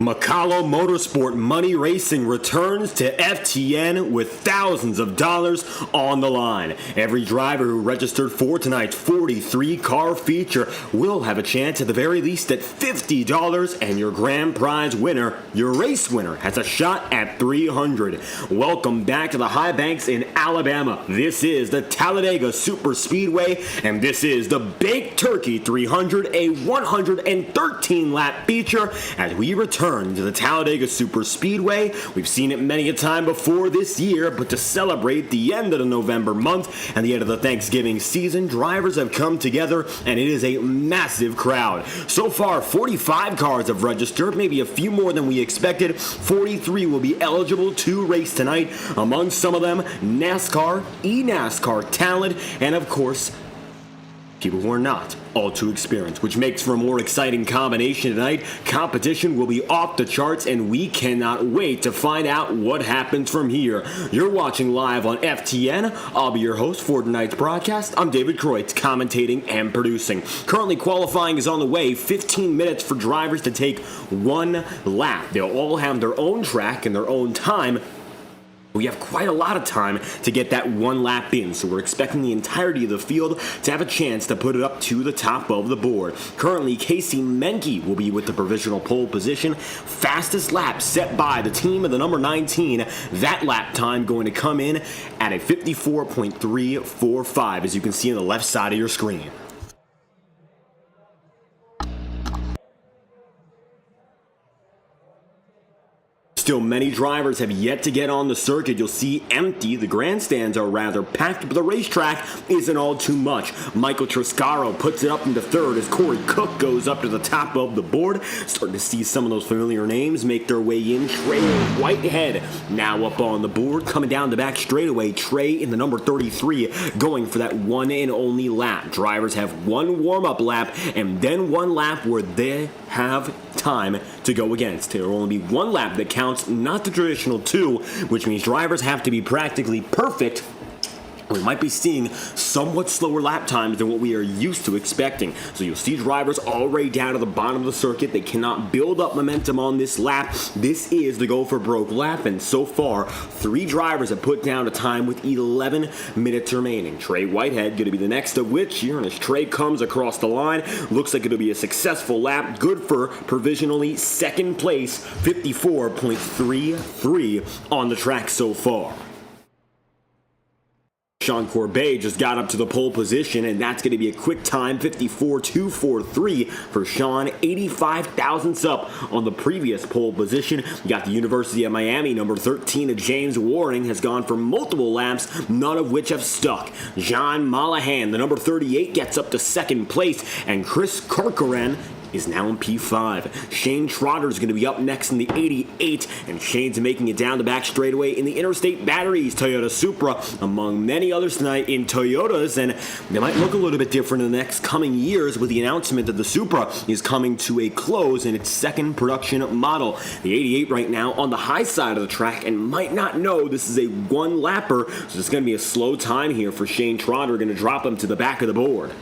Macalo Motorsport Money Racing returns to FTN with thousands of dollars on the line. Every driver who registered for tonight's 43-car feature will have a chance at the very least at $50, and your grand prize winner, your race winner, has a shot at $300. Welcome back to the High Banks in Alabama. This is the Talladega Super Speedway, and this is the Baked Turkey 300, a 113-lap feature as we return to the Talladega Super Speedway. We've seen it many a time before this year, but to celebrate the end of the November month and the end of the Thanksgiving season, drivers have come together, and it is a massive crowd. So far, 45 cars have registered, maybe a few more than we expected. 43 will be eligible to race tonight. Among some of them, NASCAR, eNASCAR talent, and of course, people who are not all too experienced, which makes for a more exciting combination tonight. Competition will be off the charts, and we cannot wait to find out what happens from here. You're watching live on FTN. I'll be your host for tonight's broadcast. I'm David Kreutz, commentating and producing. Currently, qualifying is on the way. 15 minutes for drivers to take one lap. They'll all have their own track and their own time. We have quite a lot of time to get that one lap in, so we're expecting the entirety of the field to have a chance to put it up to the top of the board. Currently, Casey Menke will be with the provisional pole position. Fastest lap set by the team of the number 19. That lap time going to come in at a 54.345, as you can see on the left side of your screen. Still, many drivers have yet to get on the circuit. You'll see empty. The grandstands are rather packed, but the racetrack isn't all too much. Michael Triscaro puts it up into third as Corey Cook goes up to the top of the board. Starting to see some of those familiar names make their way in. Trey Whitehead now up on the board. Coming down the back straightaway, Trey in the number 33 going for that one and only lap. Drivers have one warm-up lap and then one lap where they have time to go against. There will only be one lap that counts, not the traditional two, which means drivers have to be practically perfect. We might be seeing somewhat slower lap times than what we are used to expecting. So you'll see drivers already down to the bottom of the circuit. They cannot build up momentum on this lap. This is the go for broke lap, and so far, 3 drivers have put down a time with 11 minutes remaining. Trey Whitehead going to be the next of which here, and as Trey comes across the line, looks like it'll be a successful lap. Good for provisionally second place, 54.33 on the track so far. Sean Corbet just got up to the pole position, and that's going to be a quick time, 54.243 for Sean, 85 thousandths up on the previous pole position. You got the University of Miami, number 13 of James Waring, has gone for multiple laps, none of which have stuck. John Mollahan, the number 38, gets up to second place, and Chris Corcoran is now in P5. Shane Trotter is going to be up next in the 88, and Shane's making it down the back straightaway in the Interstate Batteries Toyota Supra, among many others tonight in Toyotas, and they might look a little bit different in the next coming years with the announcement that the Supra is coming to a close in its second production model. The 88 right now on the high side of the track and might not know this is a one-lapper, so it's going to be a slow time here for Shane Trotter, going to drop him to the back of the board.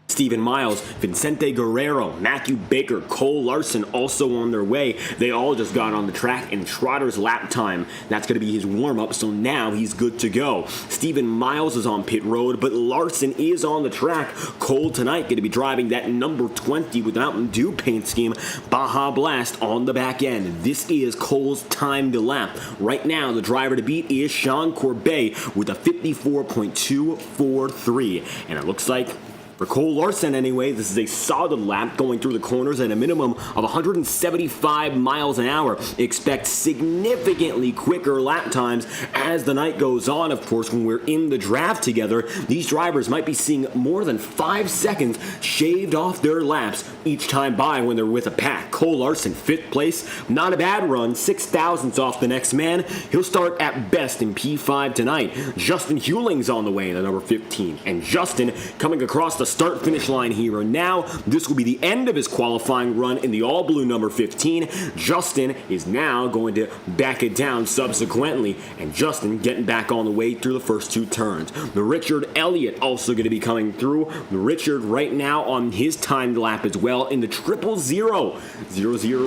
Stephen Miles, Vicente Guerrero, Matthew Baker, Cole Larson also on their way. They all just got on the track, and Trotter's lap time, that's going to be his warm-up, so now he's good to go. Stephen Miles is on pit road, but Larson is on the track. Cole tonight going to be driving that number 20 with Mountain Dew paint scheme, Baja Blast on the back end. This is Cole's time to lap. Right now, the driver to beat is Sean Corbet with a 54.243, and it looks like for Cole Larson anyway, this is a solid lap going through the corners at a minimum of 175 miles an hour. Expect significantly quicker lap times as the night goes on. Of course, when we're in the draft together, these drivers might be seeing more than 5 seconds shaved off their laps each time by when they're with a pack. Cole Larson, 5th place. Not a bad run, 6 thousandths off the next man. He'll start at best in P5 tonight. Justin Hewling's on the way in the number 15. And Justin coming across the start-finish line here and now. This will be the end of his qualifying run in the all-blue number 15. Justin is now going to back it down subsequently, and Justin getting back on the way through the first 2 turns. The Richard Elliott also going to be coming through. Richard right now on his timed lap as well. well in the 000,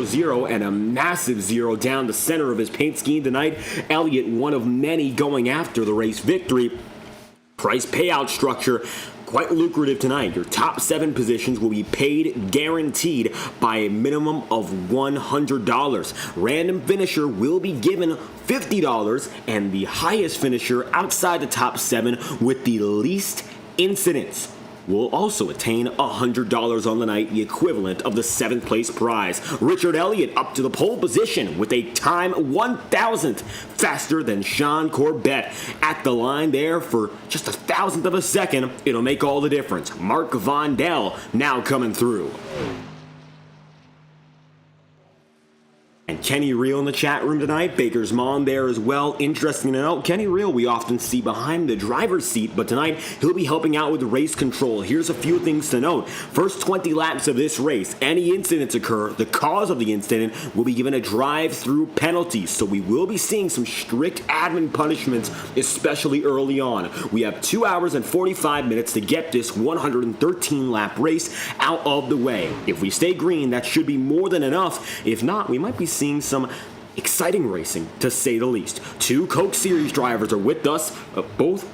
000, and a massive 0 down the center of his paint scheme tonight. Elliott, one of many going after the race victory. Price payout structure, quite lucrative tonight. Your top 7 positions will be paid guaranteed by a minimum of $100. Random finisher will be given $50, and the highest finisher outside the top 7 with the least incidents will also attain $100 on the night, the equivalent of the 7th place prize. Richard Elliott up to the pole position with a time 1,000th faster than Sean Corbett. At the line there for just 1,000th of a second, it'll make all the difference. Mark Vondell now coming through. And Kenny Reel in the chat room tonight. Baker's mom there as well. Interesting to note, Kenny Reel we often see behind the driver's seat, but tonight he'll be helping out with the race control. Here's a few things to note. First 20 laps of this race, any incidents occur, the cause of the incident will be given a drive-through penalty. So we will be seeing some strict admin punishments, especially early on. We have 2 hours and 45 minutes to get this 113-lap race out of the way. If we stay green, that should be more than enough. If not, we might be seeing some exciting racing, to say the least. 2 Coke Series drivers are with us, both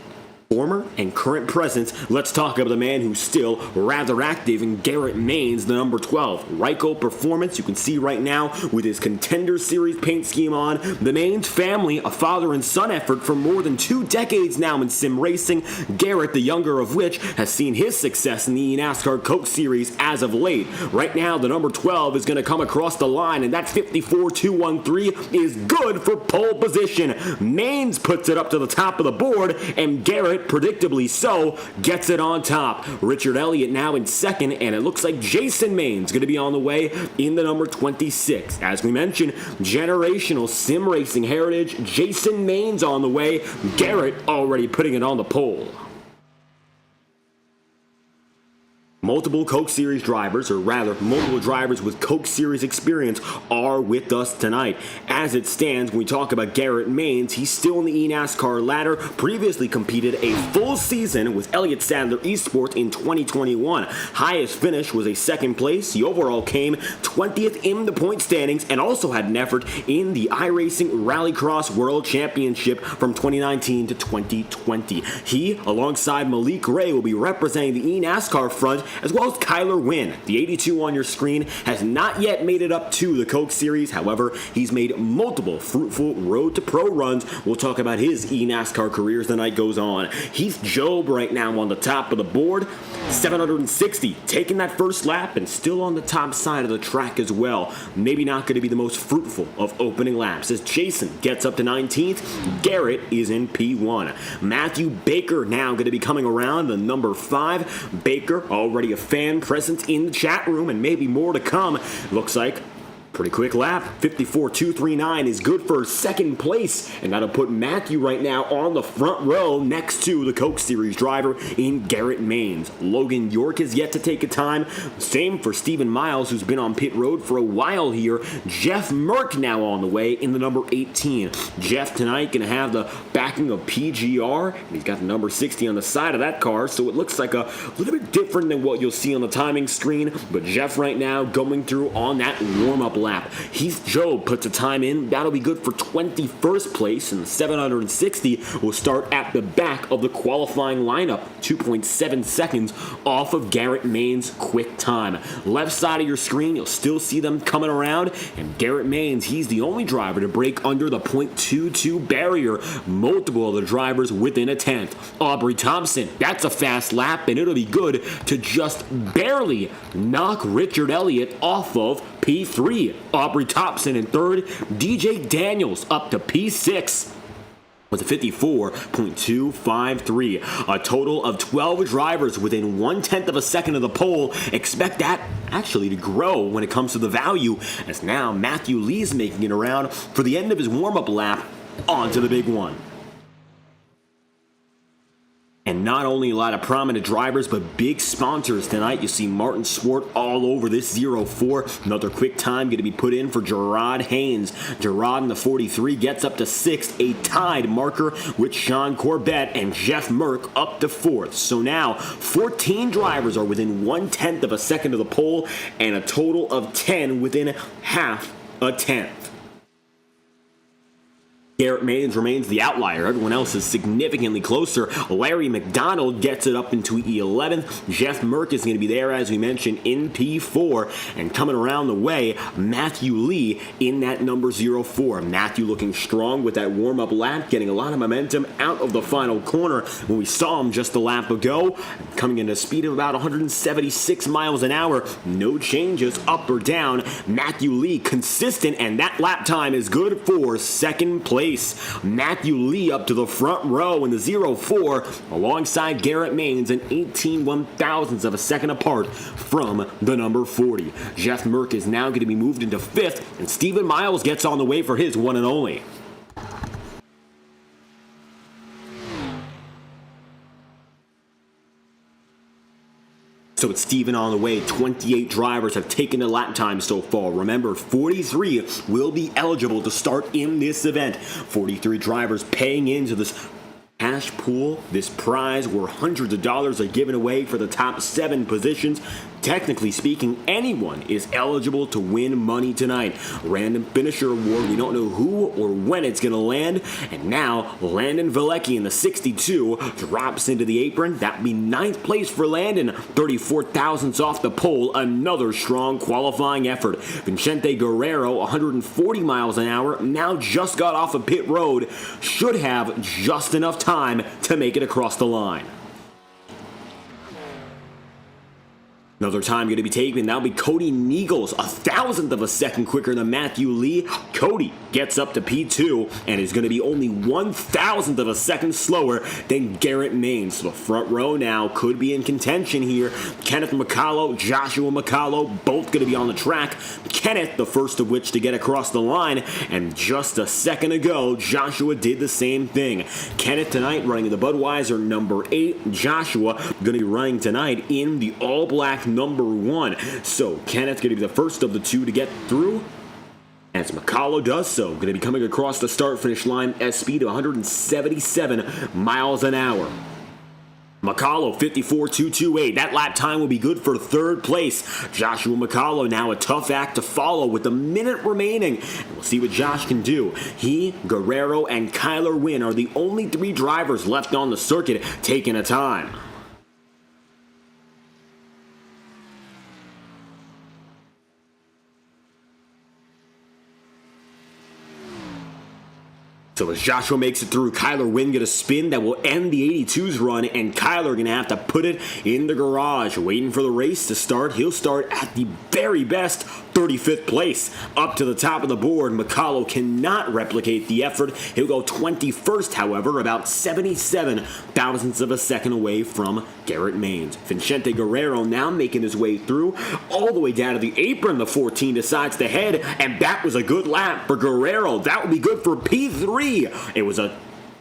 former and current presence. Let's talk about the man who's still rather active in Garrett Maines, the number 12. Ryko Performance, you can see right now with his Contender Series paint scheme on. The Maines family, a father and son effort for more than 2 decades now in sim racing. Garrett, the younger of which, has seen his success in the NASCAR Coke Series as of late. Right now, the number 12 is going to come across the line, and that 54.213 is good for pole position. Maines puts it up to the top of the board, and Garrett, predictably so, gets it on top. Richard Elliott now in second, and it looks like Jason Maines going to be on the way in the number 26. As we mentioned, generational sim racing heritage. Jason Maines on the way. Garrett already putting it on the pole. Multiple Coke Series drivers, or rather, multiple drivers with Coke Series experience are with us tonight. As it stands, when we talk about Garrett Maines, he's still in the eNASCAR ladder, previously competed a full season with Elliott Sadler Esports in 2021. Highest finish was a 2nd place. He overall came 20th in the point standings and also had an effort in the iRacing Rallycross World Championship from 2019 to 2020. He, alongside Malik Ray, will be representing the eNASCAR front, as well as Kyler Wynn. The 82 on your screen has not yet made it up to the Coke Series. However, he's made multiple fruitful Road to Pro runs. We'll talk about his eNASCAR career as the night goes on. Heath Job right now on the top of the board. 760, taking that first lap and still on the top side of the track as well. Maybe not going to be the most fruitful of opening laps as Jason gets up to 19th. Garrett is in P1. Matthew Baker now going to be coming around, the number 5. Baker, already a fan present in the chat room, and maybe more to come. Looks like pretty quick lap. 54.239 is good for 2nd place, and that'll put Matthew right now on the front row next to the Coke Series driver in Garrett Maines. Logan York is yet to take a time. Same for Stephen Miles, who's been on pit road for a while here. Jeff Merck now on the way in the number 18. Jeff tonight going to have the backing of PGR. He's got the number 60 on the side of that car, so it looks like a little bit different than what you'll see on the timing screen, but Jeff right now going through on that warm-up lap. Heath Job puts a time in. That'll be good for 21st place, and the 760 will start at the back of the qualifying lineup. 2.7 seconds off of Garrett Maines' quick time. Left side of your screen, you'll still see them coming around, and Garrett Maines, he's the only driver to break under the .22 barrier. Multiple of the drivers within a 10th. Aubrey Thompson, that's a fast lap, and it'll be good to just barely knock Richard Elliott off of P3. Aubrey Thompson in 3rd. DJ Daniels up to P6 with a 54.253. A total of 12 drivers within 1/10 of a second of the pole. Expect that actually to grow when it comes to the value, as now Matthew Lee's making it around for the end of his warm-up lap onto the big one. And not only a lot of prominent drivers, but big sponsors tonight. You see Martin Sport all over this 04. Another quick time going to be put in for Gerard Haynes. Gerard in the 43 gets up to 6th, a tied marker with Sean Corbett and Jeff Merck up to 4th. So now 14 drivers are within 1/10 of a second of the pole, and a total of 10 within half a tenth. Garrett Maines remains the outlier. Everyone else is significantly closer. Larry McDonald gets it up into E11th. Jeff Merck is going to be there, as we mentioned, in P4. And coming around the way, Matthew Lee in that number 04. Matthew looking strong with that warm-up lap, getting a lot of momentum out of the final corner when we saw him just a lap ago. Coming into a speed of about 176 miles an hour. No changes up or down. Matthew Lee consistent, and that lap time is good for second place. Matthew Lee up to the front row in the 04 alongside Garrett Maines, an 18 1,000ths of a second apart from the number 40. Jeff Merck is now going to be moved into 5th, and Stephen Miles gets on the way for his one and only. So it's Steven on the way. 28 drivers have taken the lap time so far. Remember, 43 will be eligible to start in this event. 43 drivers paying into this cash pool, this prize where hundreds of dollars are given away for the top 7 positions. Technically speaking, anyone is eligible to win money tonight. Random finisher award, we don't know who or when it's going to land. And now, Landon Vielecki in the 62 drops into the apron. That would be 9th place for Landon, 34 thousandths off the pole. Another strong qualifying effort. Vicente Guerrero, 140 miles an hour, now just got off of pit road. Should have just enough time to make it across the line. Another time going to be taken, that'll be Cody Niegels, 1,000th of a second quicker than Matthew Lee. Cody gets up to P2 and is going to be only 1,000th of a second slower than Garrett Maines. So the front row now could be in contention here. Kenneth McCullough, Joshua McCullough, both going to be on the track. Kenneth, the first of which to get across the line, and just a second ago, Joshua did the same thing. Kenneth tonight running the Budweiser number 8. Joshua going to be running tonight in the all-black number 1. So Kenneth's going to be the first of the two to get through, as McCullough does so. Going to be coming across the start-finish line at a speed of 177 miles an hour. McCullough, 54.228. That lap time will be good for 3rd place. Joshua McCullough now a tough act to follow with a minute remaining. And we'll see what Josh can do. He, Guerrero, and Kyler Wynn are the only 3 drivers left on the circuit taking a time. So as Joshua makes it through, Kyler Wynn get a spin that will end the 82's run, and Kyler going to have to put it in the garage. Waiting for the race to start. He'll start at the very best 35th place. Up to the top of the board, McCullough cannot replicate the effort. He'll go 21st, however, about 77 thousandths of a second away from Garrett Maines. Vicente Guerrero now making his way through, all the way down to the apron. The 14 decides to head, and that was a good lap for Guerrero. That would be good for P3. It was a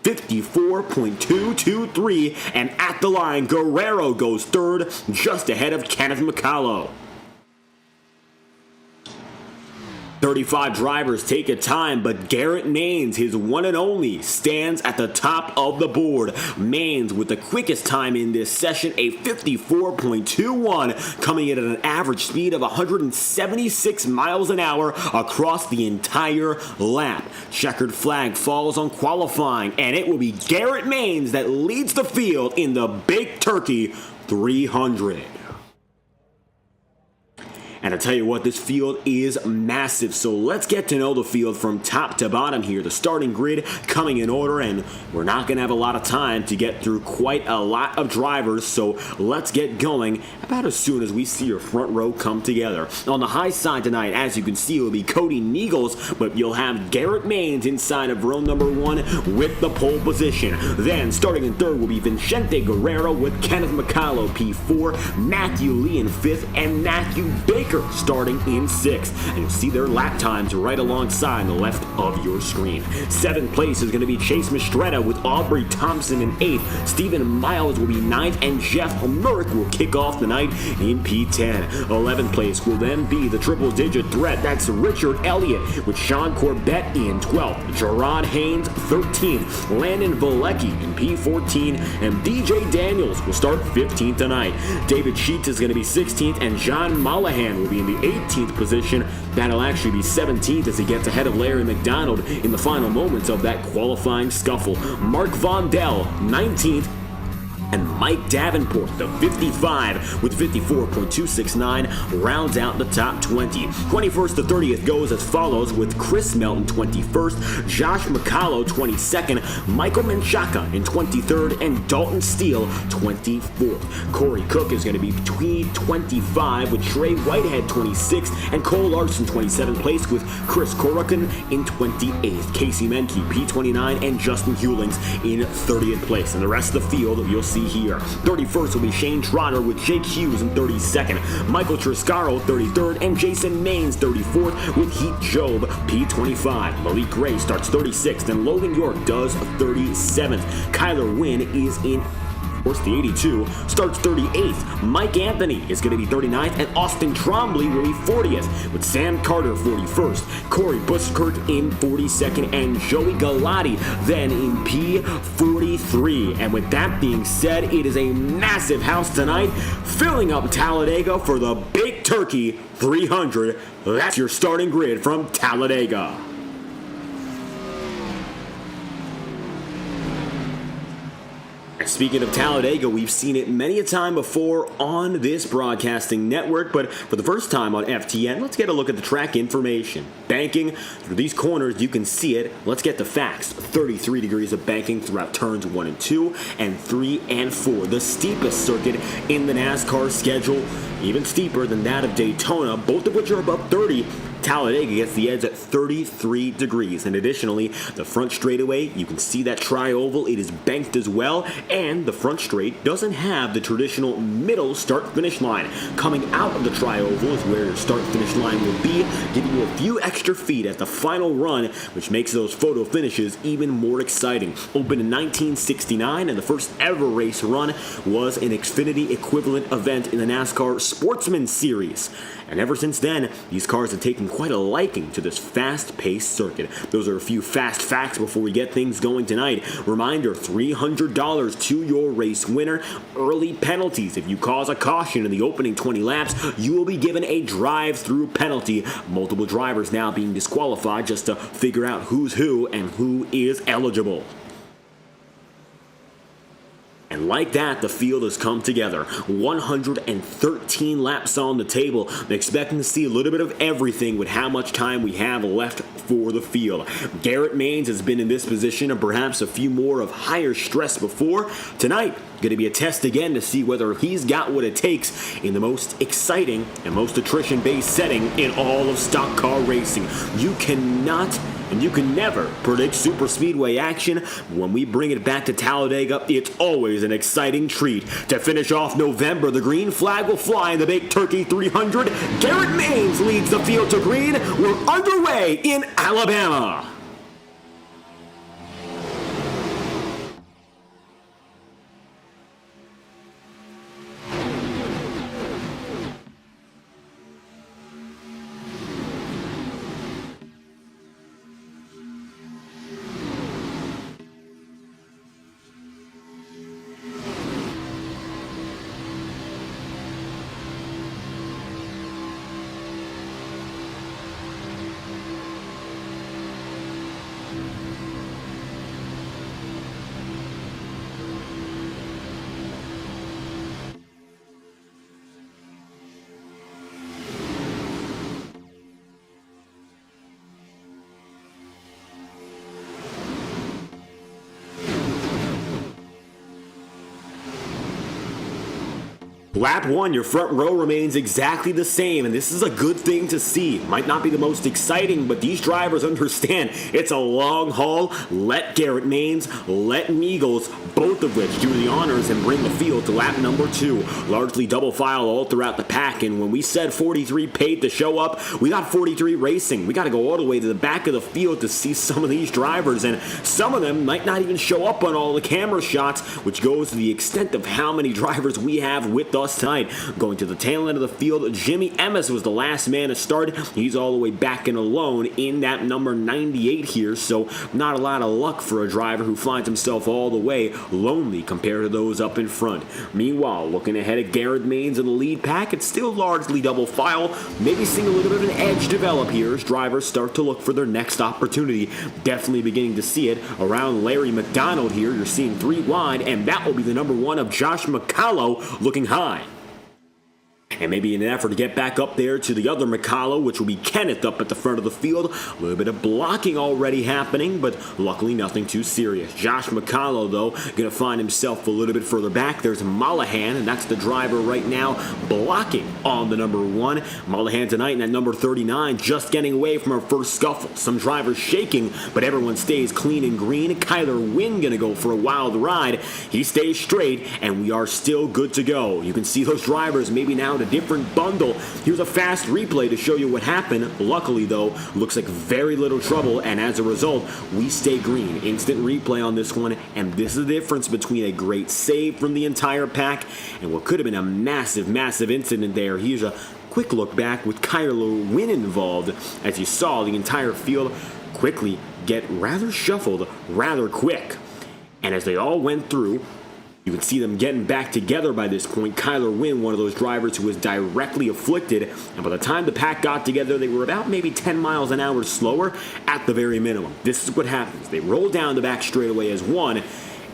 54.223, and at the line, Guerrero goes 3rd, just ahead of Kenneth McCullough. 35 drivers take a time, but Garrett Maines, his one and only, stands at the top of the board. Maines with the quickest time in this session, a 54.21, coming in at an average speed of 176 miles an hour across the entire lap. Checkered flag falls on qualifying, and it will be Garrett Maines that leads the field in the Big Turkey 300. And I tell you what, this field is massive, so let's get to know the field from top to bottom here. The starting grid coming in order, and we're not going to have a lot of time to get through quite a lot of drivers, so let's get going about as soon as we see your front row come together. On the high side tonight, as you can see, it will be Cody Niegels, but you'll have Garrett Maines inside of row number 1 with the pole position. Then, starting in 3rd will be Vicente Guerrero with Kenneth McCullough, P4, Matthew Lee in 5th, and Matthew Baker starting in 6th, and you'll see their lap times right alongside the left of your screen. 7th place is going to be Chase Mastretta with Aubrey Thompson in 8th. Stephen Miles will be 9th, and Jeff Merck will kick off the night in P10. 11th place will then be the triple-digit threat. That's Richard Elliott with Sean Corbett in 12th. Gerard Haynes, 13th. Landon Valecki in P14, and DJ Daniels will start 15th tonight. David Sheets is going to be 16th, and John Mollahan will be in the 18th position. That'll actually be 17th as he gets ahead of Larry McDonald in the final moments of that qualifying scuffle. Mark Vondell, 19th. And Mike Davenport, the 55, with 54.269, rounds out the top 20. 21st to 30th goes as follows, with Chris Melton 21st, Josh McCallow 22nd, Michael Menchaca in 23rd, and Dalton Steele 24th. Corey Cook is going to be between 25, with Trey Whitehead 26th, and Cole Larson 27th place, with Chris Corrigan in 28th. Casey Menke P29, and Justin Hewlings in 30th place. And the rest of the field you'll see here. 31st will be Shane Trotter with Jake Hughes in 32nd, Michael Triscaro 33rd, and Jason Maines 34th with Heat Job P25. Malik Gray starts 36th, and Logan York does 37th. Kyler Wynn is in the 82, starts 38th. Mike Anthony is going to be 39th, and Austin Trombley will be 40th, with Sam Carter 41st, Corey Buskirk in 42nd, and Joey Galati then in P43. And with that being said, it is a massive house tonight, filling up Talladega for the Big Turkey 300. That's your starting grid from Talladega. Speaking of Talladega, we've seen it many a time before on this broadcasting network, but for the first time on FTN, let's get a look at the track information. Banking through these corners, you can see it. Let's get the facts. 33 degrees of banking throughout turns 1 and 2, and 3 and 4. The steepest circuit in the NASCAR schedule, even steeper than that of Daytona, both of which are above 30. Talladega gets the edge at 33 degrees. And additionally, the front straightaway, you can see that tri-oval, it is banked as well, and the front straight doesn't have the traditional middle start-finish line. Coming out of the tri-oval is where your start-finish line will be, giving you a few extra feet at the final run, which makes those photo finishes even more exciting. Opened in 1969, and the first ever race run was an Xfinity equivalent event in the NASCAR Sportsman Series. And ever since then, these cars have taken quite a liking to this fast-paced circuit. Those are a few fast facts before we get things going tonight. Reminder, $300 to your race winner. Early penalties. If you cause a caution in the opening 20 laps, you will be given a drive-through penalty. Multiple drivers now being disqualified just to figure out who's who and who is eligible. And like that, the field has come together. 113 laps on the table. I'm expecting to see a little bit of everything with how much time we have left for the field. Garrett Maines has been in this position and perhaps a few more of higher stress before. Tonight, going to be a test again to see whether he's got what it takes in the most exciting and most attrition-based setting in all of stock car racing. You cannot and you can never predict super speedway action. When we bring it back to Talladega, it's always an exciting treat. To finish off November, the green flag will fly in the Big Turkey 300. Garrett Maines leads the field to green. We're underway in Alabama. Lap 1, your front row remains exactly the same, and this is a good thing to see. Might not be the most exciting, but these drivers understand it's a long haul. Let Garrett Maines, let Eagles, both of which do the honors and bring the field to lap number 2. Largely double file all throughout the pack, and when we said 43 paid to show up, we got 43 racing. We got to go all the way to the back of the field to see some of these drivers, and some of them might not even show up on all the camera shots, which goes to the extent of how many drivers we have with us tonight. Going to the tail end of the field, Jimmy MMS was the last man to start. He's all the way back in alone in that number 98 here, so not a lot of luck for a driver who finds himself all the way lonely compared to those up in front. Meanwhile, looking ahead at Garrett Maines in the lead pack, it's still largely double file. Maybe seeing a little bit of an edge develop here as drivers start to look for their next opportunity. Definitely beginning to see it around Larry McDonald here. You're seeing 3 wide, and that will be the number 1 of Josh McCallow looking high. And maybe in an effort to get back up there to the other McCullough, which will be Kenneth up at the front of the field. A little bit of blocking already happening, but luckily nothing too serious. Josh McCullough, though, going to find himself a little bit further back. There's Mollahan, and that's the driver right now blocking on the number 1. Mollahan tonight in that number 39, just getting away from our first scuffle. Some drivers shaking, but everyone stays clean and green. Kyler Wynn going to go for a wild ride. He stays straight, and we are still good to go. You can see those drivers maybe now a different bundle. Here's a fast replay to show you what happened. Luckily, though, looks like very little trouble, and as a result, we stay green. Instant replay on this one, and this is the difference between a great save from the entire pack and what could have been a massive, massive incident there. Here's a quick look back with Kyler Wynn involved. As you saw, the entire field quickly get rather shuffled rather quick. And as they all went through, you can see them getting back together by this point. Kyler Wynn, one of those drivers who was directly afflicted, and by the time the pack got together, they were about maybe 10 miles an hour slower at the very minimum. This is what happens. They roll down the back straightaway as one,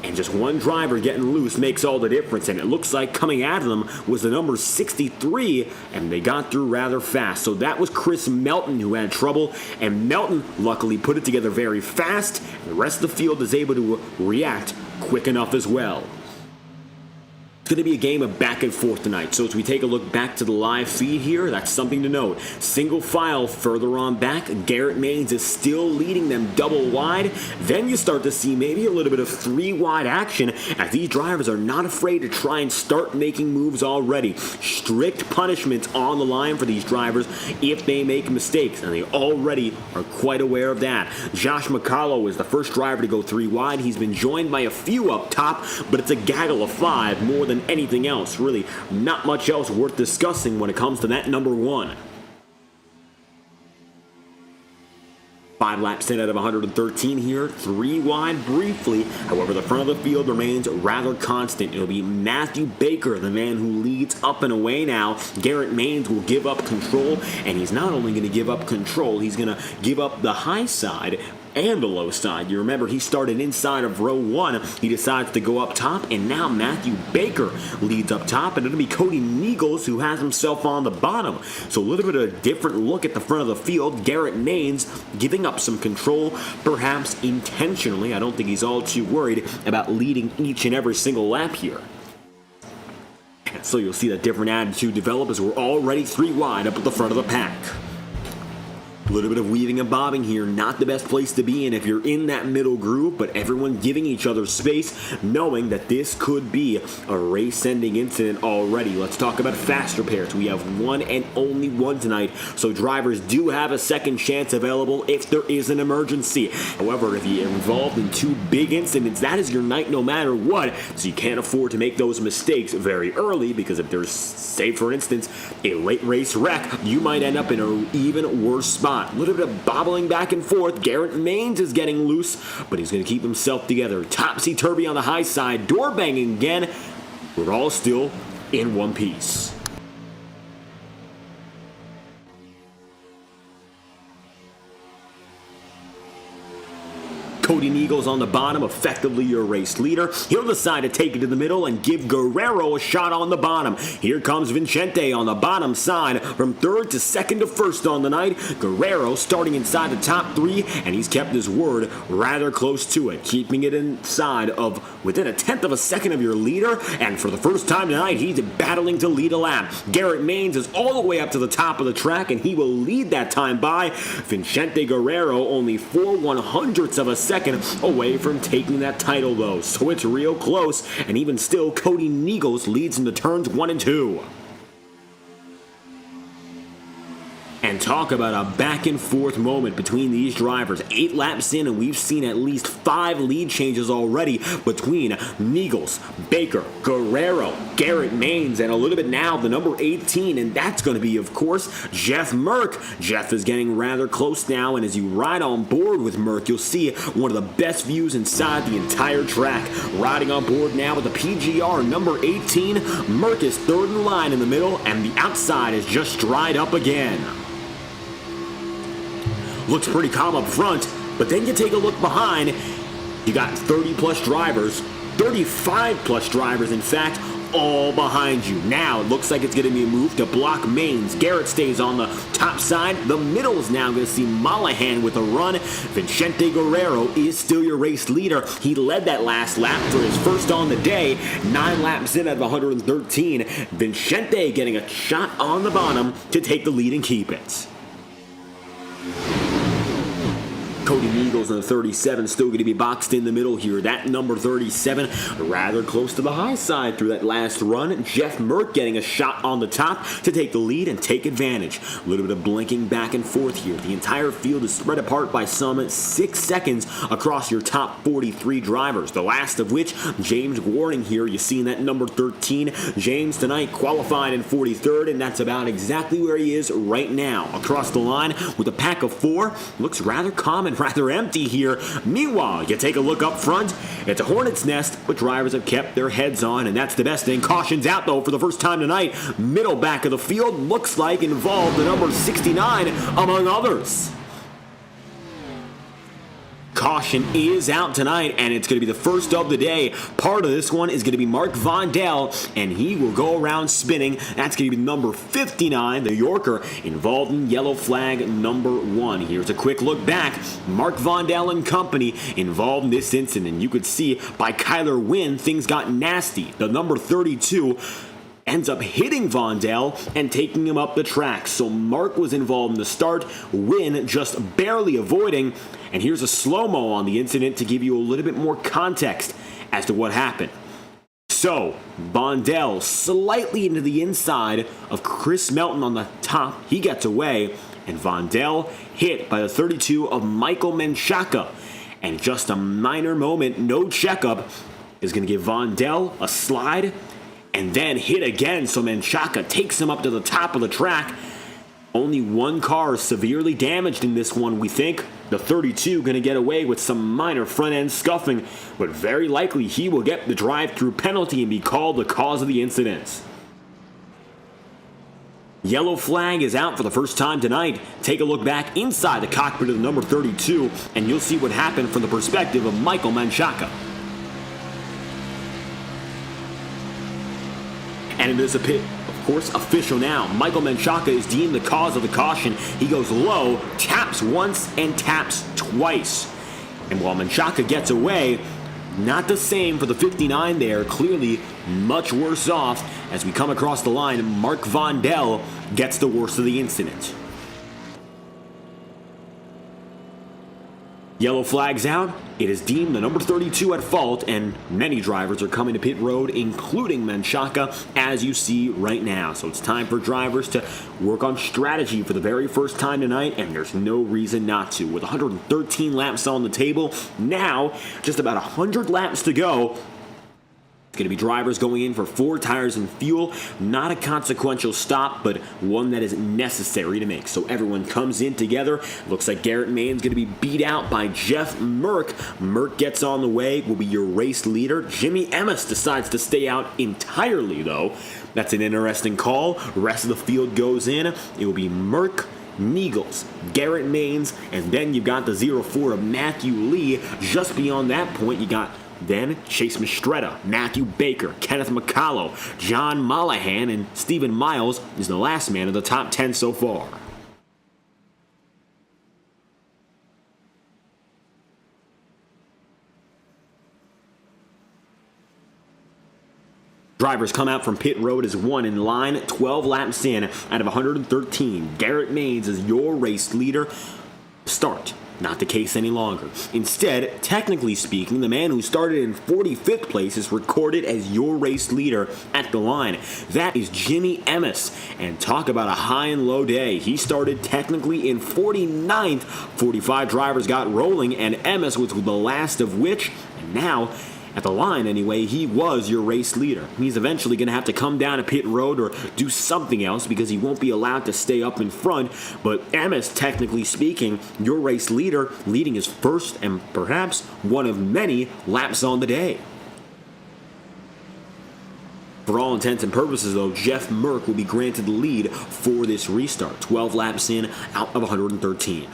and just one driver getting loose makes all the difference, and it looks like coming at them was the number 63, and they got through rather fast. So that was Chris Melton who had trouble, and Melton luckily put it together very fast, and the rest of the field is able to react quick enough as well. It's going to be a game of back and forth tonight, so as we take a look back to the live feed here, that's something to note. Single file further on back, Garrett Maines is still leading them double wide. Then you start to see maybe a little bit of 3 wide action as these drivers are not afraid to try and start making moves already. Strict punishments on the line for these drivers if they make mistakes, and they already are quite aware of that. Josh McCullough is the first driver to go 3 wide. He's been joined by a few up top, but it's a gaggle of 5 more than anything else. Really not much else worth discussing when it comes to that number 1. 5 laps in out of 113 here, 3 wide briefly. However, the front of the field remains rather constant. It'll be Matthew Baker, the man who leads up and away now. Garrett Maines will give up control, and he's not only going to give up control, he's going to give up the high side and the low side. You remember he started inside of row 1. He decides to go up top, and now Matthew Baker leads up top, and it'll be Cody Niegels who has himself on the bottom. So a little bit of a different look at the front of the field. Garrett Maines giving up some control, perhaps intentionally. I don't think he's all too worried about leading each and every single lap here. And so you'll see that different attitude develop as we're already 3 wide up at the front of the pack. A little bit of weaving and bobbing here, not the best place to be in if you're in that middle groove, but everyone giving each other space, knowing that this could be a race-ending incident already. Let's talk about faster pairs. We have one and only one tonight, so drivers do have a second chance available if there is an emergency. However, if you're involved in 2 big incidents, that is your night no matter what, so you can't afford to make those mistakes very early, because if there's, say for instance, a late race wreck, you might end up in an even worse spot. A little bit of bobbling back and forth. Garrett Maines is getting loose, but he's going to keep himself together. Topsy-turvy on the high side. Door banging again. We're all still in one piece. Cody Niegels on the bottom, effectively your race leader. He'll decide to take it to the middle and give Guerrero a shot on the bottom. Here comes Vincente on the bottom side from third to second to first on the night. Guerrero starting inside the top three, and he's kept his word rather close to it, keeping it inside of within a tenth of a second of your leader. And for the first time tonight, he's battling to lead a lap. Garrett Maines is all the way up to the top of the track, and he will lead that time by Vincente Guerrero, only 4/100ths of a second away from taking that title though. So it's real close, and even still, Cody Niegels leads into turns 1 and 2. And talk about a back and forth moment between these drivers. 8 laps in, and we've seen at least 5 lead changes already between Niegels, Baker, Guerrero, Garrett Maines, and a little bit now the number 18, and that's going to be, of course, Jeff Merck. Jeff is getting rather close now, and as you ride on board with Merck, you'll see one of the best views inside the entire track. Riding on board now with the PGR number 18, Merck is third in line in the middle, and the outside is just dried up again. Looks pretty calm up front, but then you take a look behind. You got 30-plus drivers, 35-plus drivers, in fact, all behind you. Now it looks like it's going to be a move to block Maines. Garrett stays on the top side. The middle is now going to see Mollahan with a run. Vincente Guerrero is still your race leader. He led that last lap for his first on the day. 9 laps in out of 113. Vincente getting a shot on the bottom to take the lead and keep it. Cody Niegels in the 37 still going to be boxed in the middle here. That number 37 rather close to the high side through that last run. Jeff Merck getting a shot on the top to take the lead and take advantage. A little bit of blinking back and forth here. The entire field is spread apart by some 6 seconds across your top 43 drivers. The last of which, James Warning here. You see in that number 13. James tonight qualified in 43rd, and that's about exactly where he is right now. Across the line with a pack of 4. Looks rather calm and rather empty here. Meanwhile, you take a look up front. It's a hornet's nest, but drivers have kept their heads on, and that's the best thing. Caution's out, though, for the first time tonight. Middle back of the field looks like involved the number 69, among others. Caution is out tonight, and it's going to be the first of the day. Part of this one is going to be Mark Vondel, and he will go around spinning. That's going to be number 59, the Yorker, involved in yellow flag number 1. Here's a quick look back. Mark Vondel and company involved in this incident. You could see by Kyler Wynn, things got nasty. The number 32 ends up hitting Vondel and taking him up the track. So Mark was involved in the start, Wynn just barely avoiding. And here's a slow-mo on the incident to give you a little bit more context as to what happened. So, Vondel slightly into the inside of Chris Melton on the top. He gets away, and Vondel hit by the 32 of Michael Menchaca. And just a minor moment, no checkup, is going to give Vondel a slide and then hit again, so Menchaca takes him up to the top of the track. Only one car is severely damaged in this one, we think. The 32 going to get away with some minor front-end scuffing, but very likely he will get the drive-through penalty and be called the cause of the incident. Yellow flag is out for the first time tonight. Take a look back inside the cockpit of the number 32, and you'll see what happened from the perspective of Michael Menchaca. And it is a pit, of course, official now. Michael Menchaca is deemed the cause of the caution. He goes low, taps once, and taps twice. And while Menchaca gets away, not the same for the 59 there. Clearly much worse off. As we come across the line, Mark Vondel gets the worst of the incident. Yellow flag's out. It is deemed the number 32 at fault, and many drivers are coming to pit road, including Menchaca, as you see right now. So it's time for drivers to work on strategy for the very first time tonight, and there's no reason not to. With 113 laps on the table, now just about 100 laps to go. It's going to be drivers going in for 4 tires and fuel. Not a consequential stop, but one that is necessary to make. So everyone comes in together. Looks like Garrett Maines going to be beat out by Jeff Merck. Merck gets on the way, will be your race leader. Jimmy Emmis decides to stay out entirely, though. That's an interesting call. The rest of the field goes in. It will be Merck, Niegels, Garrett Maines, and then you've got the 0-4 of Matthew Lee. Just beyond that point, you got then Chase Mistretta, Matthew Baker, Kenneth McCullough, John Mollahan, and Stephen Miles is the last man of the top 10 so far. Drivers come out from pit road as one in line, 12 laps in out of 113. Garrett Maines is your race leader. Start. Not the case any longer. Instead, technically speaking, the man who started in 45th place is recorded as your race leader at the line. That is Jimmy Emmis. And talk about a high and low day. He started technically in 49th. 45 drivers got rolling, and Emmis was the last of which, and now, at the line anyway, he was your race leader. He's eventually going to have to come down a pit road or do something else because he won't be allowed to stay up in front. But Emmis, technically speaking, your race leader, leading his first and perhaps one of many laps on the day. For all intents and purposes, though, Jeff Merck will be granted the lead for this restart. 12 laps in out of 113.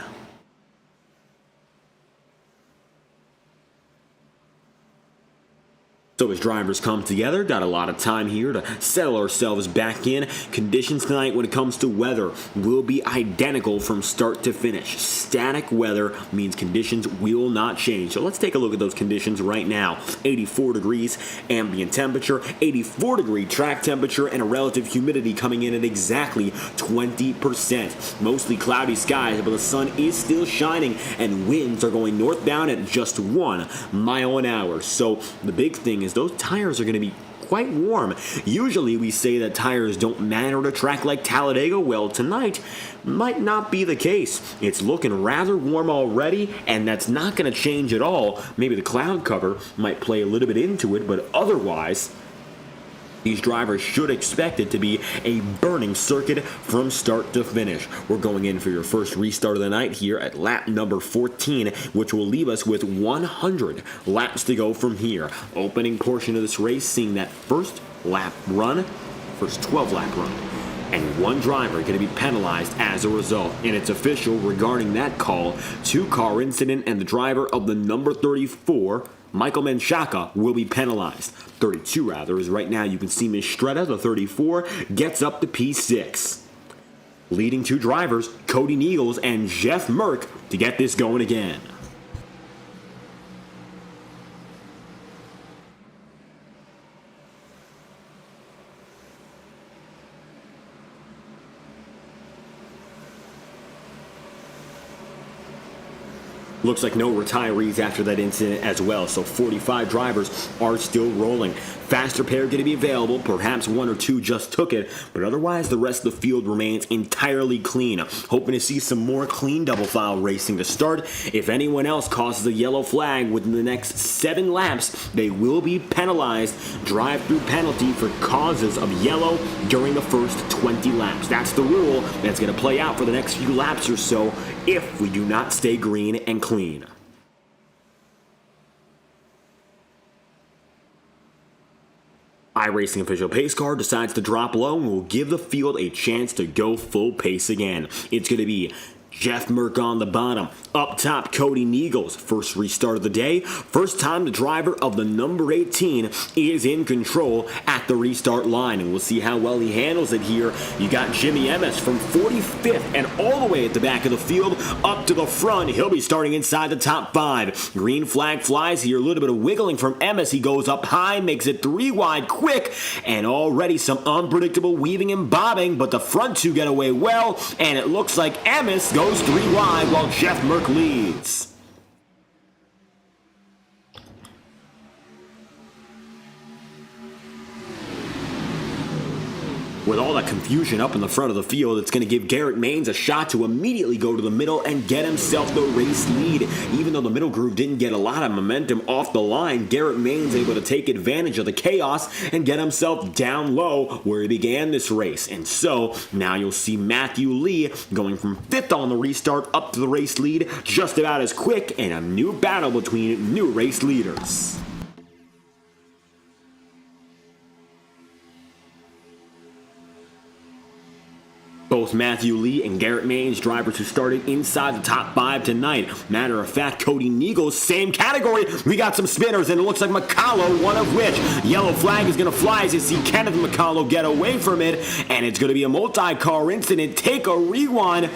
So as drivers come together, got a lot of time here to settle ourselves back in. Conditions tonight when it comes to weather will be identical from start to finish. Static weather means conditions will not change. So let's take a look at those conditions right now. 84 degrees ambient temperature, 84 degree track temperature, and a relative humidity coming in at exactly 20%. Mostly cloudy skies, but the sun is still shining, and winds are going northbound at just 1 mile an hour. So the big thing is those tires are going to be quite warm. Usually we say that tires don't matter at a track like Talladega. Well, tonight might not be the case. It's looking rather warm already, and that's not going to change at all. Maybe the cloud cover might play a little bit into it, but otherwise, these drivers should expect it to be a burning circuit from start to finish. We're going in for your first restart of the night here at lap number 14, which will leave us with 100 laps to go from here. Opening portion of this race, seeing that first lap run, first 12-lap run. And one driver going to be penalized as a result. And it's official regarding that call. Two-car incident, and the driver of the number 34, Michael Menchaca, will be penalized. 32 rather, as right now you can see Mistretta, the 34, gets up to P6. Leading two drivers, Cody Niegels and Jeff Merck, to get this going again. Looks like no retirees after that incident as well, so 45 drivers are still rolling. Faster pair going to be available, perhaps one or two just took it, but otherwise the rest of the field remains entirely clean. Hoping to see some more clean double file racing to start. If anyone else causes a yellow flag within the next 7 laps, they will be penalized. Drive-through penalty for causes of yellow during the first 20 laps. That's the rule that's going to play out for the next few laps or so if we do not stay green and clean. iRacing official pace car decides to drop low and will give the field a chance to go full pace again. It's going to be Jeff Merck on the bottom. Up top, Cody Niegels. First restart of the day. First time the driver of the number 18 is in control at the restart line. And we'll see how well he handles it here. You got Jimmy Emmis from 45th and all the way at the back of the field up to the front. He'll be starting inside the top 5. Green flag flies here. A little bit of wiggling from Emmis. He goes up high, makes it 3 wide quick. And already some unpredictable weaving and bobbing. But the front two get away well. And it looks like Emmis goes 3 wide while Jeff Merck leads. With all that confusion up in the front of the field, it's going to give Garrett Maines a shot to immediately go to the middle and get himself the race lead. Even though the middle group didn't get a lot of momentum off the line, Garrett Maines able to take advantage of the chaos and get himself down low where he began this race. And so, now you'll see Matthew Lee going from 5th on the restart up to the race lead, just about as quick, and a new battle between new race leaders. Both Matthew Lee and Garrett Maines, drivers who started inside the top 5 tonight. Matter of fact, Cody Neagles, same category. We got some spinners, and it looks like McCullough, one of which. Yellow flag is going to fly as you see Kenneth McCullough get away from it, and it's going to be a multi-car incident. Take a rewind.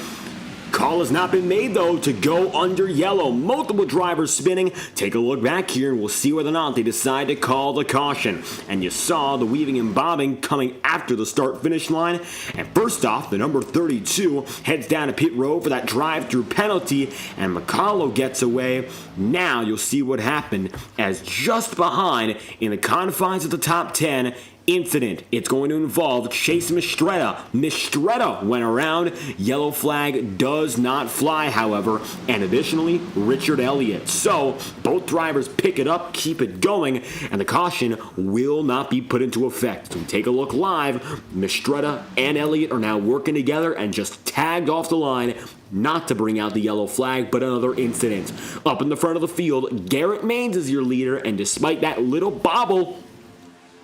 Call has not been made, though, to go under yellow. Multiple drivers spinning. Take a look back here, and we'll see whether or not they decide to call the caution. And you saw the weaving and bobbing coming after the start-finish line. And first off, the number 32 heads down to pit road for that drive-through penalty, and McCullough gets away. Now you'll see what happened, as just behind, in the confines of the top 10, incident. It's going to involve Chase Mistretta. Mistretta went around. Yellow flag does not fly, however, and additionally, Richard Elliott. So, both drivers pick it up, keep it going, and the caution will not be put into effect. So, take a look live. Mistretta and Elliott are now working together and just tagged off the line, not to bring out the yellow flag, but another incident. Up in the front of the field, Garrett Maines is your leader, and despite that little bobble,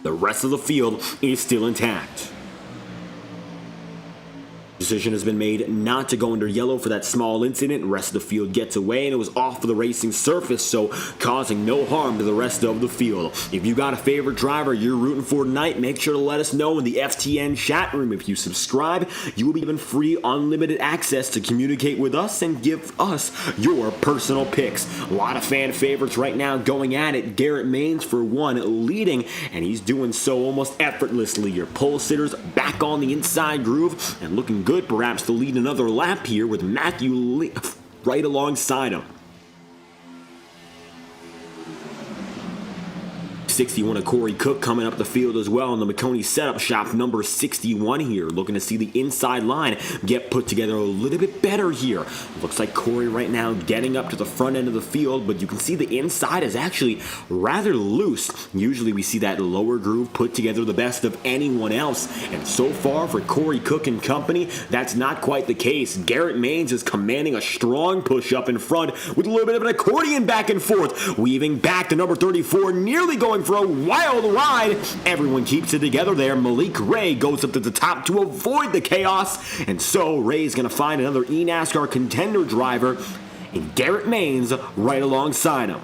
the rest of the field is still intact. Decision has been made not to go under yellow for that small incident. The rest of the field gets away, and it was off of the racing surface, so causing no harm to the rest of the field. If you got a favorite driver you're rooting for tonight, make sure to let us know in the FTN chat room. If you subscribe, you will be given free unlimited access to communicate with us and give us your personal picks. A lot of fan favorites right now going at it. Garrett Maines, for one, leading, and he's doing so almost effortlessly. Your pole sitters back on the inside groove and looking good, perhaps, to lead another lap here with Matthew Lee right alongside him. 61 of Corey Cook coming up the field as well in the McConey setup shop, number 61 here. Looking to see the inside line get put together a little bit better here. Looks like Corey right now getting up to the front end of the field, but you can see the inside is actually rather loose. Usually we see that lower groove put together the best of anyone else, and so far for Corey Cook and company, that's not quite the case. Garrett Maines is commanding a strong push up in front with a little bit of an accordion back and forth. Weaving back to number 34, nearly going for a wild ride. Everyone keeps it together there. Malik Ray goes up to the top to avoid the chaos, and so Ray's going to find another eNASCAR contender driver, and Garrett Maines right alongside him.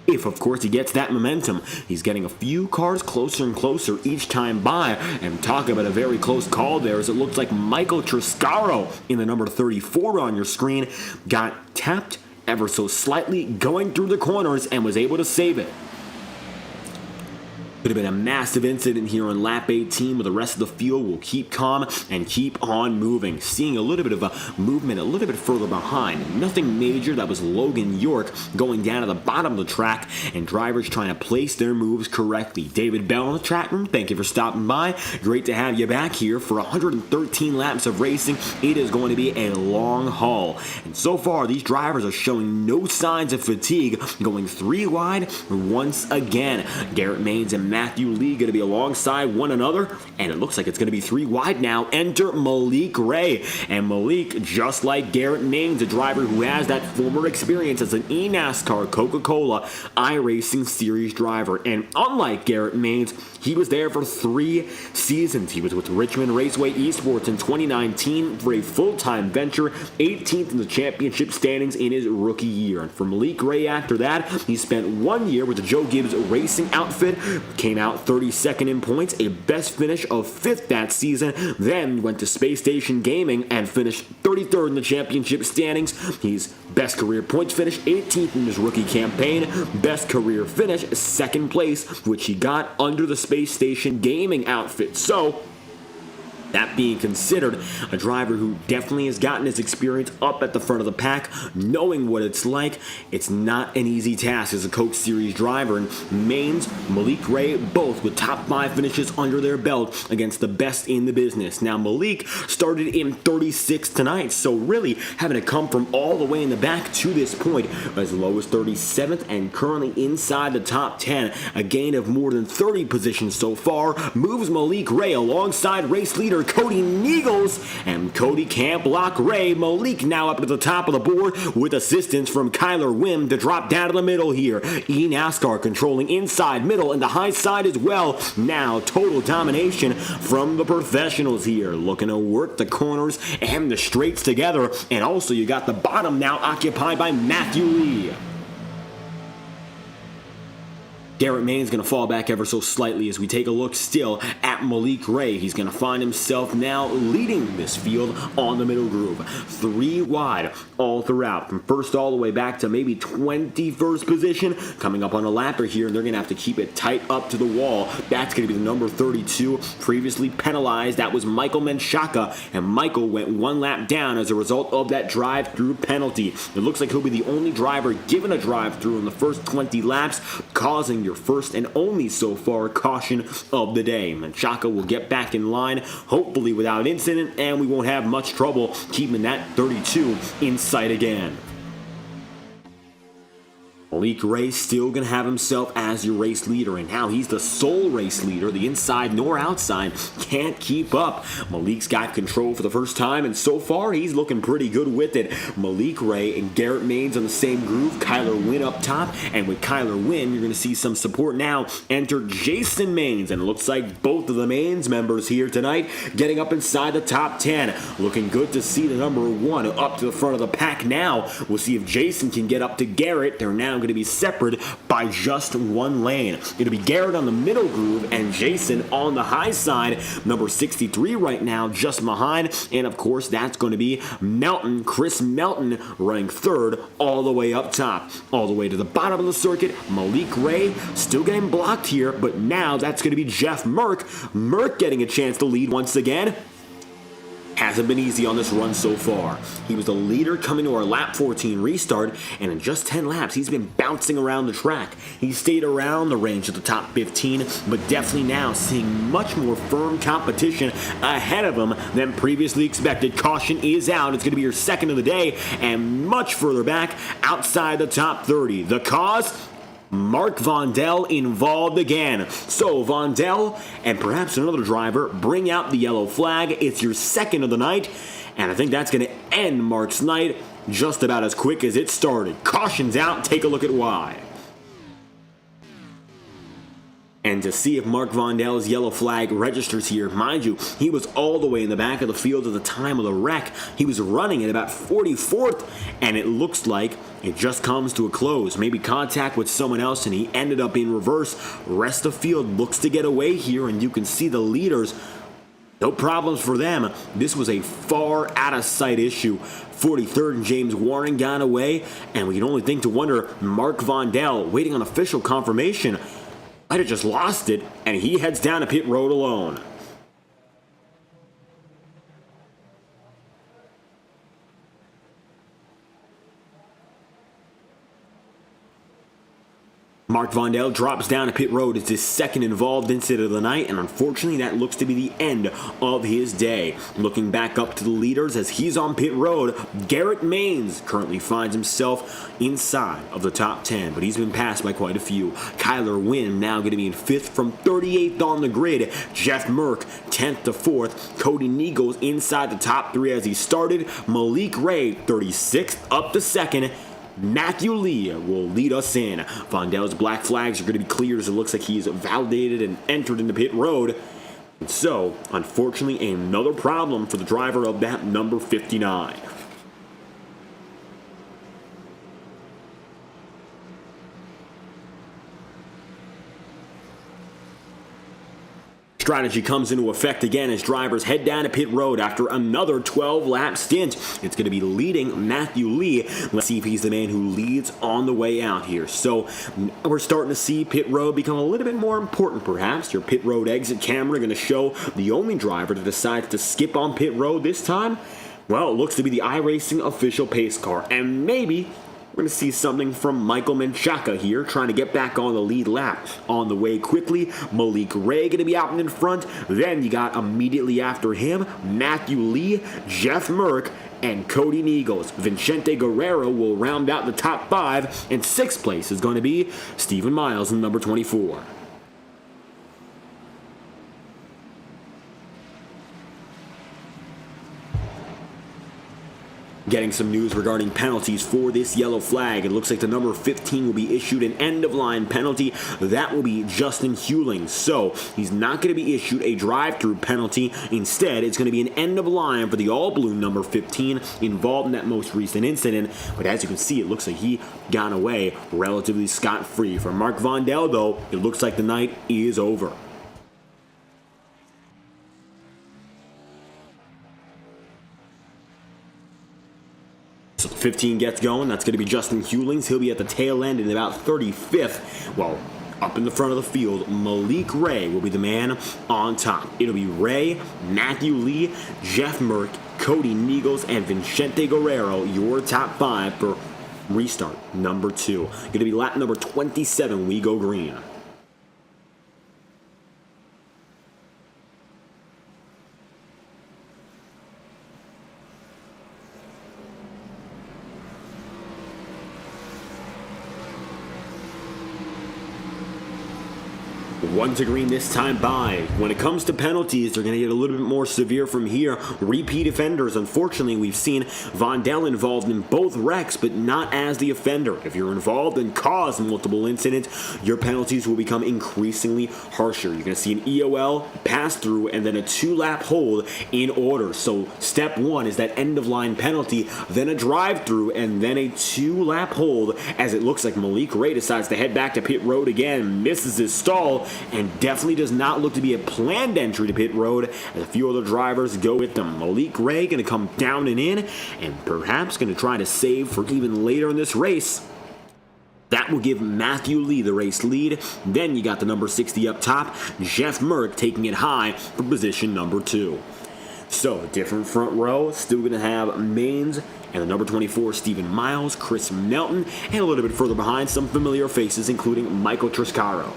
If, of course, he gets that momentum. He's getting a few cars closer and closer each time by, and talk about a very close call there, as it looks like Michael Triscaro in the number 34 on your screen got tapped ever so slightly going through the corners and was able to save it. Could have been a massive incident here on lap 18, but the rest of the field will keep calm and keep on moving. Seeing a little bit of a movement a little bit further behind. Nothing major. That was Logan York going down to the bottom of the track, and drivers trying to place their moves correctly. David Bell in the chat room, thank you for stopping by. Great to have you back here for 113 laps of racing. It is going to be a long haul. And so far, these drivers are showing no signs of fatigue, going 3 wide once again. Garrett Maines and Matthew Lee going to be alongside one another, and it looks like it's going to be 3 wide now. Enter Malik Ray, and Malik, just like Garrett Maines, a driver who has that former experience as an eNASCAR Coca-Cola iRacing Series driver, and unlike Garrett Maines, he was there for 3 seasons. He was with Richmond Raceway Esports in 2019 for a full-time venture, 18th in the championship standings in his rookie year. And for Malik Ray after that, he spent 1 year with the Joe Gibbs Racing outfit, came out 32nd in points, a best finish of 5th that season, then went to Space Station Gaming and finished 33rd in the championship standings. He's best career points finish, 18th in his rookie campaign, best career finish, 2nd place, which he got under the Space Station Gaming outfit. So, that being considered, a driver who definitely has gotten his experience up at the front of the pack, knowing what it's like. It's not an easy task as a Coke Series driver, and Maines, Malik Ray, both with top 5 finishes under their belt against the best in the business. Now, Malik started in 36th tonight, so really having to come from all the way in the back to this point, as low as 37th and currently inside the top 10. A gain of more than 30 positions so far moves Malik Ray alongside race leader Cody Niegels, and Cody can't block Ray. Malik now up to the top of the board with assistance from Kyler Wim to drop down to the middle here. NASCAR controlling inside, middle, and the high side as well. Now total domination from the professionals here, looking to work the corners and the straights together. And also you got the bottom now occupied by Matthew Lee. Garrett Maines going to fall back ever so slightly as we take a look still at Malik Ray. He's going to find himself now leading this field on the middle groove. 3 wide all throughout, from first all the way back to maybe 21st position. Coming up on a lapper here, and they're going to have to keep it tight up to the wall. That's going to be the number 32, previously penalized. That was Michael Menchaca, and Michael went 1 lap down as a result of that drive-through penalty. It looks like he'll be the only driver given a drive-through in the first 20 laps, causing your first and only so far caution of the day. Menchaca will get back in line, hopefully without incident, and we won't have much trouble keeping that 32 in sight again. Malik Ray still going to have himself as your race leader, and now he's the sole race leader. The inside nor outside can't keep up. Malik's got control for the first time, and so far he's looking pretty good with it. Malik Ray and Garrett Maines on the same groove. Kyler Wynn up top, and with Kyler Wynn, you're going to see some support now. Enter Jason Maines, and it looks like both of the Maines members here tonight getting up inside the top 10. Looking good to see the number 1 up to the front of the pack now. We'll see if Jason can get up to Garrett. They're now going to be separated by just 1 lane. It'll be Garrett on the middle groove and Jason on the high side. Number 63 right now just behind. And of course that's going to be Melton, Chris Melton, running 3rd all the way up top. All the way to the bottom of the circuit, Malik Ray still getting blocked here, but now that's going to be Jeff Merck. Merck getting a chance to lead once again. Hasn't been easy on this run so far. He was the leader coming to our lap 14 restart, and in just 10 laps, he's been bouncing around the track. He stayed around the range of the top 15, but definitely now seeing much more firm competition ahead of him than previously expected. Caution is out. It's going to be your second of the day, and much further back outside the top 30. The cause? Mark Vondel involved again. So Vondel and perhaps another driver bring out the yellow flag. It's your second of the night, and I think that's going to end Mark's night just about as quick as it started. Caution's out. Take a look at why. And to see if Mark Vondel's yellow flag registers here, mind you, he was all the way in the back of the field at the time of the wreck. He was running at about 44th, and it looks like it just comes to a close. Maybe contact with someone else, and he ended up in reverse. Rest of field looks to get away here, and you can see the leaders. No problems for them. This was a far out-of-sight issue. 43rd and James Warren got away, and we can only think to wonder, Mark Vondel, waiting on official confirmation, might have just lost it, and he heads down to pit road alone. Mark Vondel drops down to pit road. It's his second involved incident of the night, and unfortunately that looks to be the end of his day. Looking back up to the leaders as he's on pit road, Garrett Maines currently finds himself inside of the top 10, but he's been passed by quite a few. Kyler Wynn now going to be in 5th from 38th on the grid. Jeff Merck 10th to 4th. Cody Niegels inside the top 3 as he started. Malik Ray 36th up to 2nd. Matthew Lee will lead us in. Vondel's black flags are going to be cleared as it looks like he's validated and entered into pit road. And so, unfortunately, another problem for the driver of that number 59. Strategy comes into effect again as drivers head down to pit road after another 12-lap stint. It's going to be leading Matthew Lee. Let's see if he's the man who leads on the way out here. So we're starting to see pit road become a little bit more important, perhaps. Your pit road exit camera going to show the only driver that decides to skip on pit road this time. Well, it looks to be the iRacing official pace car, and maybe we're going to see something from Michael Menchaca here, trying to get back on the lead lap. On the way quickly, Malik Ray going to be out in front. Then you got immediately after him, Matthew Lee, Jeff Merck, and Cody Niegels. Vicente Guerrero will round out the top 5, and 6th place is going to be Stephen Miles in number 24. Getting some news regarding penalties for this yellow flag. It looks like the number 15 will be issued an end-of-line penalty. That will be Justin Hewling. So he's not going to be issued a drive-through penalty. Instead, it's going to be an end-of-line for the all-blue number 15 involved in that most recent incident. But as you can see, it looks like he got away relatively scot-free. For Mark Vondel, though, it looks like the night is over. So the 15 gets going. That's going to be Justin Hewlings. He'll be at the tail end in about 35th. Well, up in the front of the field, Malik Ray will be the man on top. It'll be Ray, Matthew Lee, Jeff Merck, Cody Niegels, and Vincente Guerrero, your top 5 for restart number 2. Going to be lap number 27, we go green. One to green this time by. When it comes to penalties, they're going to get a little bit more severe from here. Repeat offenders. Unfortunately, we've seen Vondel involved in both wrecks, but not as the offender. If you're involved and cause multiple incidents, your penalties will become increasingly harsher. You're going to see an EOL, pass through, and then a 2-lap hold in order. So step 1 is that end-of-line penalty, then a drive-through, and then a 2-lap hold, as it looks like Malik Ray decides to head back to pit road again, misses his stall, and definitely does not look to be a planned entry to pit road, as a few other drivers go with them. Malik Ray going to come down and in, and perhaps going to try to save for even later in this race. That will give Matthew Lee the race lead. Then you got the number 60 up top, Jeff Merck taking it high for position number 2. So, different front row, still going to have Maines and the number 24, Stephen Miles, Chris Melton, and a little bit further behind, some familiar faces, including Michael Triscaro.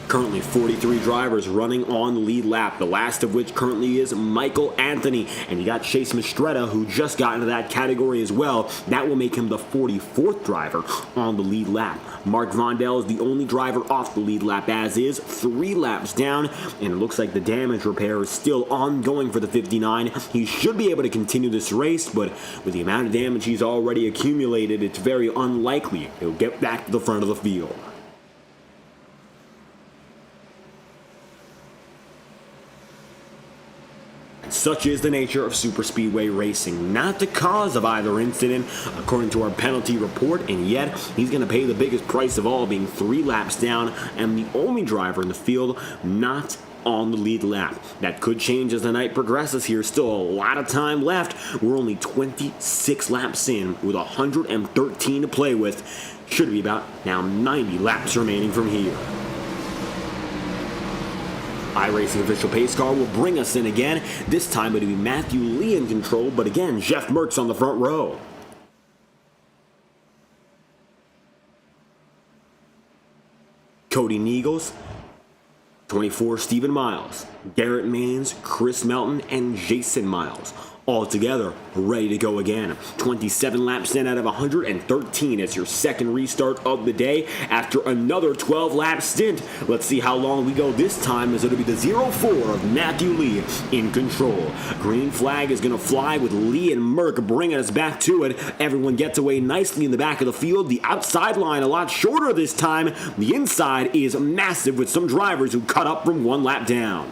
Currently 43 drivers running on the lead lap, the last of which currently is Michael Anthony. And you got Chase Mistretta, who just got into that category as well. That will make him the 44th driver on the lead lap. Mark Vondel is the only driver off the lead lap as is, 3 laps down, and it looks like the damage repair is still ongoing for the 59. He should be able to continue this race, but with the amount of damage he's already accumulated, it's very unlikely he'll get back to the front of the field. Such is the nature of superspeedway racing. Not the cause of either incident, according to our penalty report, and yet he's going to pay the biggest price of all, being 3 laps down and the only driver in the field not on the lead lap. That could change as the night progresses here. Still a lot of time left. We're only 26 laps in with 113 to play with. Should be about now 90 laps remaining from here. iRacing official pace car will bring us in again. This time it'll be Matthew Lee in control, but again, Jeff Merckx on the front row. Cody Niegels, 24 Stephen Miles, Garrett Maines, Chris Melton, and Jason Miles. All together, ready to go again. 27 laps in out of 113 as your second restart of the day after another 12-lap stint. Let's see how long we go this time, as it'll be the 0-4 of Matthew Lee in control. Green flag is going to fly with Lee and Merck bringing us back to it. Everyone gets away nicely in the back of the field. The outside line a lot shorter this time. The inside is massive with some drivers who cut up from 1 lap down.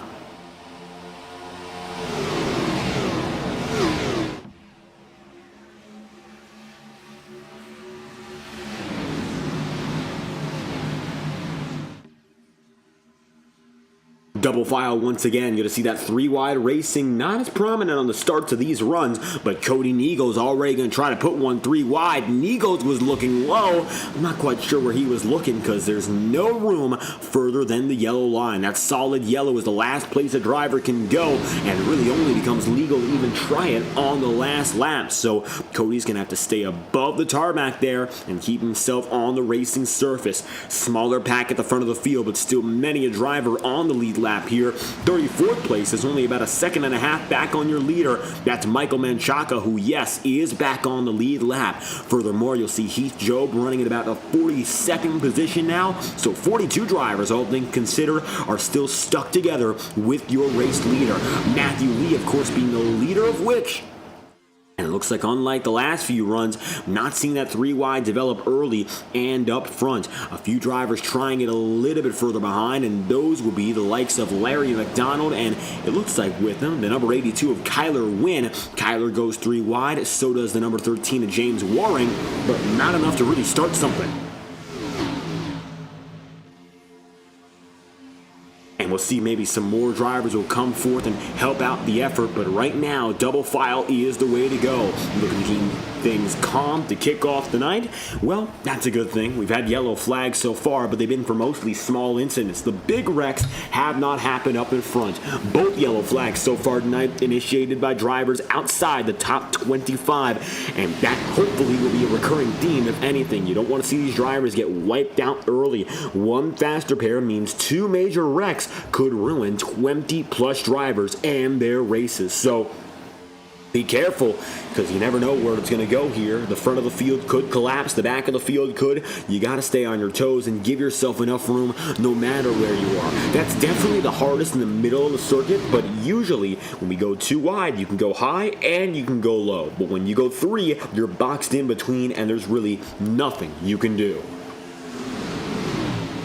Double file once again. Going to see that 3-wide racing not as prominent on the starts of these runs, but Cody Niegels already going to try to put one 3-wide. Niegels was looking low. I'm not quite sure where he was looking because there's no room further than the yellow line. That solid yellow is the last place a driver can go, and it really only becomes legal to even try it on the last lap. So Cody's going to have to stay above the tarmac there and keep himself on the racing surface. Smaller pack at the front of the field, but still many a driver on the lead lap lap here. 34th place is only about a second and a half back on your leader. That's Michael Menchaca, who, yes, is back on the lead lap. Furthermore, you'll see Heath Job running at about a 42nd position now. So 42 drivers, all things considered, are still stuck together with your race leader. Matthew Lee, of course, being the leader of which, and it looks like, unlike the last few runs, not seeing that 3-wide develop early and up front. A few drivers trying it a little bit further behind, and those will be the likes of Larry McDonald, and it looks like with him, the number 82 of Kyler Wynn. Kyler goes 3-wide, so does the number 13 of James Waring, but not enough to really start something. And we'll see maybe some more drivers will come forth and help out the effort, but right now, double file is the way to go. Looking to keep things calm to kick off the night. Well, that's a good thing. We've had yellow flags so far, but they've been for mostly small incidents. The big wrecks have not happened up in front. Both yellow flags so far tonight initiated by drivers outside the top 25, and that hopefully will be a recurring theme. If anything, you don't want to see these drivers get wiped out early. One faster pair means two major wrecks could ruin 20-plus drivers and their races. So be careful, because you never know where it's going to go here. The front of the field could collapse. The back of the field could. You got to stay on your toes and give yourself enough room no matter where you are. That's definitely the hardest in the middle of the circuit, but usually when we go too wide, you can go high and you can go low. But when you go 3, you're boxed in between and there's really nothing you can do.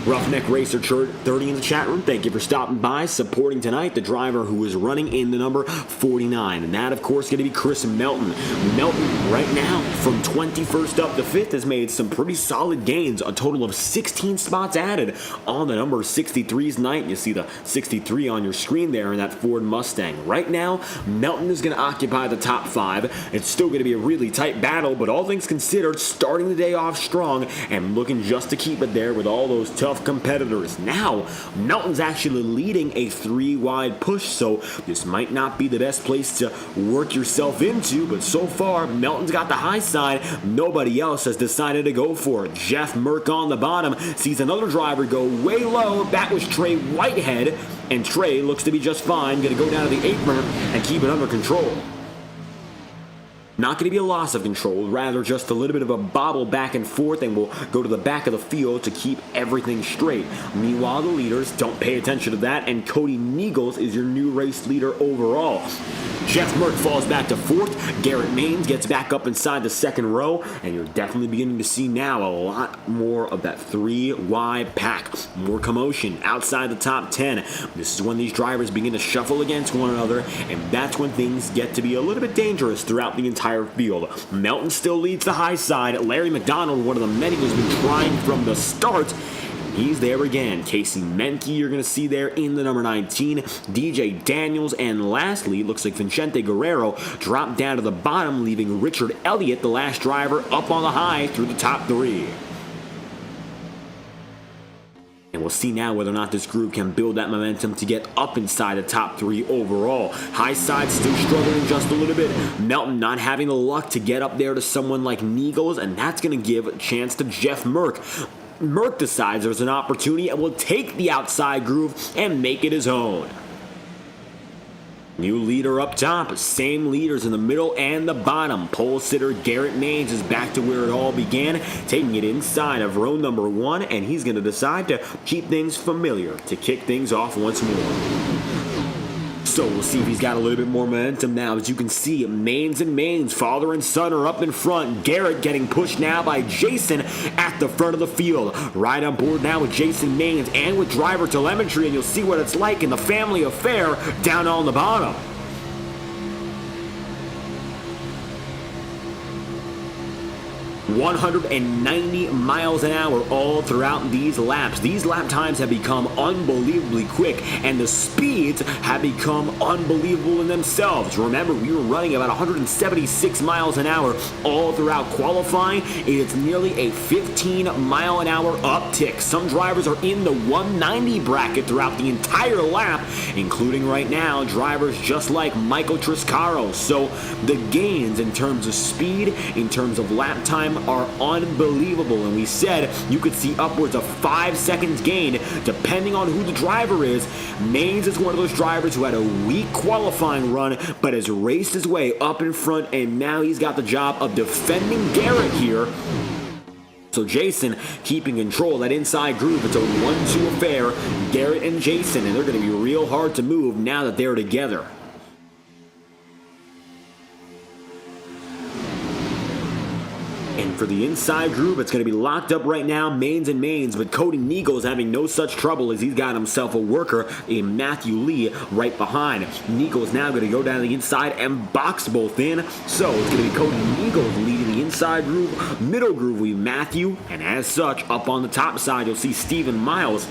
Roughneck Racer 30 in the chat room. Thank you for stopping by, supporting tonight the driver who is running in the number 49. And that, of course, going to be Chris Melton. Melton, right now, from 21st up to 5th, has made some pretty solid gains. A total of 16 spots added on the number 63's night. You see the 63 on your screen there in that Ford Mustang. Right now, Melton is going to occupy the top 5. It's still going to be a really tight battle, but all things considered, starting the day off strong and looking just to keep it there with all those tough competitors. Now, Melton's actually leading a 3-wide push, so this might not be the best place to work yourself into, but so far, Melton's got the high side. Nobody else has decided to go for it. Jeff Merck on the bottom sees another driver go way low. That was Trey Whitehead, and Trey looks to be just fine. Going to go down to the apron and keep it under control. Not going to be a loss of control, rather just a little bit of a bobble back and forth, and we'll go to the back of the field to keep everything straight. Meanwhile, the leaders don't pay attention to that, and Cody Niegels is your new race leader overall. Jeff Merck falls back to 4th. Garrett Maines gets back up inside the 2nd row, and you're definitely beginning to see now a lot more of that 3-wide pack. More commotion outside the top 10. This is when these drivers begin to shuffle against one another, and that's when things get to be a little bit dangerous throughout the entire field. Melton still leads the high side. Larry McDonald, one of the many who's been trying from the start, he's there again. Casey Menke, you're going to see there in the number 19. DJ Daniels, and lastly, looks like Vicente Guerrero dropped down to the bottom, leaving Richard Elliott, the last driver, up on the high through the top 3. And we'll see now whether or not this group can build that momentum to get up inside the top 3 overall. High side still struggling just a little bit. Melton not having the luck to get up there to someone like Niegels, and that's going to give a chance to Jeff Merck. Merck decides there's an opportunity and will take the outside groove and make it his own. New leader up top, same leaders in the middle and the bottom. Pole sitter Garrett Maines is back to where it all began, taking it inside of row number 1, and he's going to decide to keep things familiar to kick things off once more. So we'll see if he's got a little bit more momentum now. As you can see, Maines and Maines, father and son, are up in front. Garrett getting pushed now by Jason at the front of the field. Right on board now with Jason Maines and with driver telemetry, and you'll see what it's like in the family affair down on the bottom. 190 miles an hour all throughout these laps. These lap times have become unbelievably quick, and the speeds have become unbelievable in themselves. Remember, we were running about 176 miles an hour all throughout qualifying. It's nearly a 15 mile an hour uptick. Some drivers are in the 190 bracket throughout the entire lap, including right now drivers just like Michael Triscaro. So the gains in terms of speed, in terms of lap time, are unbelievable, and we said you could see upwards of 5 seconds gained depending on who the driver is. Maines is one of those drivers who had a weak qualifying run but has raced his way up in front, and now he's got the job of defending Garrett here. So Jason keeping control of that inside groove. It's a 1-2 affair, Garrett and Jason, and they're going to be real hard to move now that they're together. And for the inside groove, it's going to be locked up right now, Maines and Maines, but Cody Neagle's having no such trouble as he's got himself a worker in Matthew Lee right behind. Neagle's now going to go down the inside and box both in. So it's going to be Cody Neagle leading the inside groove. Middle groove will be Matthew, and as such, up on the top side, you'll see Stephen Miles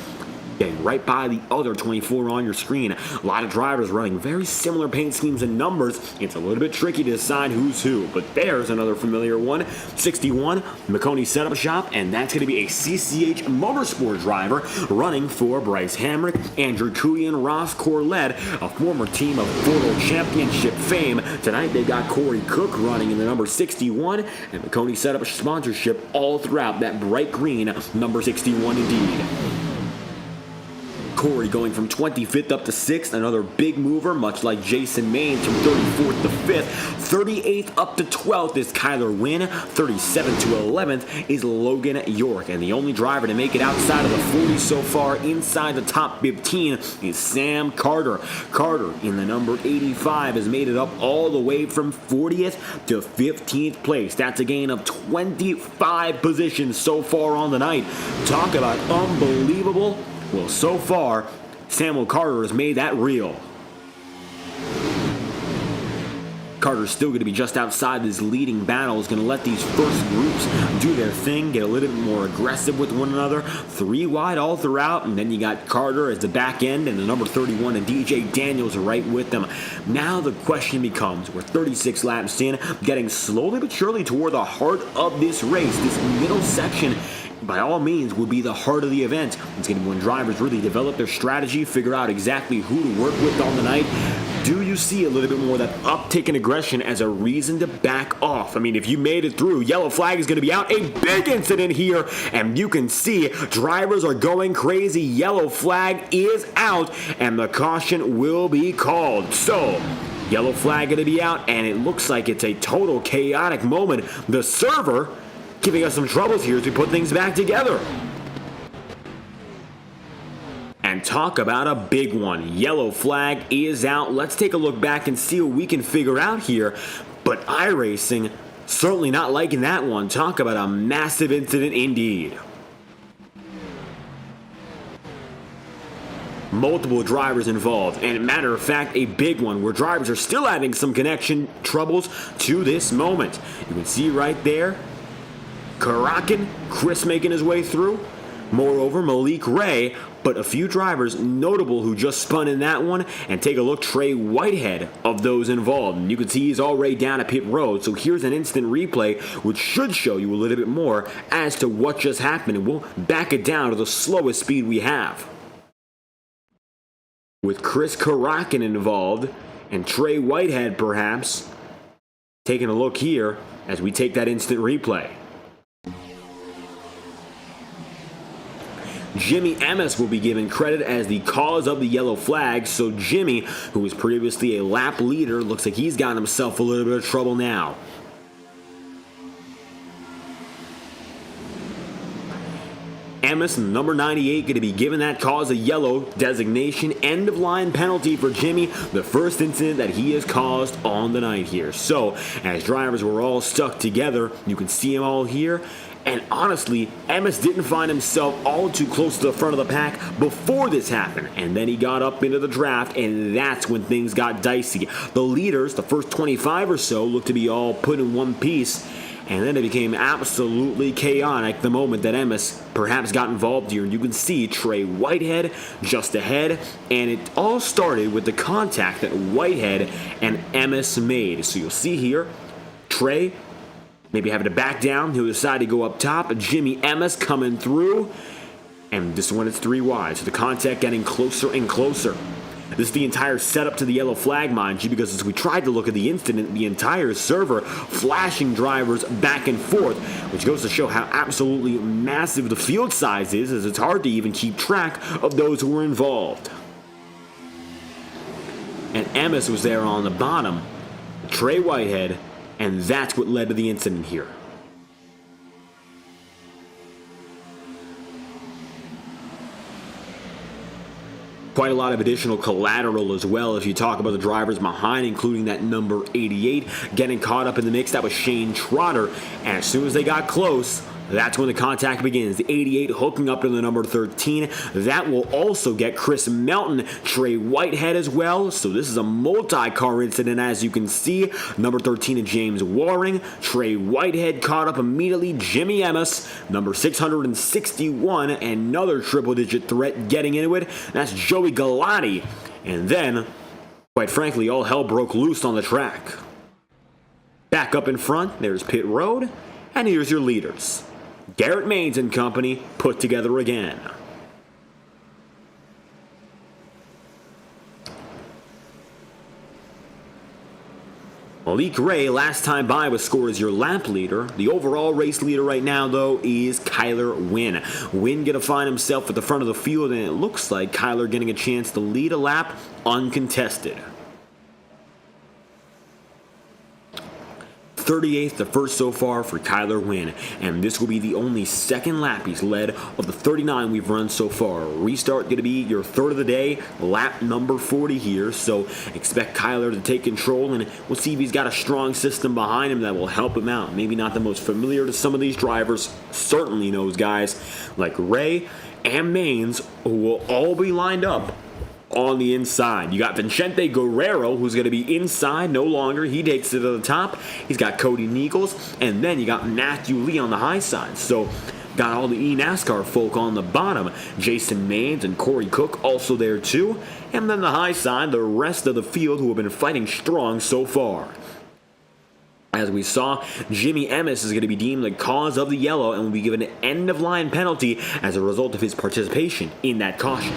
getting right by the other 24 on your screen. A lot of drivers running very similar paint schemes and numbers. It's a little bit tricky to decide who's who, but there's another familiar one. 61, McConey Setup Shop, and that's going to be a CCH Motorsports driver running for Bryce Hamrick, Andrew Cooey, and Ross Corlett, a former team of Ford Championship fame. Tonight they got Corey Cook running in the number 61, and McConey Setup sponsorship all throughout that bright green number 61 indeed. Corey going from 25th up to 6th, another big mover, much like Jason Maines from 34th to 5th. 38th up to 12th is Kyler Wynn. 37th to 11th is Logan York. And the only driver to make it outside of the 40 so far inside the top 15 is Sam Carter. Carter in the number 85 has made it up all the way from 40th to 15th place. That's a gain of 25 positions so far on the night. Talk about unbelievable. Well, so far, Samuel Carter has made that real. Carter's still going to be just outside this leading battle. Is going to let these first groups do their thing, get a little bit more aggressive with one another. 3 wide all throughout, and then you got Carter as the back end, and the number 31 and DJ Daniels right with them. Now the question becomes, we're 36 laps in, getting slowly but surely toward the heart of this race. This middle section, by all means, would be the heart of the event. It's going to be when drivers really develop their strategy, figure out exactly who to work with on the night. Do you see a little bit more of that uptick in aggression as a reason to back off? I mean, if you made it through, yellow flag is going to be out. A big incident here, and you can see drivers are going crazy. Yellow flag is out, and the caution will be called. So, yellow flag going to be out, and it looks like it's a total chaotic moment. The server giving us some troubles here as we put things back together. And talk about a big one. Yellow flag is out. Let's take a look back and see what we can figure out here. But iRacing, certainly not liking that one. Talk about a massive incident indeed. Multiple drivers involved, and matter of fact, a big one where drivers are still having some connection troubles to this moment. You can see right there, Karakin, Chris making his way through. Moreover, Malik Ray, but a few drivers notable who just spun in that one. And take a look, Trey Whitehead of those involved. And you can see he's already down at pit road. So here's an instant replay, which should show you a little bit more as to what just happened. And we'll back it down to the slowest speed we have. With Chris Karakin involved and Trey Whitehead perhaps taking a look here as we take that instant replay. Jimmy MMS will be given credit as the cause of the yellow flag. So Jimmy, who was previously a lap leader, looks like he's got himself a little bit of trouble now. MMS, number 98, going to be given that cause a yellow designation. End of line penalty for Jimmy, the first incident that he has caused on the night here. So as drivers were all stuck together, you can see them all here. And honestly, MMS didn't find himself all too close to the front of the pack before this happened. And then he got up into the draft, and that's when things got dicey. The leaders, the first 25 or so, looked to be all put in one piece. And then it became absolutely chaotic the moment that MMS perhaps got involved here. And you can see Trey Whitehead just ahead. And it all started with the contact that Whitehead and MMS made. So you'll see here, Trey maybe having to back down. He'll decide to go up top. Jimmy MMS coming through. And this one is 3 wide. So the contact getting closer and closer. This is the entire setup to the yellow flag, mind you, because as we tried to look at the incident, the entire server flashing drivers back and forth, which goes to show how absolutely massive the field size is, as it's hard to even keep track of those who were involved. And MMS was there on the bottom, Trey Whitehead, and that's what led to the incident here. Quite a lot of additional collateral as well if you talk about the drivers behind, including that number 88 getting caught up in the mix. That was Shane Trotter, and as soon as they got close, that's when the contact begins. The 88 hooking up to the number 13. That will also get Chris Melton, Trey Whitehead as well. So this is a multi-car incident, as you can see. Number 13 is James Waring. Trey Whitehead caught up immediately. Jimmy Emmis, number 661, another triple-digit threat getting into it. That's Joey Galati. And then, quite frankly, all hell broke loose on the track. Back up in front, there's pit road, and here's your leaders. Garrett Maines and company put together again. Malik Ray, last time by, was scored as your lap leader. The overall race leader right now, though, is Kyler Wynn. Wynn going to find himself at the front of the field, and it looks like Kyler getting a chance to lead a lap uncontested. 38th, the first so far for Kyler Wynn, and this will be the only second lap he's led of the 39 we've run so far. Restart going to be your third of the day, lap number 40 here, so expect Kyler to take control, and we'll see if he's got a strong system behind him that will help him out. Maybe not the most familiar to some of these drivers, certainly knows guys like Ray and Maines, who will all be lined up on the inside. You got Vicente Guerrero, who's going to be inside no longer. He takes it to the top. He's got Cody Nichols, and then you got Matthew Lee on the high side. So got all the NASCAR folk on the bottom. Jason Maines and Corey Cook also there too. And then the high side, the rest of the field who have been fighting strong so far. As we saw, Jimmy Emmis is going to be deemed the cause of the yellow and will be given an end-of-line penalty as a result of his participation in that caution.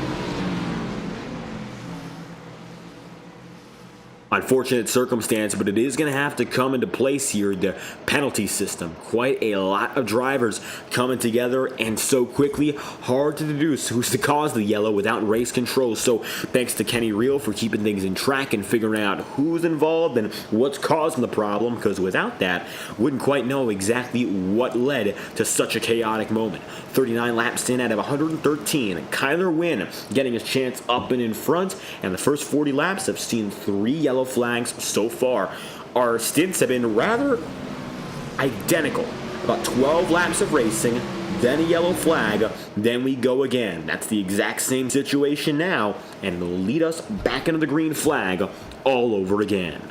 Unfortunate circumstance, but it is going to have to come into place here, the penalty system. Quite a lot of drivers coming together, and so quickly, hard to deduce who's the cause of the yellow without race control. So thanks to Kenny Reel for keeping things in track and figuring out who's involved and what's causing the problem, because without that, wouldn't quite know exactly what led to such a chaotic moment. 39 laps in out of 113. Kyler Wynn getting his chance up and in front, and the first 40 laps have seen 3 yellow flags so far. Our stints have been rather identical. About 12 laps of racing, then a yellow flag, then we go again. That's the exact same situation now, and it'll lead us back into the green flag all over again.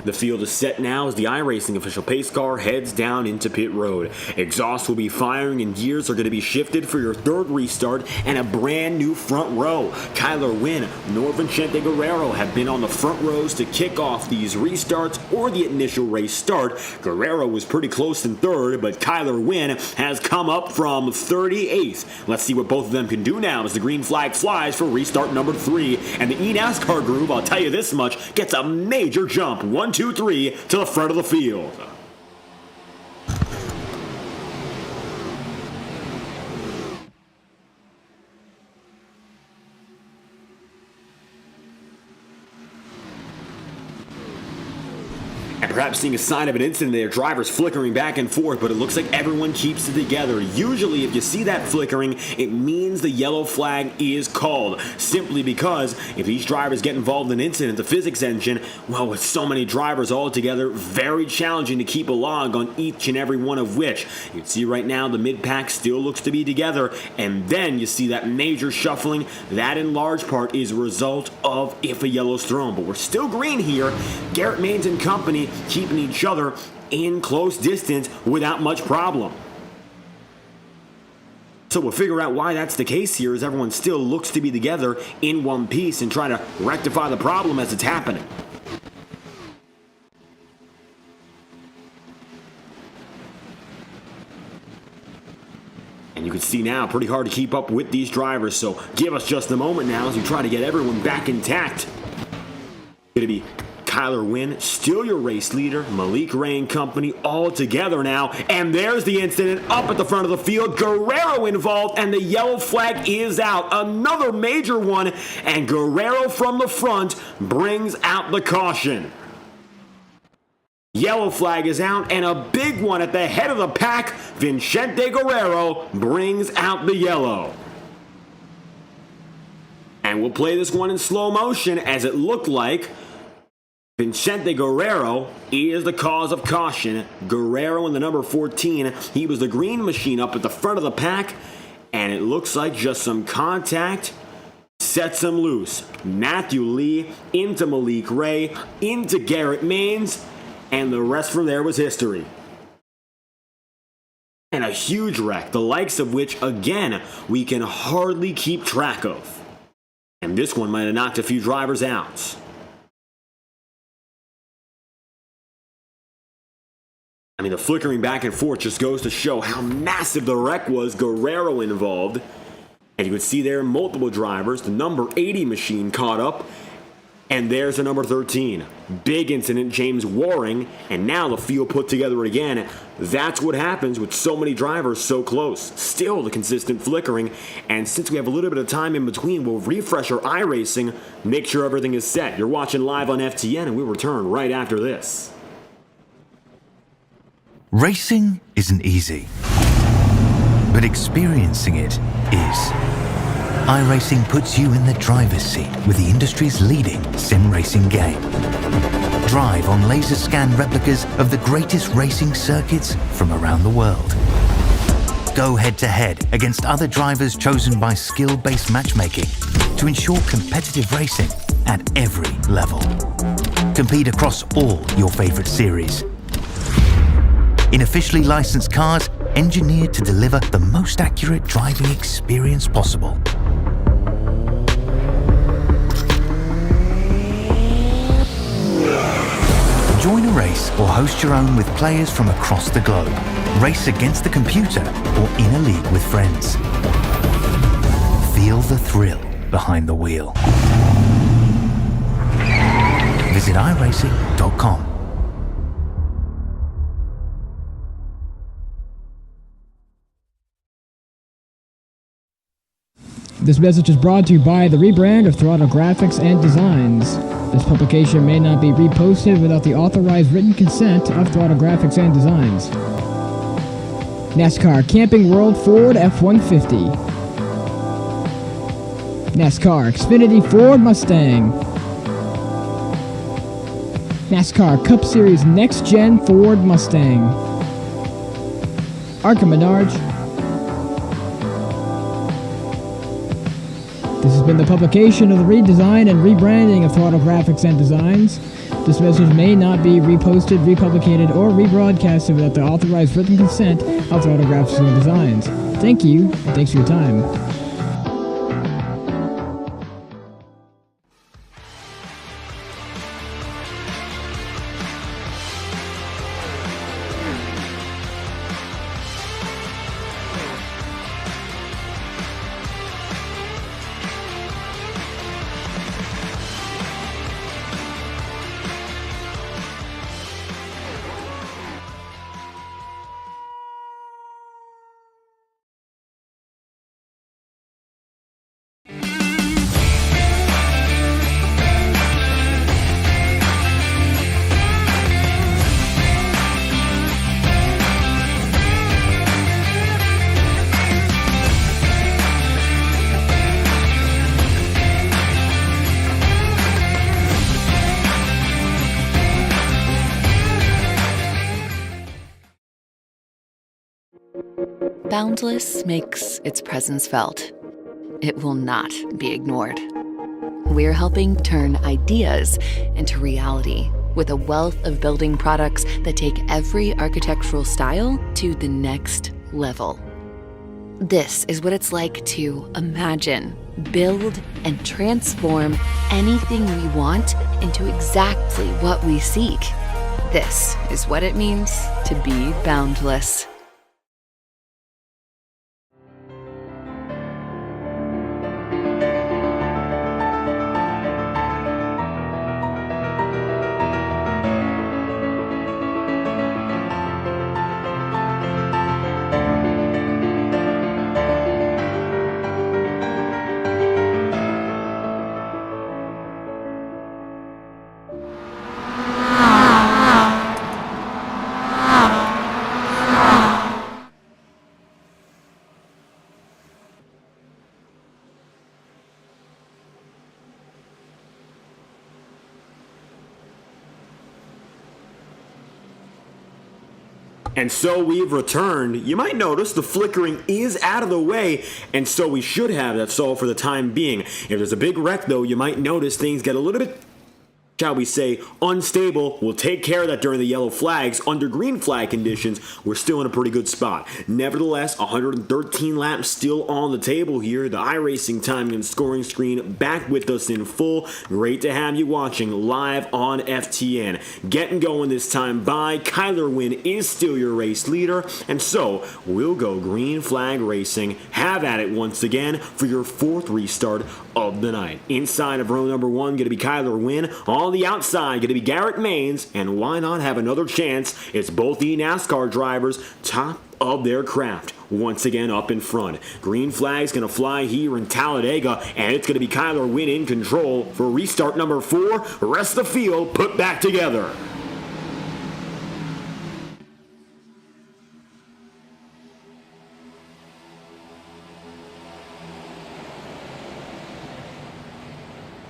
The field is set now as the iRacing official pace car heads down into pit road. Exhaust will be firing and gears are going to be shifted for your third restart and a brand new front row. Kyler Wynn nor Vicente Guerrero have been on the front rows to kick off these restarts or the initial race start. Guerrero was pretty close in third, but Kyler Wynn has come up from 38th. Let's see what both of them can do now as the green flag flies for restart number 3. And the NASCAR group, I'll tell you this much, gets a major jump. 1, 2, 3 to the front of the field. And perhaps seeing a sign of an incident there, drivers flickering back and forth, but it looks like everyone keeps it together. Usually, if you see that flickering, it means the yellow flag is called, simply because if these drivers get involved in an incident, the physics engine, well, with so many drivers all together, very challenging to keep a log on each and every one of which. You can see right now the mid-pack still looks to be together, and then you see that major shuffling. That in large part is a result of if a yellow's thrown, but we're still green here. Garrett Maines and company keeping each other in close distance without much problem. So we'll figure out why that's the case here, as everyone still looks to be together in one piece and try to rectify the problem as it's happening. And you can see now, pretty hard to keep up with these drivers, so give us just a moment now as we try to get everyone back intact. Going to be Kyler Wynn, still your race leader, Malik Ray and company all together now, and there's the incident up at the front of the field. Guerrero involved, and the yellow flag is out. Another major one, and Guerrero from the front brings out the caution. Yellow flag is out, and a big one at the head of the pack. Vicente Guerrero brings out the yellow. And we'll play this one in slow motion, as it looked like Vicente Guerrero is the cause of caution. Guerrero in the number 14. He was the green machine up at the front of the pack, and it looks like just some contact sets him loose. Matthew Lee into Malik Ray, into Garrett Maines, and the rest from there was history. And a huge wreck, the likes of which, again, we can hardly keep track of. And this one might have knocked a few drivers out. I mean, the flickering back and forth just goes to show how massive the wreck was. Guerrero involved. And you can see there multiple drivers. The number 80 machine caught up. And there's the number 13. Big incident, James Waring. And now the field put together again. That's what happens with so many drivers so close. Still the consistent flickering. And since we have a little bit of time in between, we'll refresh our iRacing, make sure everything is set. You're watching live on FTN, and we'll return right after this. Racing isn't easy, but experiencing it is. iRacing puts you in the driver's seat with the industry's leading sim racing game. Drive on laser scan replicas of the greatest racing circuits from around the world. Go head to head against other drivers chosen by skill-based matchmaking to ensure competitive racing at every level. Compete across all your favorite series. In officially licensed cars, engineered to deliver the most accurate driving experience possible. Join a race or host your own with players from across the globe. Race against the computer or in a league with friends. Feel the thrill behind the wheel. Visit iRacing.com. This message is brought to you by the rebrand of Throttle Graphics and Designs. This publication may not be reposted without the authorized written consent of Throttle Graphics and Designs. NASCAR Camping World Ford F-150. NASCAR Xfinity Ford Mustang. NASCAR Cup Series Next Gen Ford Mustang. Arca Menards. This has been the publication of the redesign and rebranding of Throttle Graphics and Designs. This message may not be reposted, republicated, or rebroadcasted without the authorized written consent of Throttle Graphics and Designs. Thank you, and thanks for your time. Boundless makes its presence felt. It will not be ignored. We're helping turn ideas into reality with a wealth of building products that take every architectural style to the next level. This is what it's like to imagine, build, and transform anything we want into exactly what we seek. This is what it means to be boundless. And so we've returned. You might notice the flickering is out of the way, and so we should have that solved for the time being. If there's a big wreck, though, you might notice things get a little bit, shall we say, unstable. We'll take care of that during the yellow flags. Under green flag conditions, we're still in a pretty good spot. Nevertheless, 113 laps still on the table here. The iRacing timing and scoring screen back with us in full. Great to have you watching live on FTN. Getting going this time by. Kyler Wynn is still your race leader, and so we'll go green flag racing. Have at it once again for your fourth restart of the night. Inside of row number one, going to be Kyler Wynn. On the outside, going to be Garrett Maines, and why not have another chance? It's both the NASCAR drivers, top of their craft, once again up in front. Green flag's going to fly here in Talladega, and it's going to be Kyler Wynn in control for restart number 4. Rest of the field put back together.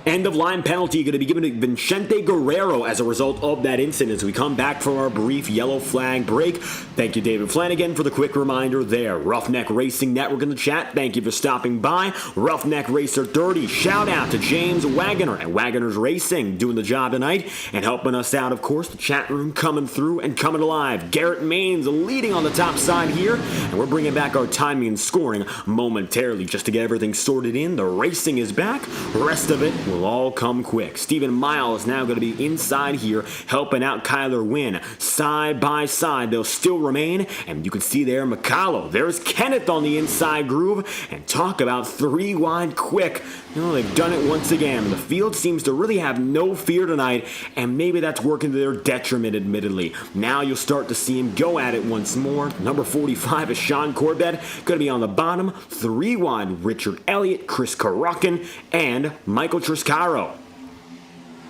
End-of-line penalty going to be given to Vicente Guerrero as a result of that incident as we come back from our brief yellow flag break. Thank you, David Flanagan, for the quick reminder there. Roughneck Racing Network in the chat, thank you for stopping by. Roughneck Racer 30, shout out to James Wagoner and Wagoner's Racing doing the job tonight and helping us out, of course. The chat room coming through and coming alive. Garrett Maines leading on the top side here, and we're bringing back our timing and scoring momentarily just to get everything sorted in. The racing is back. The rest of it will all come quick. Stephen Miles now going to be inside here helping out Kyler Wynn. Side by side, they'll still remain, and you can see there McCullough. There's Kenneth on the inside groove, and talk about 3 wide quick. You know, they've done it once again. The field seems to really have no fear tonight, and maybe that's working to their detriment, admittedly. Now you'll start to see him go at it once more. Number 45 is Sean Corbett, going to be on the bottom. 3 wide, Richard Elliott, Chris Karukin, and Michael Triscaro.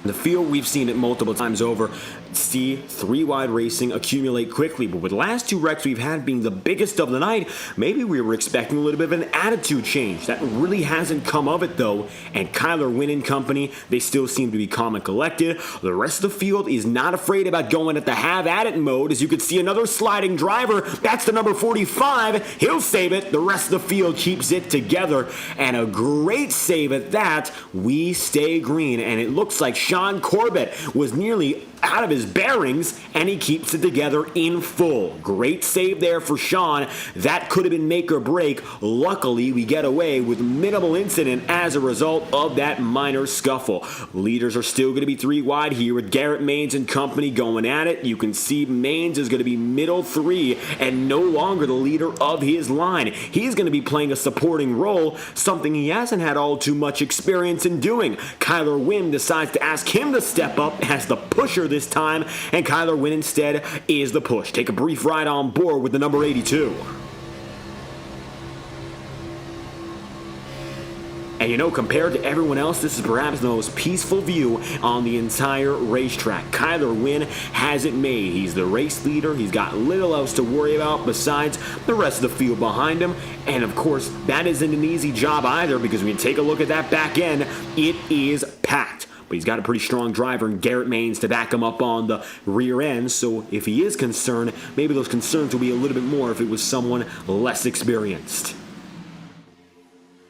The field, we've seen it multiple times over. See 3 wide racing accumulate quickly, but with the last 2 wrecks we've had being the biggest of the night, maybe we were expecting a little bit of an attitude change. That really hasn't come of it though, and Kyler Wynn and company, they still seem to be calm and collected. The rest of the field is not afraid about going at the have at it mode. As you can see, another sliding driver, that's the number 45, he'll save it. The rest of the field keeps it together, and a great save at that. We stay green, and it looks like Sean Corbett was nearly out of his bearings, and he keeps it together in full. Great save there for Sean. That could have been make or break. Luckily, we get away with minimal incident as a result of that minor scuffle. Leaders are still going to be 3 wide here with Garrett Maines and company going at it. You can see Maines is going to be middle 3 and no longer the leader of his line. He's going to be playing a supporting role, something he hasn't had all too much experience in doing. Kyler Wynn decides to ask him to step up as the pusher this time, and Kyler Wynn instead is the push. Take a brief ride on board with the number 82. And you know, compared to everyone else, this is perhaps the most peaceful view on the entire racetrack. Kyler Wynn has it made. He's the race leader. He's got little else to worry about besides the rest of the field behind him. And of course, that isn't an easy job either, because when you take a look at that back end, it is packed. But he's got a pretty strong driver in Garrett Maines to back him up on the rear end. So if he is concerned, maybe those concerns will be a little bit more if it was someone less experienced.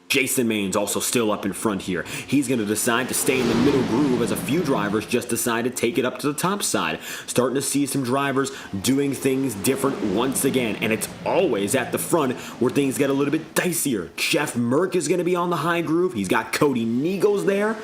Jason Maines also still up in front here. He's going to decide to stay in the middle groove as a few drivers just decide to take it up to the top side. Starting to see some drivers doing things different once again, and it's always at the front where things get a little bit dicier. Jeff Merck is going to be on the high groove. He's got Cody Niegels there.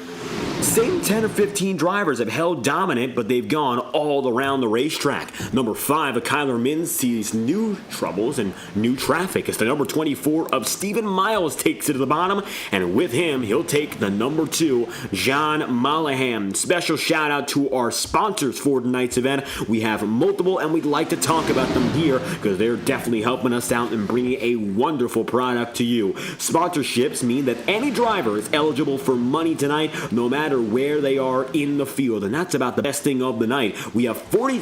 Same 10 or 15 drivers have held dominant, but they've gone all around the racetrack. Number 5 of Kyler Mins sees new troubles and new traffic as the number 24 of Stephen Miles takes it to the bottom, and with him, he'll take the number 2, John Mollahan. Special shout out to our sponsors for tonight's event. We have multiple, and we'd like to talk about them here because they're definitely helping us out and bringing a wonderful product to you. Sponsorships mean that any driver is eligible for money tonight, no matter where they are in the field, and that's about the best thing of the night. We have 43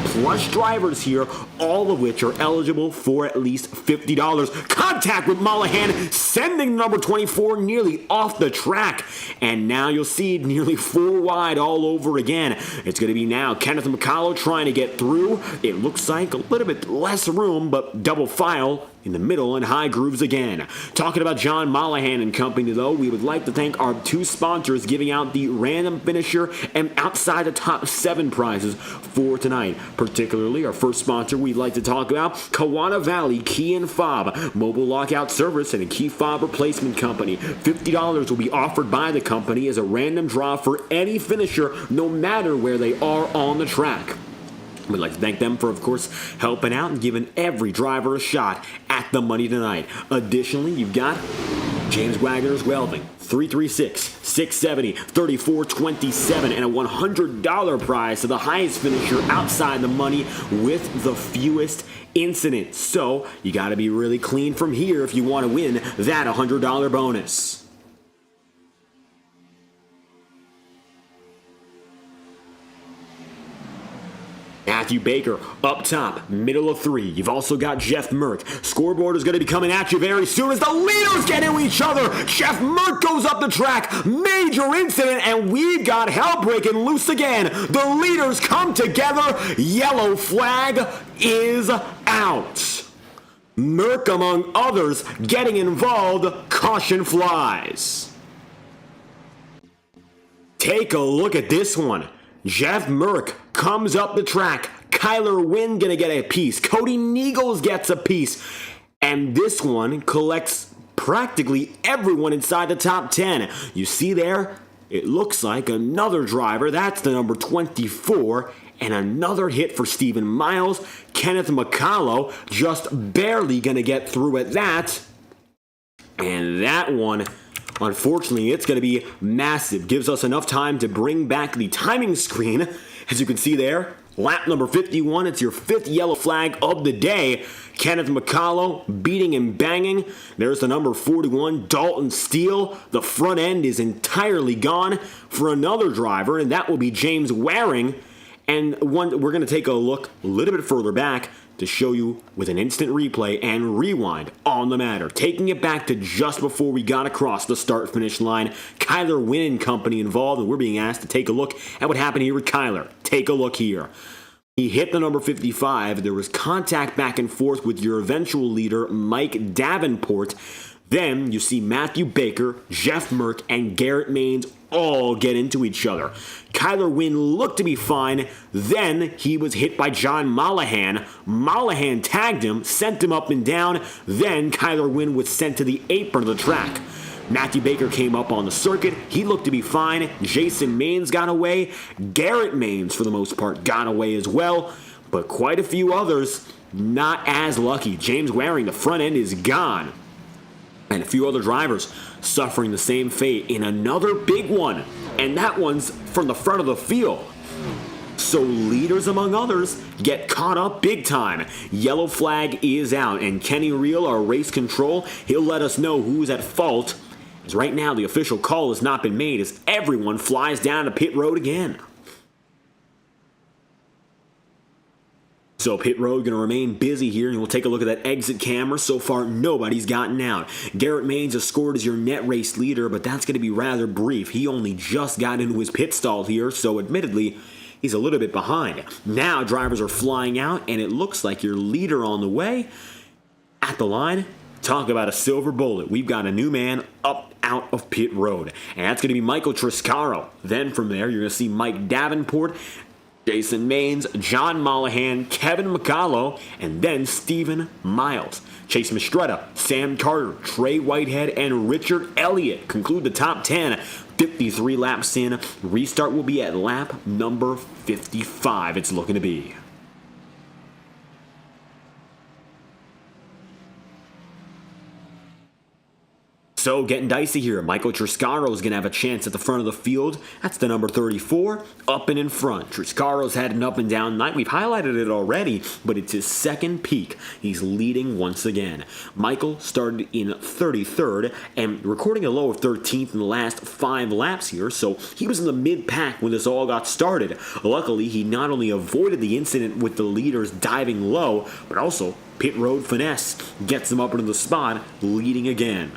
plus drivers here, all of which are eligible for at least $50. Contact with Mollahan, sending number 24 nearly off the track, and now you'll see nearly 4 wide all over again. It's going to be now Kenneth McCullough trying to get through. It looks like a little bit less room, but double file in the middle and high grooves again. Talking about John Mollahan and company, though, we would like to thank our 2 sponsors giving out the random finisher and outside the top 7 prizes for tonight. Particularly, our first sponsor we'd like to talk about, Kawana Valley Key and Fob, mobile lockout service and a key fob replacement company. $50 will be offered by the company as a random draw for any finisher, no matter where they are on the track. We'd like to thank them for, of course, helping out and giving every driver a shot at the money tonight. Additionally, you've got James Wagner's Welding, 336-670-3427, and a $100 prize to the highest finisher outside the money with the fewest incidents. So, you got to be really clean from here if you want to win that $100 bonus. Matthew Baker up top, middle of 3. You've also got Jeff Merck. Scoreboard is going to be coming at you very soon as the leaders get into each other. Jeff Merck goes up the track. Major incident, and we've got hell breaking loose again. The leaders come together. Yellow flag is out. Merck, among others, getting involved. Caution flies. Take a look at this one. Jeff Merck comes up the track. Kyler Wynn gonna get a piece. Cody Niegels gets a piece. And this one collects practically everyone inside the top 10. You see there? It looks like another driver. That's the number 24. And another hit for Stephen Miles. Kenneth McCullough just barely gonna get through at that. And that one, unfortunately, it's going to be massive. Gives us enough time to bring back the timing screen. As you can see there, lap number 51. It's your 5th yellow flag of the day. Kenneth McCullough beating and banging. There's the number 41, Dalton Steele. The front end is entirely gone for another driver, and that will be James Waring. And we're going to take a look a little bit further back to show you with an instant replay and rewind on the matter. Taking it back to just before we got across the start-finish line. Kyler Wynn and company involved, and we're being asked to take a look at what happened here with Kyler. Take a look here. He hit the number 55. There was contact back and forth with your eventual leader, Mike Davenport. Then you see Matthew Baker, Jeff Merck, and Garrett Maines all get into each other. Kyler Wynn looked to be fine. Then he was hit by John Mollahan. Mollahan tagged him, sent him up and down. Then Kyler Wynn was sent to the apron of the track. Matthew Baker came up on the circuit. He looked to be fine. Jason Maines got away. Garrett Maines, for the most part, got away as well. But quite a few others not as lucky. James Waring, the front end is gone. And a few other drivers suffering the same fate in another big one. And that one's from the front of the field. So leaders, among others, get caught up big time. Yellow flag is out. And Kenny Reel, our race control, he'll let us know who's at fault. As right now, the official call has not been made as everyone flies down to pit road again. So pit road going to remain busy here, and we'll take a look at that exit camera. So far, nobody's gotten out. Garrett Maines has scored as your net race leader, but that's going to be rather brief. He only just got into his pit stall here, so admittedly, he's a little bit behind. Now drivers are flying out, and it looks like your leader on the way. At the line, Talk about a silver bullet. We've got a new man up out of pit road, and that's going to be Michael Triscaro. Then from there, you're going to see Mike Davenport, Jason Maines, John Mollahan, Kevin McCallow, and then Stephen Miles. Chase Mistretta, Sam Carter, Trey Whitehead, and Richard Elliott conclude the top 10. 53 laps in. Restart will be at lap number 55, it's looking to be. So getting dicey here. Michael Triscaro is going to have a chance at the front of the field. That's the number 34, up and in front. Triscaro's had an up and down night. We've highlighted it already, but it's his second peak. He's leading once again. Michael started in 33rd and recording a low of 13th in the last 5 laps here, so he was in the mid-pack when this all got started. Luckily, he not only avoided the incident with the leaders diving low, but also pit road finesse gets him up into the spot, leading again.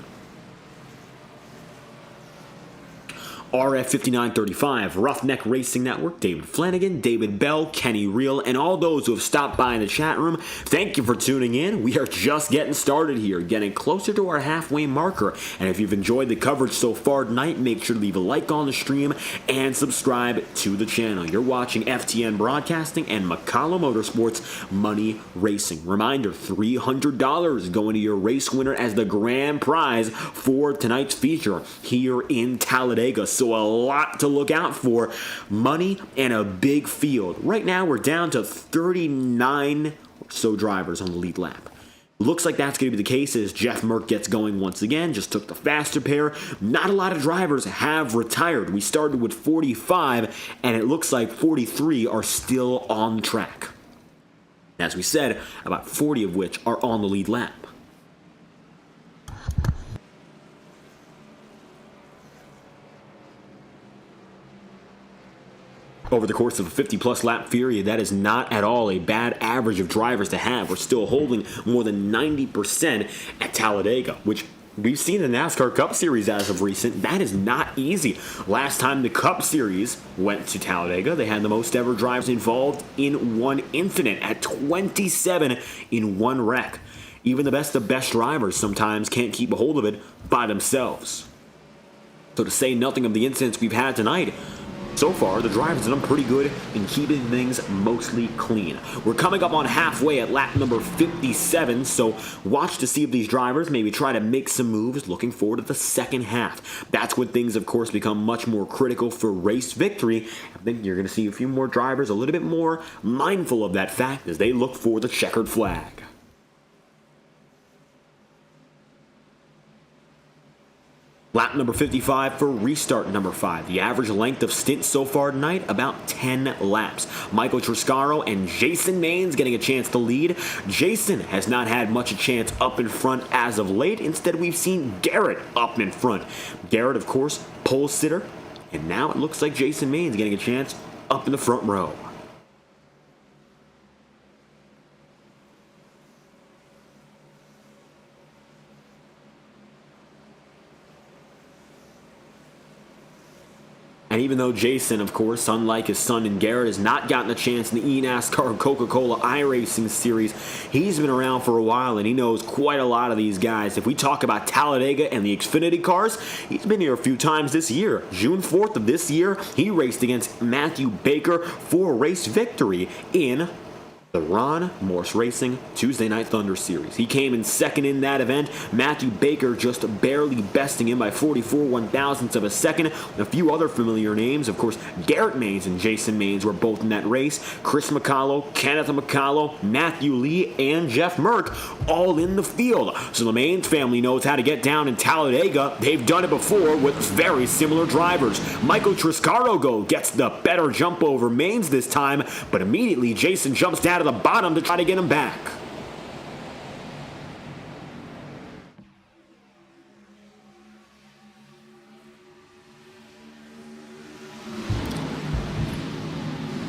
RF 5935, Roughneck Racing Network, David Flanagan, David Bell, Kenny Reel, and all those who have stopped by in the chat room, thank you for tuning in. We are just getting started here, getting closer to our halfway marker. And if you've enjoyed the coverage so far tonight, make sure to leave a like on the stream and subscribe to the channel. You're watching FTN Broadcasting and McCallum Motorsports Money Racing. Reminder, $300 going to your race winner as the grand prize for tonight's feature here in Talladega. So a lot to look out for. Money and a big field. Right now we're down to 39 or so drivers on the lead lap. Looks like that's going to be the case as Jeff Merck gets going once again. Just took the faster pair. Not a lot of drivers have retired. We started with 45 and it looks like 43 are still on track. As we said, about 40 of which are on the lead lap. Over the course of a 50-plus lap period, that is not at all a bad average of drivers to have. We're still holding more than 90% at Talladega, which we've seen in the NASCAR Cup Series as of recent. That is not easy. Last time the Cup Series went to Talladega, they had the most ever drivers involved in one incident at 27 in one wreck. Even the best of best drivers sometimes can't keep a hold of it by themselves. So to say nothing of the incidents we've had tonight, so far, the drivers have done pretty good in keeping things mostly clean. We're coming up on halfway at lap number 57, so watch to see if these drivers maybe try to make some moves looking forward to the second half. That's when things, of course, become much more critical for race victory. I think you're going to see a few more drivers a little bit more mindful of that fact as they look for the checkered flag. Lap number 55 for restart number 5. The average length of stint so far tonight, about 10 laps. Michael Triscaro and Jason Maines getting a chance to lead. Jason has not had much a chance up in front as of late. Instead, we've seen Garrett up in front. Garrett, of course, pole sitter. And now it looks like Jason Maines getting a chance up in the front row. And even though Jason, of course, unlike his son and Garrett, has not gotten a chance in the NASCAR Coca-Cola iRacing Series, he's been around for a while and he knows quite a lot of these guys. If we talk about Talladega and the Xfinity cars, he's been here a few times this year. June 4th of this year, he raced against Matthew Baker for a race victory in the Ron Morse Racing Tuesday Night Thunder Series. He came in second in that event. Matthew Baker just barely besting him by 44 one-thousandths of a second. A few other familiar names, of course, Garrett Maines and Jason Maines were both in that race. Chris McCallow, Kenneth McCallow, Matthew Lee, and Jeff Merck all in the field. So the Maines family knows how to get down in Talladega. They've done it before with very similar drivers. Michael Triscaro gets the better jump over Maines this time, but immediately Jason jumps down to the bottom to try to get him back.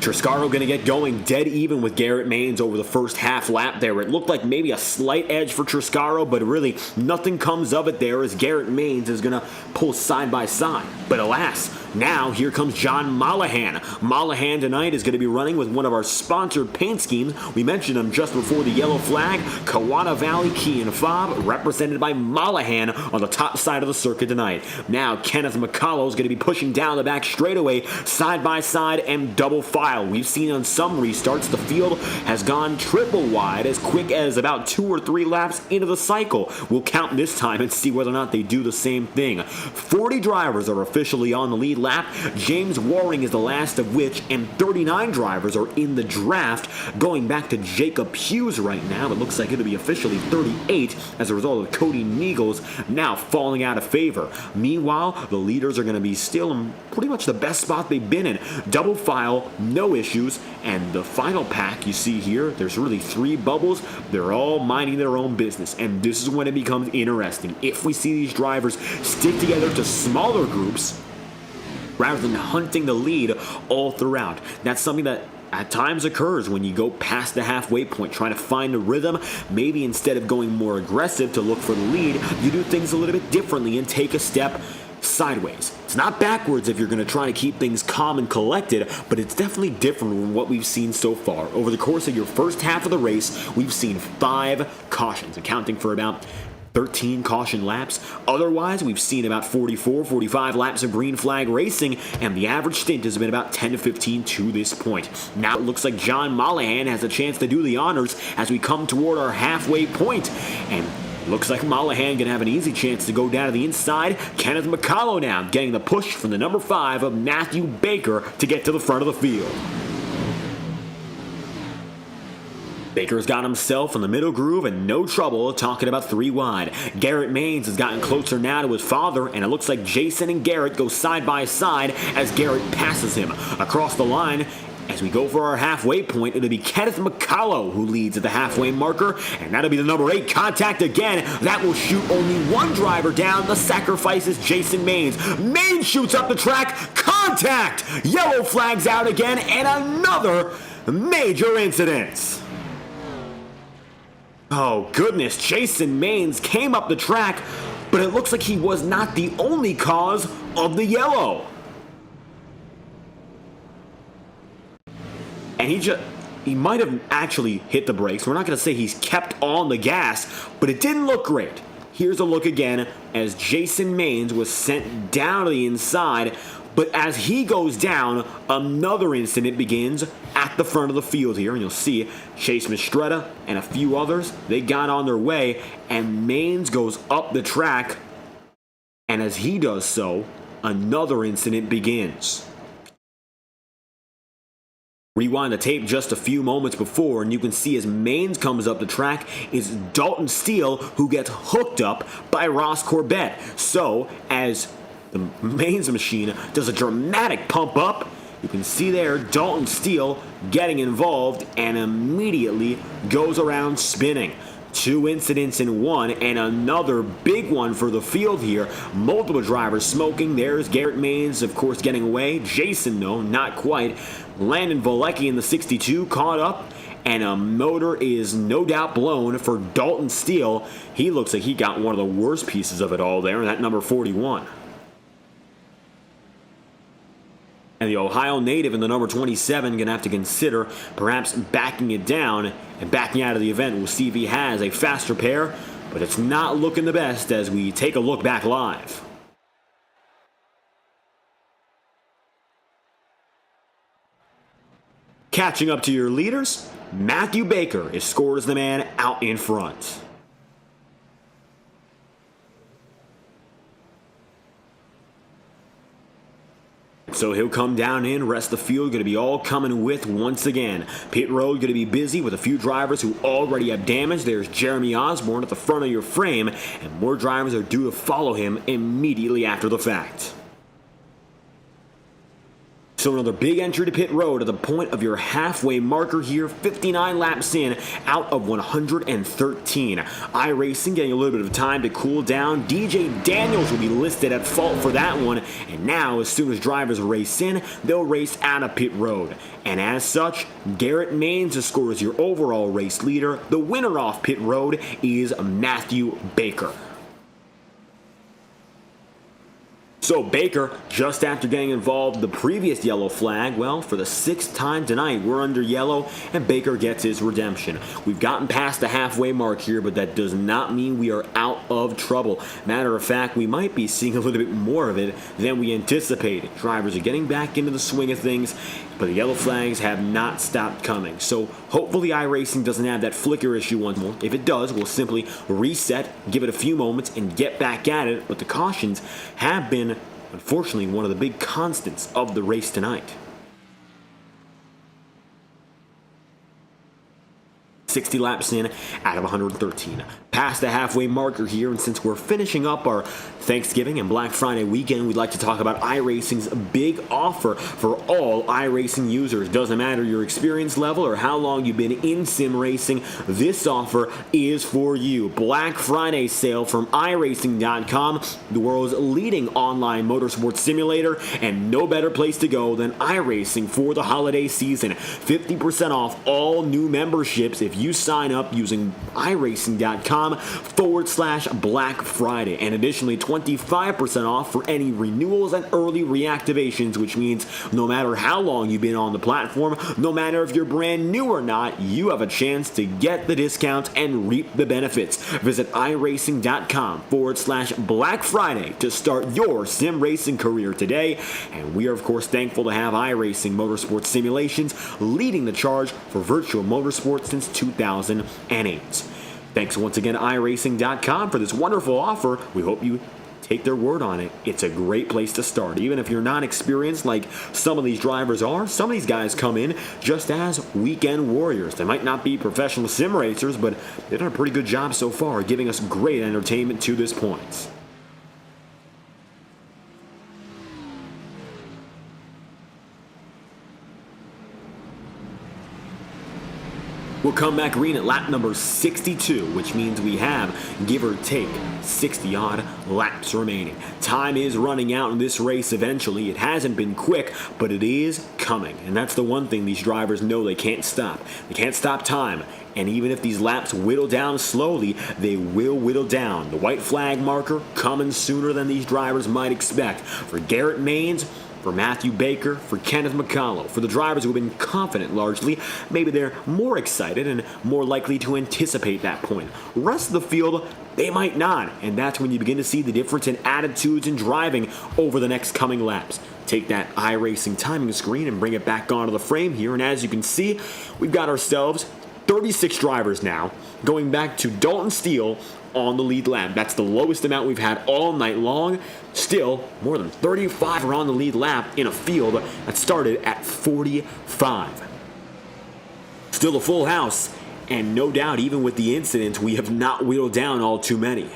Triscaro going to get going dead even with Garrett Maines over the first half lap there. It looked like maybe a slight edge for Triscaro, but really nothing comes of it there as Garrett Maines is going to pull side by side. But alas, now here comes John Mollahan. Mollahan tonight is going to be running with one of our sponsored paint schemes. We mentioned him just before the yellow flag. Kawana Valley Key and Fob, represented by Mollahan on the top side of the circuit tonight. Now Kenneth McCullough is going to be pushing down the back straightaway, side by side and double file. We've seen on some restarts the field has gone triple wide as quick as about 2 or 3 laps into the cycle. We'll count this time and see whether or not they do the same thing. 40 drivers are officially on the lead lap. James Waring is the last of which, and 39 drivers are in the draft. Going back to Jacob Hughes right now, it looks like it'll be officially 38 as a result of Cody Niegels now falling out of favor. Meanwhile, the leaders are going to be still in pretty much the best spot they've been in. Double file, no issues, and the final pack you see here, there's really 3 bubbles. They're all minding their own business, and this is when it becomes interesting. If we see these drivers stick together to smaller groups, rather than hunting the lead all throughout. That's something that at times occurs when you go past the halfway point, trying to find a rhythm. Maybe instead of going more aggressive to look for the lead, you do things a little bit differently and take a step sideways. It's not backwards if you're going to try to keep things calm and collected, but it's definitely different from what we've seen so far. Over the course of your first half of the race, we've seen 5 cautions, accounting for about 13 caution laps. Otherwise, we've seen about 44, 45 laps of green flag racing, and the average stint has been about 10 to 15 to this point. Now it looks like John Mollahan has a chance to do the honors as we come toward our halfway point, and looks like Mollahan gonna have an easy chance to go down to the inside. Kenneth McCullough now getting the push from the number 5 of Matthew Baker to get to the front of the field. Baker's got himself in the middle groove and no trouble talking about 3 wide. Garrett Maines has gotten closer now to his father, and it looks like Jason and Garrett go side by side as Garrett passes him. Across the line, as we go for our halfway point, it'll be Kenneth McCullough who leads at the halfway marker, and that'll be the number 8 contact again. That will shoot only 1 driver down. The sacrifice is Jason Maines. Maines shoots up the track. Contact! Yellow flags out again, and another major incident. Oh goodness, Jason Maines came up the track, but it looks like he was not the only cause of the yellow. And he might have actually hit the brakes. We're not going to say he's kept on the gas, but it didn't look great. Here's a look again as Jason Maines was sent down to the inside, but as he goes down, another incident begins at the front of the field here, and you'll see Chase Mistretta and a few others, they got on their way, and Maines goes up the track, and as he does so, another incident begins. Rewind the tape just a few moments before, and you can see as Maines comes up the track, it's Dalton Steele who gets hooked up by Ross Corbett. So, as the Maines machine does a dramatic pump up, you can see there Dalton Steele getting involved and immediately goes around spinning. 2 incidents in one, and another big one for the field here. Multiple drivers smoking. There's Garrett Maines, of course, getting away. Jason, though, not quite. Landon Volecki in the 62 caught up, and a motor is no doubt blown for Dalton Steele. He looks like he got one of the worst pieces of it all there, and that number 41. And the Ohio native in the number 27 going to have to consider perhaps backing it down and backing out of the event. We'll see if he has a faster pair, but it's not looking the best as we take a look back live. Catching up to your leaders, Matthew Baker is scored as the man out in front. So he'll come down in, rest the field, going to be all coming with once again. Pit road going to be busy with a few drivers who already have damage. There's Jeremy Osborne at the front of your frame, and more drivers are due to follow him immediately after the fact. So another big entry to pit road at the point of your halfway marker here, 59 laps in out of 113. iRacing getting a little bit of time to cool down. DJ Daniels will be listed at fault for that one, and now as soon as drivers race in, they'll race out of pit road. And as such, Garrett Maines scores your overall race leader. The winner off pit road is Matthew Baker. So Baker, just after getting involved in the previous yellow flag, well, for the 6th time tonight, we're under yellow, and Baker gets his redemption. We've gotten past the halfway mark here, but that does not mean we are out of trouble. Matter of fact, we might be seeing a little bit more of it than we anticipated. Drivers are getting back into the swing of things, but the yellow flags have not stopped coming. So hopefully iRacing doesn't have that flicker issue once more. If it does, we'll simply reset, give it a few moments, and get back at it. But the cautions have been, unfortunately, one of the big constants of the race tonight. 60 laps in out of 113. Past the halfway marker here, and since we're finishing up our Thanksgiving and Black Friday weekend, we'd like to talk about iRacing's big offer for all iRacing users. Doesn't matter your experience level or how long you've been in sim racing, this offer is for you. Black Friday sale from iRacing.com, the world's leading online motorsports simulator, and no better place to go than iRacing for the holiday season. 50% off all new memberships if you sign up using iRacing.com/Black Friday. And additionally, 25% off for any renewals and early reactivations, which means no matter how long you've been on the platform, no matter if you're brand new or not, you have a chance to get the discounts and reap the benefits. Visit iRacing.com/Black Friday to start your sim racing career today. And we are, of course, thankful to have iRacing Motorsports Simulations leading the charge for virtual motorsports since 2008. Thanks once again to iRacing.com for this wonderful offer. We hope you take their word on it. It's a great place to start. Even if you're not experienced like some of these drivers are, some of these guys come in just as weekend warriors. They might not be professional sim racers, but they've done a pretty good job so far, giving us great entertainment to this point. We'll come back green at lap number 62, which means we have, give or take, 60-odd laps remaining. Time is running out in this race eventually. It hasn't been quick, but it is coming. And that's the one thing these drivers know they can't stop. They can't stop time. And even if these laps whittle down slowly, they will whittle down. The white flag marker coming sooner than these drivers might expect. For Garrett Maines, for Matthew Baker, for Kenneth McCullough, for the drivers who have been confident largely, maybe they're more excited and more likely to anticipate that point. Rest of the field, they might not, and that's when you begin to see the difference in attitudes and driving over the next coming laps. Take that iRacing timing screen and bring it back onto the frame here, and as you can see, we've got ourselves 36 drivers now, going back to Dalton Steele on the lead lap. That's the lowest amount we've had all night long. Still, more than 35 are on the lead lap in a field that started at 45. Still a full house, and no doubt, even with the incident, we have not wheeled down all too many.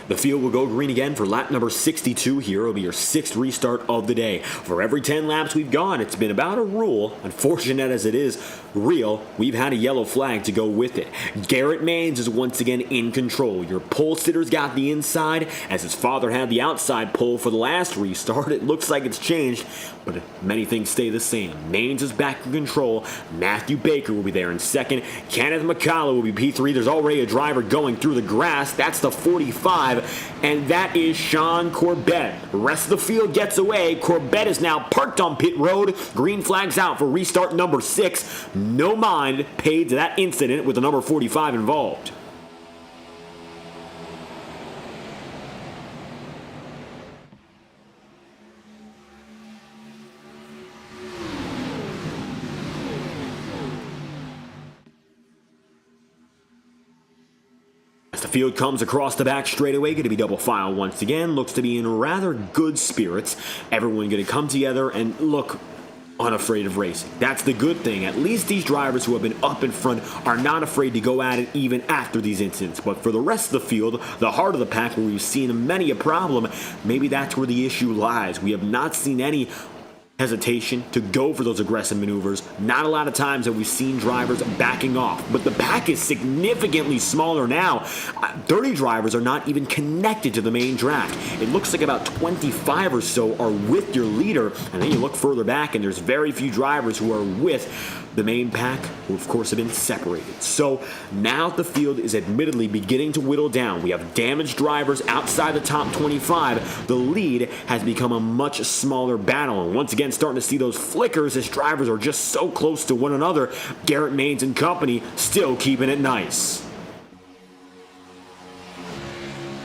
The field will go green again for lap number 62 here. It'll be your 6th restart of the day. For every 10 laps we've gone, it's been about a rule. Unfortunate as it is real, we've had a yellow flag to go with it. Garrett Maines is once again in control. Your pole sitter's got the inside, as his father had the outside pole for the last restart. It looks like it's changed, but many things stay the same. Maines is back in control. Matthew Baker will be there in second. Kenneth McCullough will be P3. There's already a driver going through the grass. That's the 45. And that is Sean Corbett. The rest of the field gets away. Corbett is now parked on pit road. Green flags out for restart number 6. No mind paid to that incident with the number 45 involved. As the field comes across the back straightaway, going to be double file once again. Looks to be in rather good spirits. Everyone going to come together and look unafraid of racing. That's the good thing. At least these drivers who have been up in front are not afraid to go at it even after these incidents. But for the rest of the field, the heart of the pack where we've seen many a problem, maybe that's where the issue lies. We have not seen any hesitation to go for those aggressive maneuvers. Not a lot of times have we seen drivers backing off, but the pack is significantly smaller now. 30 drivers are not even connected to the main track. It looks like about 25 or so are with your leader, and then you look further back and there's very few drivers who are with the main pack, who of course have been separated. So now the field is admittedly beginning to whittle down. We have damaged drivers outside the top 25. The lead has become a much smaller battle, and once again starting to see those flickers as drivers are just so close to one another. Garrett Maines and company still keeping it nice.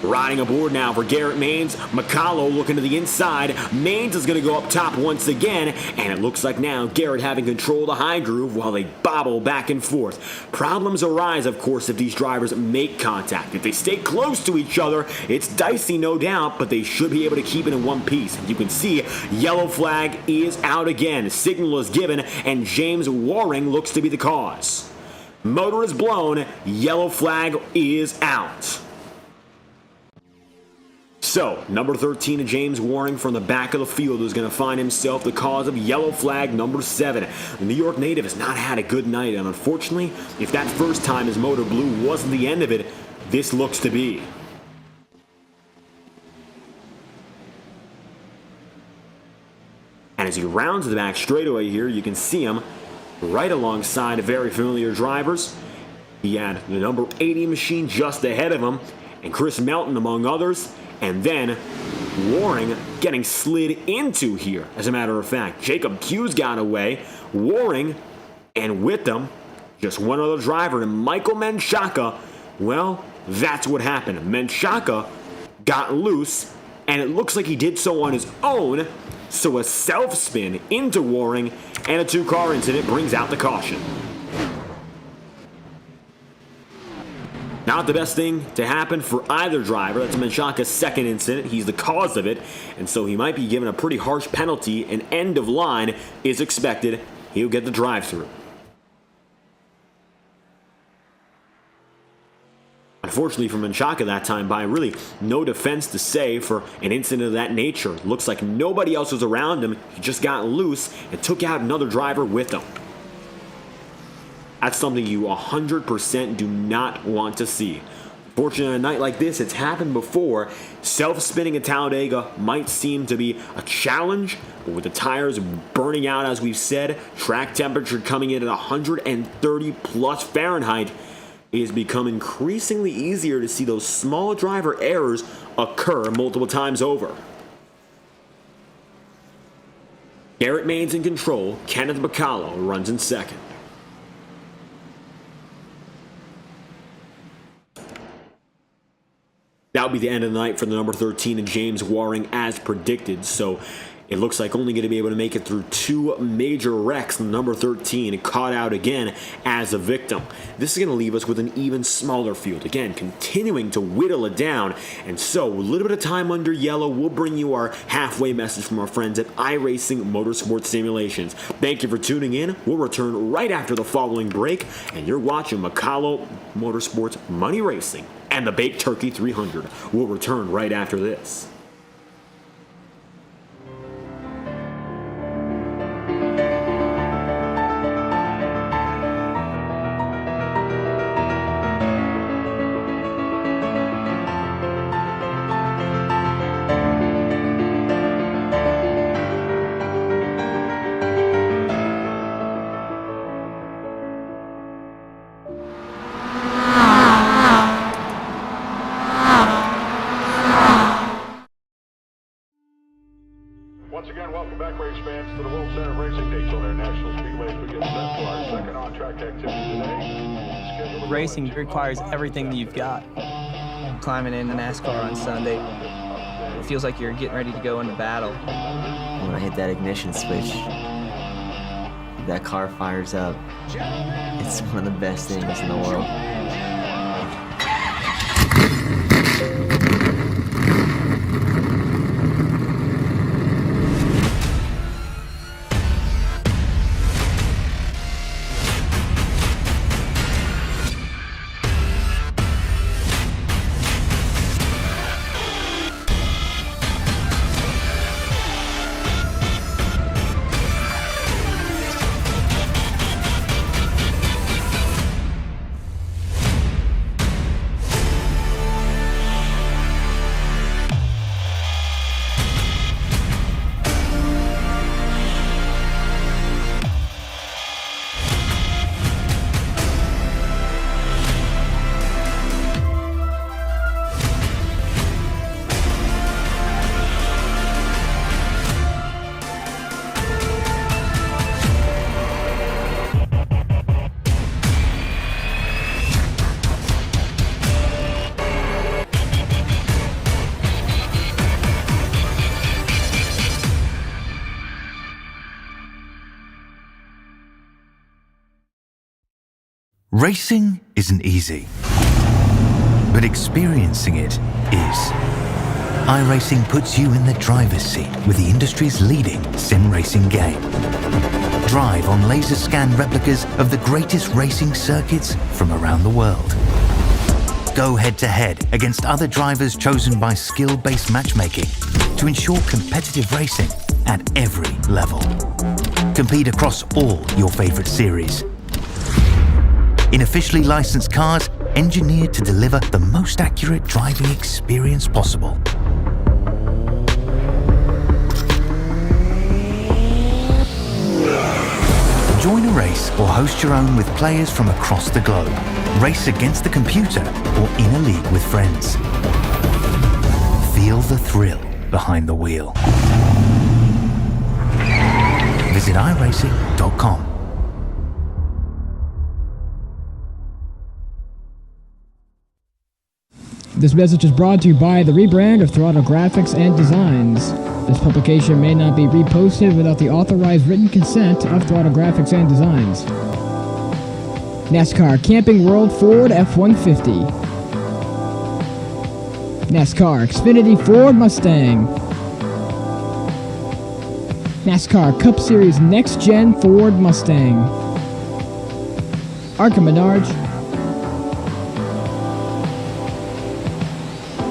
Riding aboard now for Garrett Maines. McCollough looking to the inside. Maines is going to go up top once again, and it looks like now Garrett having control of the high groove while they bobble back and forth. Problems arise, of course, if these drivers make contact. If they stay close to each other, it's dicey, no doubt, but they should be able to keep it in one piece. You can see yellow flag is out again. Signal is given, and James Waring looks to be the cause. Motor is blown. Yellow flag is out. So, number 13 of James Waring from the back of the field is going to find himself the cause of yellow flag number 7. The New York native has not had a good night, and unfortunately, if that first time his motor blew wasn't the end of it, this looks to be. And as he rounds the back straightaway here, you can see him right alongside very familiar drivers. He had the number 80 machine just ahead of him, and Chris Melton among others. And then Waring getting slid into here. As a matter of fact, Jacob Hughes got away. Waring, and with them, just one other driver, and Michael Menchaca. Well, that's what happened. Menchaca got loose, and it looks like he did so on his own. So a self-spin into Waring, and a two-car incident brings out the caution. Not the best thing to happen for either driver. That's Menchaca's second incident. He's the cause of it, and so he might be given a pretty harsh penalty. An end of line is expected. He'll get the drive-through. Unfortunately for Menchaca that time by, really no defense to say for an incident of that nature. Looks like nobody else was around him. He just got loose and took out another driver with him. That's something you 100% do not want to see. Fortunately, on a night like this, it's happened before. Self-spinning at Talladega might seem to be a challenge, but with the tires burning out, as we've said, track temperature coming in at 130 plus Fahrenheit, it has become increasingly easier to see those small driver errors occur multiple times over. Garrett Maines in control. Kenneth McCollough runs in second. That would be the end of the night for the number 13 and James Waring as predicted. So it looks like only going to be able to make it through two major wrecks. The number 13 caught out again as a victim. This is going to leave us with an even smaller field. Again, continuing to whittle it down. And so, a little bit of time under yellow, we'll bring you our halfway message from our friends at iRacing Motorsports Simulations. Thank you for tuning in. We'll return right after the following break. And you're watching McCollough Motorsports Money Racing and the Baked Turkey 300. We'll return right after this. Once again, welcome back, race fans, to the World Center of Racing Daytona International Speedway as we get set for our second on-track activity today. Racing requires everything that you've got. Climbing into NASCAR on Sunday, it feels like you're getting ready to go into battle. When I hit that ignition switch, that car fires up. It's one of the best things in the world. Racing isn't easy, but experiencing it is. iRacing puts you in the driver's seat with the industry's leading sim racing game. Drive on laser scan replicas of the greatest racing circuits from around the world. Go head-to-head against other drivers chosen by skill-based matchmaking to ensure competitive racing at every level. Compete across all your favorite series. In officially licensed cars, engineered to deliver the most accurate driving experience possible. Join a race or host your own with players from across the globe. Race against the computer or in a league with friends. Feel the thrill behind the wheel. Visit iRacing.com. This message is brought to you by the rebrand of Throttle Graphics and Designs. This publication may not be reposted without the authorized written consent of Throttle Graphics and Designs. NASCAR Camping World Ford F-150. NASCAR Xfinity Ford Mustang. NASCAR Cup Series Next Gen Ford Mustang. Arca Menards.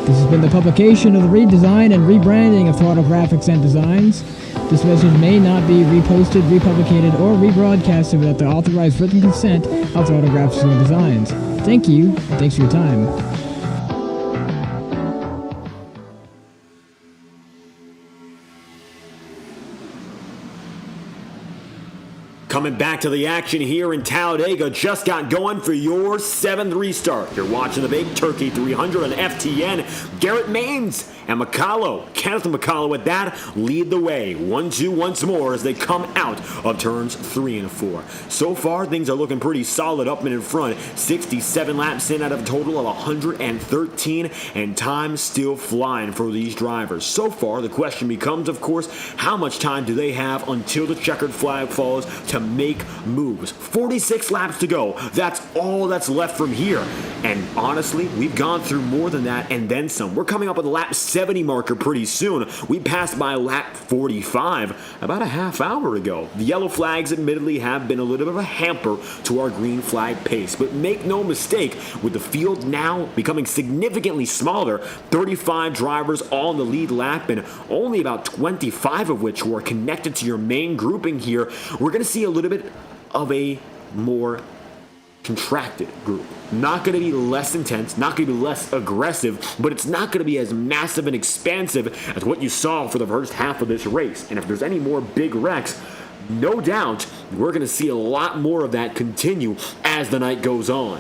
This has been the publication of the redesign and rebranding of Throttle Graphics and Designs. This message may not be reposted, republicated, or rebroadcasted without the authorized written consent of Throttle Graphics and Designs. Thank you, and thanks for your time. Coming back to the action here in Talladega, just got going for your 7th restart. You're watching the Big Turkey 300 on FTN. Garrett Maines and McCullough, Kenneth McCullough with that, lead the way. 1-2 once more as they come out of turns 3 and 4. So far, things are looking pretty solid up and in front. 67 laps in out of a total of 113, and time still flying for these drivers. So far, the question becomes, of course, how much time do they have until the checkered flag falls to make moves? 46 laps to go. That's all that's left from here. And honestly, we've gone through more than that and then some. We're coming up with a lap 70 marker pretty soon. We passed by lap 45 about a half hour ago. The yellow flags admittedly have been a little bit of a hamper to our green flag pace, but make no mistake, with the field now becoming significantly smaller, 35 drivers all in the lead lap and only about 25 of which who are connected to your main grouping here, we're going to see a little bit of a more contracted group. Not going to be less intense, not going to be less aggressive, but it's not going to be as massive and expansive as what you saw for the first half of this race. And if there's any more big wrecks, no doubt we're going to see a lot more of that continue as the night goes on.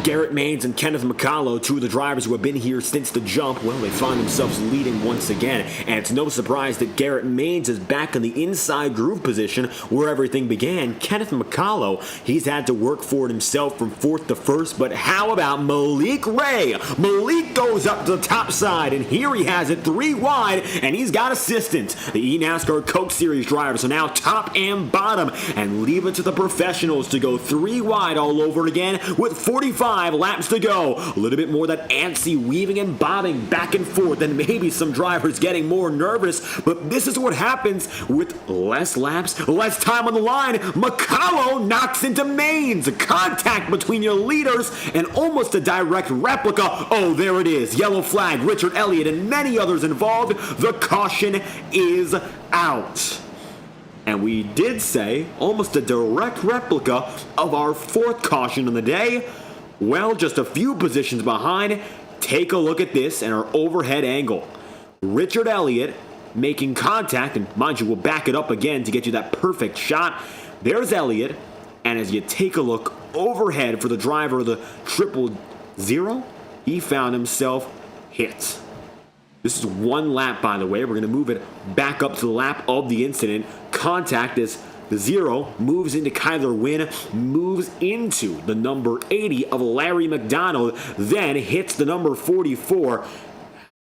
Garrett Maines and Kenneth McCullough, two of the drivers who have been here since the jump, well, they find themselves leading once again. And it's no surprise that Garrett Maines is back in the inside groove position where everything began. Kenneth McCullough, he's had to work for it himself from 4th to 1st, but how about Malik Ray? Malik goes up to the top side, and here he has it 3 wide, and he's got assistance. The NASCAR Coke Series drivers are now top and bottom, and leave it to the professionals to go 3 wide all over again with 45 laps to go. A little bit more of that antsy weaving and bobbing back and forth, and maybe some drivers getting more nervous, but this is what happens with less laps, less time on the line. McCullough knocks into Maines. A contact between your leaders and almost a direct replica. Oh, there it is. Yellow flag, Richard Elliott, and many others involved. The caution is out. And we did say almost a direct replica of our 4th caution of the day. Well, just a few positions behind. Take a look at this and our overhead angle. Richard Elliott making contact, and mind you, we'll back it up again to get you that perfect shot. There's Elliott, and as you take a look overhead for the driver of the 000, he found himself hit. This is 1 lap, by the way. We're going to move it back up to the lap of the incident. Contact is the 0 moves into Kyler Wynn, moves into the number 80 of Larry McDonald, then hits the number 44.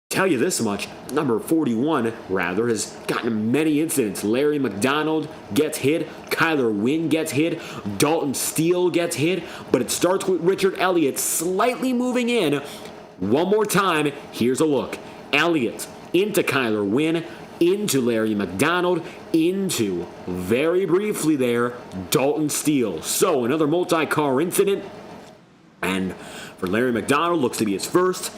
Tell you this much, number 41, rather, has gotten many incidents. Larry McDonald gets hit, Kyler Wynn gets hit, Dalton Steele gets hit, but it starts with Richard Elliott slightly moving in. One more time, here's a look. Elliott into Kyler Wynn, into Larry McDonald, into, very briefly there, Dalton Steele. So another multi-car incident, and for Larry McDonald, looks to be his first.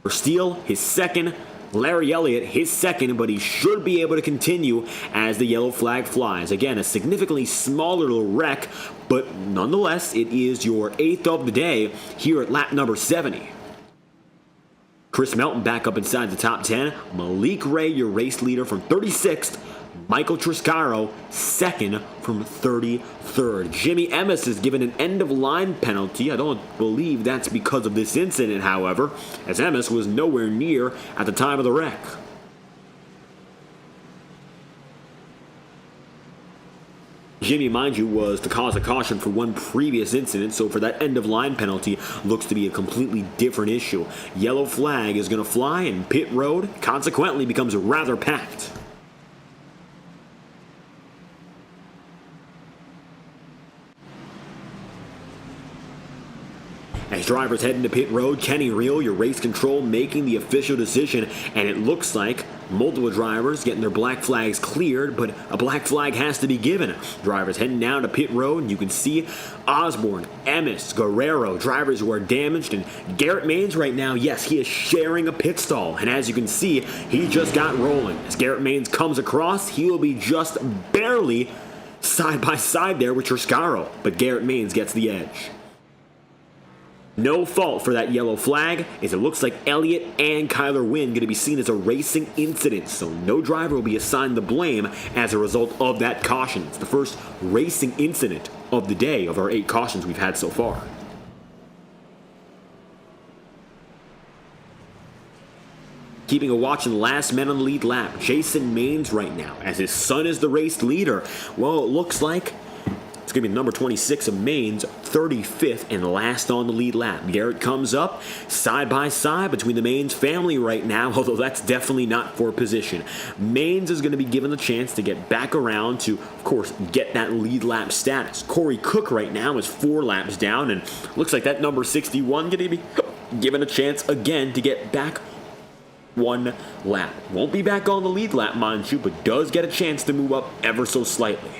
For Steele, his second. Larry Elliott, his second, but he should be able to continue as the yellow flag flies. Again, a significantly smaller little wreck, but nonetheless, it is your 8th of the day here at lap number 70. Chris Melton back up inside the top 10. Malik Ray, your race leader, from 36th. Michael Triscaro, second from 33rd. Jimmy Emmis is given an end-of-line penalty. I don't believe that's because of this incident, however, as Emmis was nowhere near at the time of the wreck. Jimmy, mind you, was the cause of caution for one previous incident, so for that end-of-line penalty, looks to be a completely different issue. Yellow flag is going to fly, and pit road consequently becomes rather packed. As drivers head into pit road, Kenny Reel, your race control, making the official decision, and it looks like multiple drivers getting their black flags cleared, but a black flag has to be given. Drivers heading down to pit road, and you can see Osborne, Emmis, Guerrero, drivers who are damaged, and Garrett Maines right now, yes, he is sharing a pit stall, and as you can see, he just got rolling. As Garrett Maines comes across, he will be just barely side by side there with Triscaro, but Garrett Maines gets the edge. No fault for that yellow flag, as it looks like Elliott and Kyler Wynn going to be seen as a racing incident, so no driver will be assigned the blame as a result of that caution. It's the first racing incident of the day of our 8 cautions we've had so far. Keeping a watch on the last man on the lead lap, Jason Maines right now, as his son is the race leader. Well, it looks like it's going to be number 26 of Maines, 35th and last on the lead lap. Garrett comes up side by side between the Maines family right now, although that's definitely not for position. Maines is going to be given the chance to get back around to, of course, get that lead lap status. Corey Cook right now is 4 laps down, and looks like that number 61 going to be given a chance again to get back 1 lap. Won't be back on the lead lap, mind you, but does get a chance to move up ever so slightly.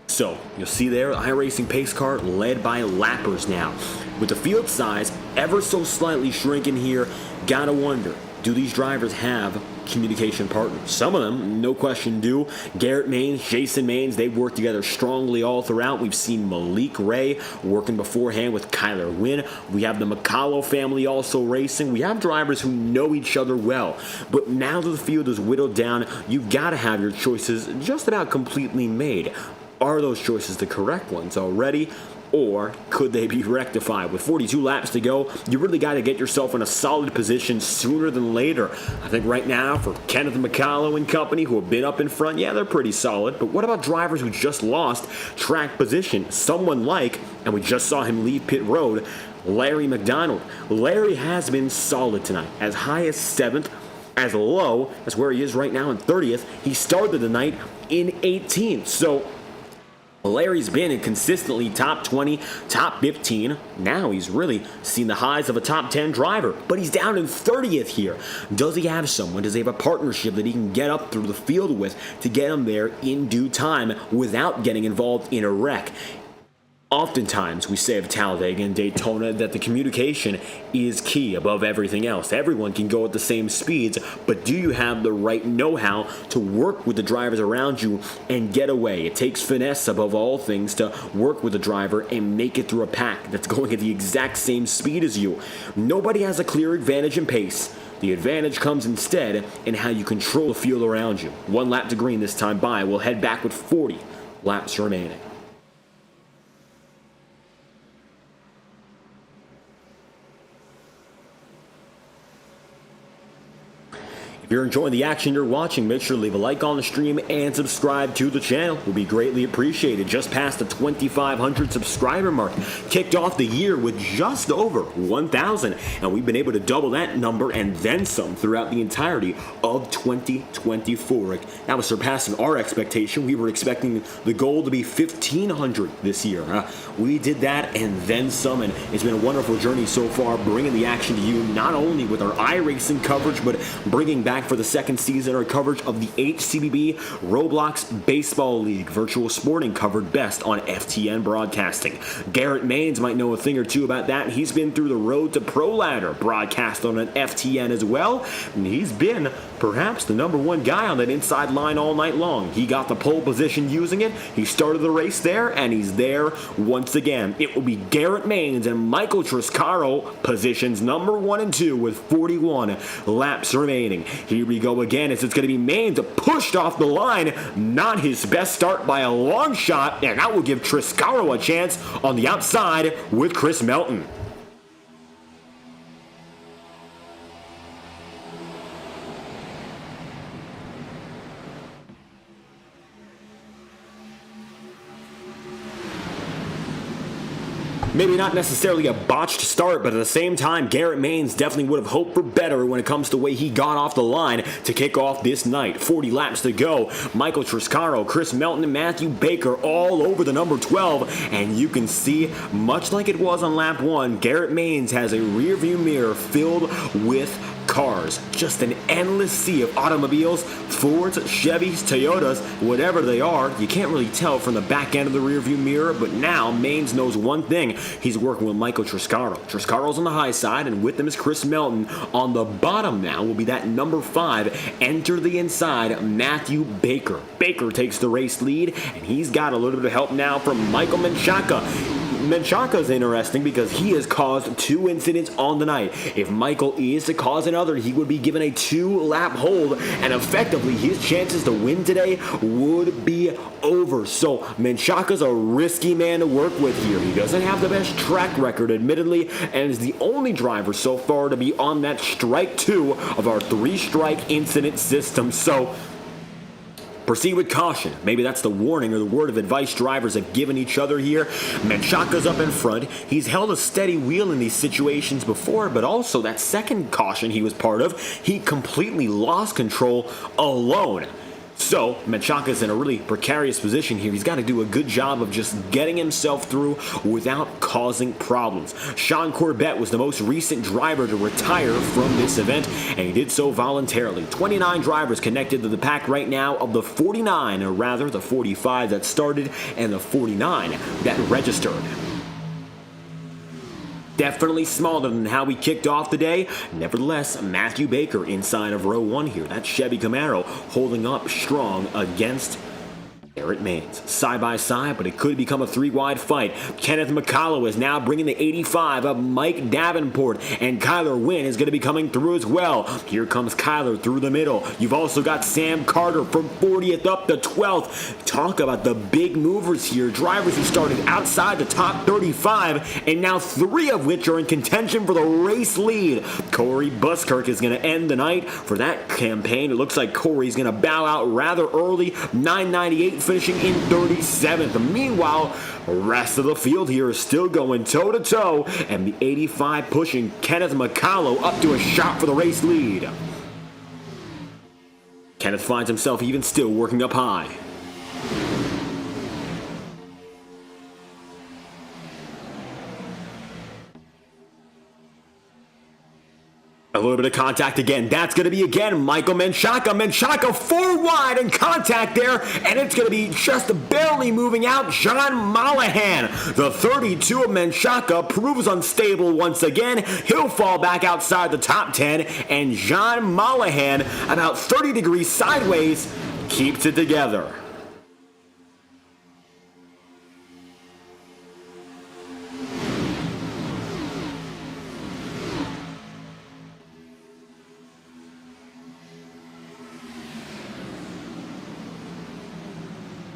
So, you'll see there, iRacing pace car led by lappers now. With the field size ever so slightly shrinking here, gotta wonder, do these drivers have communication partners? Some of them, no question, do. Garrett Maines, Jason Maines, they've worked together strongly all throughout. We've seen Malik Ray working beforehand with Kyler Wynn. We have the McCullough family also racing. We have drivers who know each other well. But now that the field is whittled down, you've got to have your choices just about completely made. Are those choices the correct ones already, or could they be rectified? With 42 laps to go, you really got to get yourself in a solid position sooner than later. I think right now, for Kenneth McCullough and company, who have been up in front, yeah, they're pretty solid. But what about drivers who just lost track position? Someone like, and we just saw him leave pit road, Larry McDonald. Larry has been solid tonight, as high as 7th, as low as where he is right now in 30th. He started the night in 18th, so Larry's been in consistently top 20, top 15. Now he's really seen the highs of a top 10 driver, but he's down in 30th here. Does he have someone? Does he have a partnership that he can get up through the field with to get him there in due time without getting involved in a wreck? Oftentimes, we say of Talladega and Daytona that the communication is key above everything else. Everyone can go at the same speeds, but do you have the right know-how to work with the drivers around you and get away? It takes finesse above all things to work with a driver and make it through a pack that's going at the exact same speed as you. Nobody has a clear advantage in pace. The advantage comes instead in how you control the field around you. 1 lap to green this time by. We'll head back with 40 laps remaining. If you're enjoying the action you're watching, make sure to leave a like on the stream and subscribe to the channel. It would be greatly appreciated. Just past the 2,500 subscriber mark. Kicked off the year with just over 1,000, and we've been able to double that number and then some throughout the entirety of 2024. That was surpassing our expectation. We were expecting the goal to be 1,500 this year. We did that and then some, and it's been a wonderful journey so far, bringing the action to you, not only with our iRacing coverage, but bringing back for the second season our coverage of the HCBB Roblox Baseball League virtual sporting, covered best on FTN Broadcasting. Garrett Maines might know a thing or two about that. He's been through the Road to Pro Ladder broadcast on an FTN as well, and he's been perhaps the number one guy on that inside line all night long. He got the pole position using it, he started the race there, and he's there once again. It will be Garrett Maines and Michael Triscaro, positions number 1 and 2 with 41 laps remaining. Here we go again, as it's going to be Maines pushed off the line. Not his best start by a long shot, and that will give Triscaro a chance on the outside with Chris Melton. Maybe not necessarily a botched start, but at the same time, Garrett Maines definitely would have hoped for better when it comes to the way he got off the line to kick off this night. 40 laps to go. Michael Triscaro, Chris Melton, and Matthew Baker all over the number 12, and you can see, much like it was on lap 1, Garrett Maines has a rearview mirror filled with cars. Just an endless sea of automobiles, Fords, Chevys, Toyotas, whatever they are. You can't really tell from the back end of the rearview mirror, but now Maines knows one thing. He's working with Michael Triscaro. Triscaro's on the high side, and with him is Chris Melton. On the bottom now will be that number 5. Enter the inside, Matthew Baker. Baker takes the race lead, and he's got a little bit of help now from Michael Menchaca. Menchaca's interesting because he has caused 2 incidents on the night. If Michael is to cause another, he would be given a 2-lap hold, and effectively his chances to win today would be over. So Menchaca's a risky man to work with here. He doesn't have the best track record, admittedly, and is the only driver so far to be on that strike 2 of our 3-strike incident system. So proceed with caution. Maybe that's the warning or the word of advice drivers have given each other here. Menchaca's up in front. He's held a steady wheel in these situations before, but also that second caution he was part of, he completely lost control alone. So, Menchaca's in a really precarious position here. He's got to do a good job of just getting himself through without causing problems. Sean Corbett was the most recent driver to retire from this event, and he did so voluntarily. 29 drivers connected to the pack right now of the 49, or rather the 45 that started and the 49 that registered. Definitely smaller than how we kicked off the day. Nevertheless, Matthew Baker inside of row 1 here. That Chevy Camaro holding up strong against Garrett Maines. Side by side, but it could become a 3-wide fight. Kenneth McCullough is now bringing the 85 of Mike Davenport, and Kyler Wynn is going to be coming through as well. Here comes Kyler through the middle. You've also got Sam Carter from 40th up to 12th. Talk about the big movers here. Drivers who started outside the top 35, and now 3 of which are in contention for the race lead. Corey Buskirk is going to end the night for that campaign. It looks like Corey's going to bow out rather early. 998 finishing in 37th. Meanwhile, the rest of the field here is still going toe-to-toe, and the 85 pushing Kenneth McCullough up to a shot for the race lead. Kenneth finds himself even still working up high. A little bit of contact again. That's going to be again Michael Menchaca. Menchaca 4 wide in contact there, and it's going to be just barely moving out John Mollahan. The 32 of Menchaca proves unstable once again. He'll fall back outside the top 10, and John Mollahan, about 30 degrees sideways, keeps it together.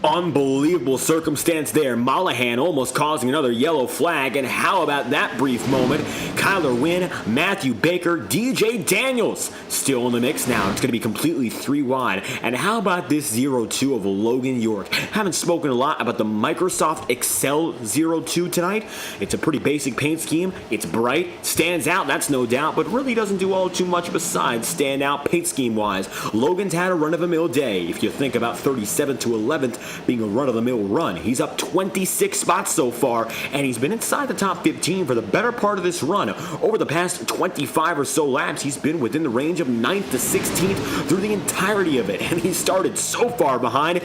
Unbelievable circumstance there. Mollahan almost causing another yellow flag. And how about that brief moment? Kyler Wynn, Matthew Baker, DJ Daniels still in the mix now. It's going to be completely 3 wide. And how about this 0-2 of Logan York? Haven't spoken a lot about the Microsoft Excel 0-2 tonight. It's a pretty basic paint scheme. It's bright, stands out, that's no doubt, but really doesn't do all too much besides stand out paint scheme wise. Logan's had a run-of-the-mill day. If you think about 37 to 11th being a run-of-the-mill run. He's up 26 spots so far, and he's been inside the top 15 for the better part of this run. Over the past 25 or so laps, he's been within the range of 9th to 16th through the entirety of it, and he started so far behind,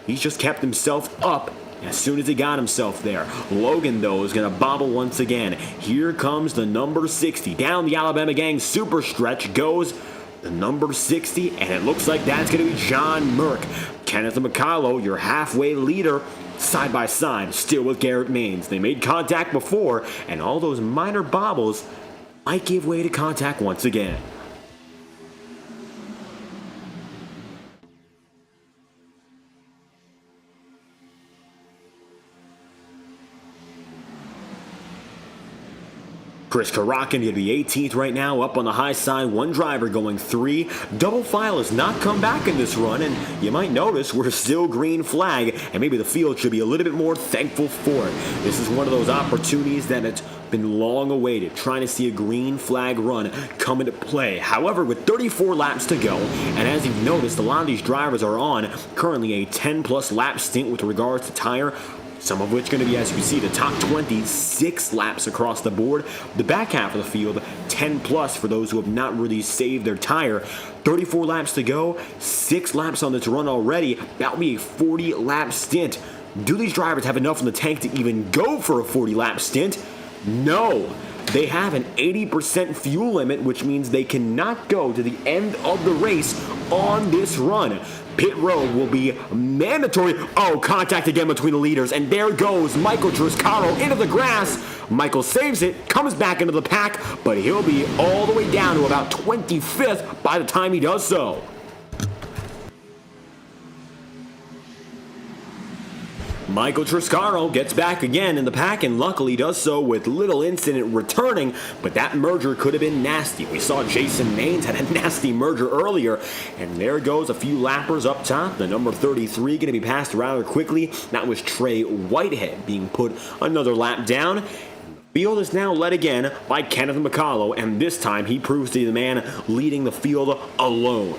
he's just kept himself up as soon as he got himself there. Logan, though, is going to bobble once again. Here comes the number 60. Down the Alabama gang super stretch goes the number 60, and it looks like that's going to be John Merck. Kenneth McCullough, your halfway leader, side by side, still with Garrett Maines. They made contact before, and all those minor bobbles might give way to contact once again. Chris Karakin to the 18th right now, up on the high side, one driver going 3. Double file has not come back in this run, and you might notice we're still green flag, and maybe the field should be a little bit more thankful for it. This is one of those opportunities that it's been long awaited, trying to see a green flag run come into play. However, with 34 laps to go, and as you've noticed, a lot of these drivers are on currently a 10-plus lap stint with regards to tire, some of which going to be, as you can see, the top 26 laps across the board. The back half of the field, 10 plus for those who have not really saved their tire. 34 laps to go, 6 laps on this run already. That will be a 40-lap stint. Do these drivers have enough in the tank to even go for a 40-lap stint? No. They have an 80% fuel limit, which means they cannot go to the end of the race on this run. Pit road will be mandatory. Oh, contact again between the leaders, and there goes Michael Triscaro into the grass. Michael saves it, comes back into the pack, but he'll be all the way down to about 25th by the time he does so. Michael Triscaro gets back again in the pack, and luckily does so with little incident returning, but that merger could have been nasty. We saw Jason Maines had a nasty merger earlier, and there goes a few lappers up top. The number 33 going to be passed rather quickly. That was Trey Whitehead being put another lap down. The field is now led again by Kenneth McCullough, and this time he proves to be the man leading the field alone.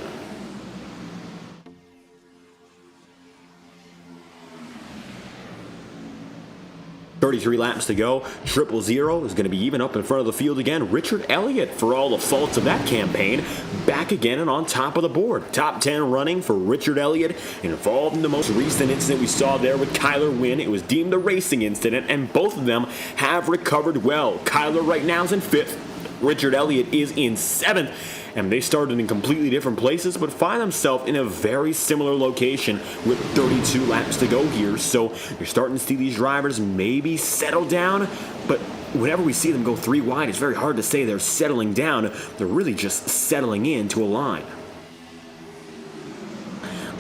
33 laps to go. 000 is going to be even up in front of the field again. Richard Elliott, for all the faults of that campaign, back again and on top of the board. Top 10 running for Richard Elliott, involved in the most recent incident we saw there with Kyler Wynn. It was deemed a racing incident, and both of them have recovered well. Kyler right now is in 5th. Richard Elliott is in 7th. And they started in completely different places, but find themselves in a very similar location with 32 laps to go here. So you're starting to see these drivers maybe settle down, but whenever we see them go 3 wide, it's very hard to say they're settling down. They're really just settling into a line.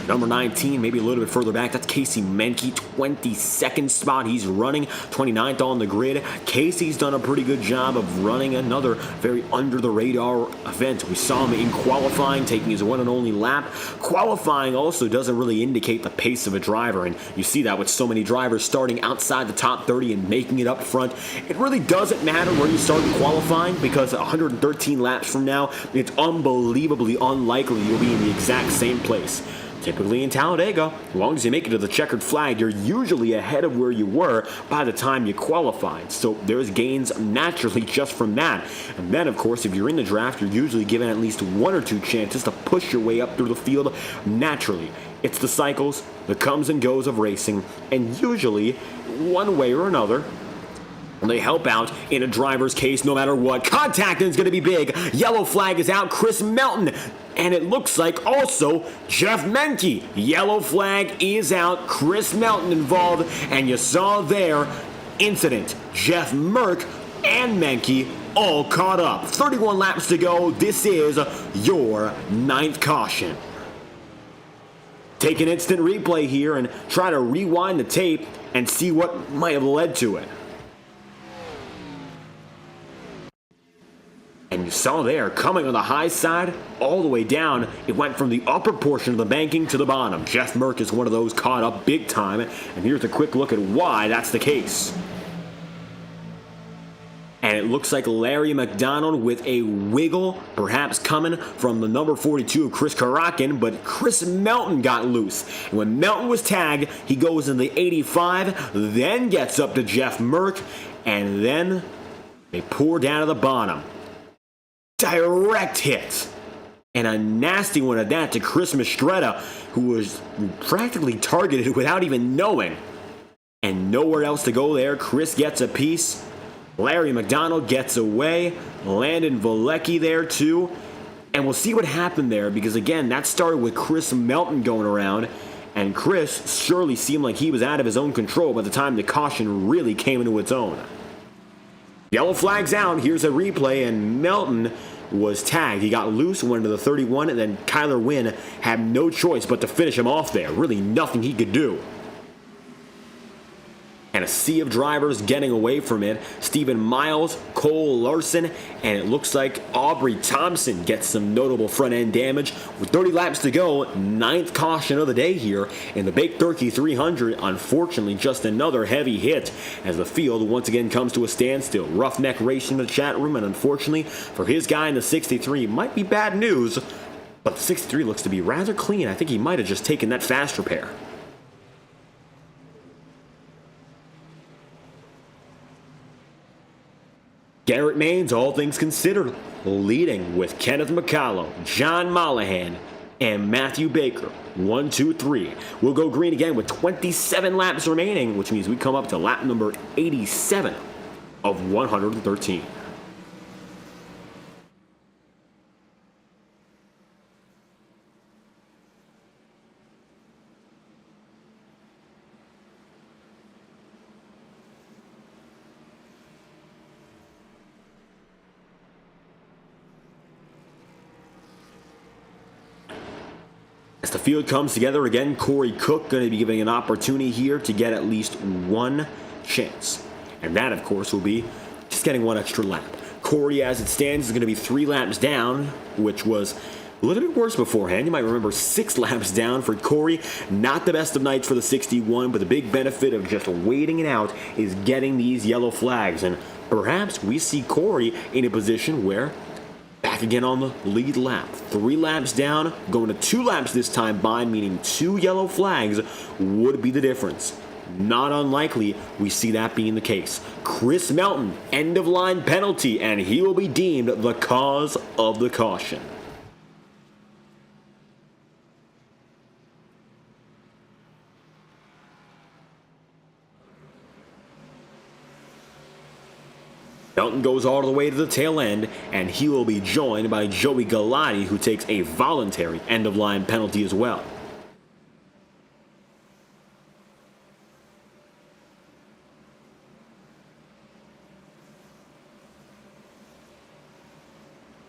Number 19, maybe a little bit further back, that's Casey Menke, 22nd spot. He's running 29th on the grid. Casey's done a pretty good job of running another very under-the-radar event. We saw him in qualifying, taking his one and only lap. Qualifying also doesn't really indicate the pace of a driver, and you see that with so many drivers starting outside the top 30 and making it up front. It really doesn't matter where you start in qualifying, because 113 laps from now, it's unbelievably unlikely you'll be in the exact same place. Typically in Talladega, as long as you make it to the checkered flag, you're usually ahead of where you were by the time you qualified. So there's gains naturally just from that. And then, of course, if you're in the draft, you're usually given at least 1 or 2 chances to push your way up through the field naturally. It's the cycles, the comes and goes of racing, and usually, one way or another, they help out in a driver's case no matter what. Contact is going to be big. Yellow flag is out. Chris Melton. And it looks like also Jeff Menke. Yellow flag is out. Chris Melton involved. And you saw there, incident. Jeff Merck and Menke all caught up. 31 laps to go. This is your 9th caution. take an instant replay here and try to rewind the tape and see what might have led to it. And you saw there, coming on the high side, all the way down, it went from the upper portion of the banking to the bottom. Jeff Merck is one of those caught up big time, and here's a quick look at why that's the case. And it looks like Larry McDonald with a wiggle, perhaps coming from the number 42 of Chris Karakin, but Chris Melton got loose. And when Melton was tagged, he goes in the 85, then gets up to Jeff Merck, and then they pour down to the bottom. Direct hit. And a nasty one at that to Chris Mistretta, who was practically targeted without even knowing. And nowhere else to go there. Chris gets a piece. Larry McDonald gets away. Landon Valecki there too. And we'll see what happened there, because again, that started with Chris Melton going around. And Chris surely seemed like he was out of his own control by the time the caution really came into its own. Yellow flag's out. Here's a replay, and Melton was tagged. He got loose, went into the 31, and then Kyler Wynn had no choice but to finish him off there. Really nothing he could do. And a sea of drivers getting away from it. Stephen Miles, Cole Larson, and it looks like Aubrey Thompson gets some notable front-end damage. With 30 laps to go, 9th caution of the day here in the Bake Turkey 300. Unfortunately, just another heavy hit as the field once again comes to a standstill. Roughneck Racing in the chat room, and unfortunately for his guy in the 63, might be bad news, but the 63 looks to be rather clean. I think he might have just taken that fast repair. Garrett Maines, all things considered, leading with Kenneth McCallow, John Mollahan, and Matthew Baker. 1, 2, 3. We'll go green again with 27 laps remaining, which means we come up to lap number 87 of 113. As the field comes together again, Corey Cook going to be giving an opportunity here to get at least one chance. And that, of course, will be just getting one extra lap. Corey, as it stands, is going to be 3 laps down, which was a little bit worse beforehand. You might remember 6 laps down for Corey. Not the best of nights for the 61, but the big benefit of just waiting it out is getting these yellow flags. And perhaps we see Corey in a position where back again on the lead lap. 3 laps down, going to 2 laps this time by, meaning 2 yellow flags would be the difference. Not unlikely we see that being the case. Chris Melton, end of line penalty, and he will be deemed the cause of the caution. Melton goes all the way to the tail end, and he will be joined by Joey Galati, who takes a voluntary end-of-line penalty as well.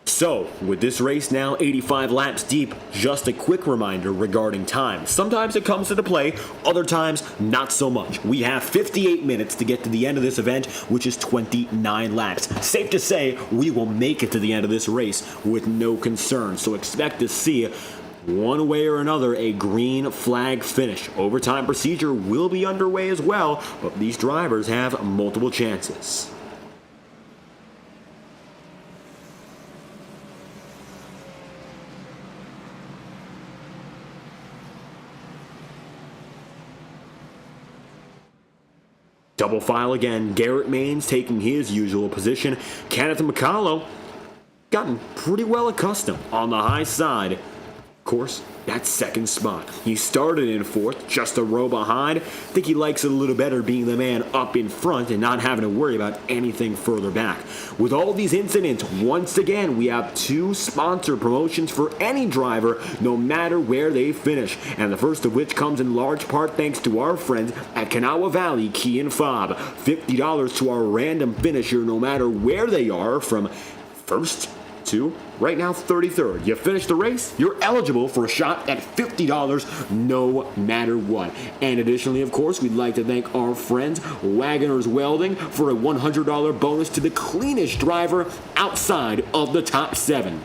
So, with this race now 85 laps deep, just a quick reminder regarding time. Sometimes it comes into play, other times not so much. We have 58 minutes to get to the end of this event, which is 29 laps. Safe to say, we will make it to the end of this race with no concern. So expect to see, one way or another, a green flag finish. Overtime procedure will be underway as well, but these drivers have multiple chances. Double file again. Garrett Maines taking his usual position. Kenneth McCallow gotten pretty well accustomed on the high side. Of course, that second spot. He started in 4th, just a row behind. I think he likes it a little better being the man up in front and not having to worry about anything further back. With all these incidents, once again, we have 2 sponsor promotions for any driver, no matter where they finish. And the first of which comes in large part thanks to our friends at Kanawha Valley Key and Fob. $50 to our random finisher, no matter where they are, from first to right now 33rd. You finish the race, you're eligible for a shot at $50 no matter what. And additionally, of course, we'd like to thank our friends Wagoner's Welding for a $100 bonus to the cleanest driver outside of the top 7.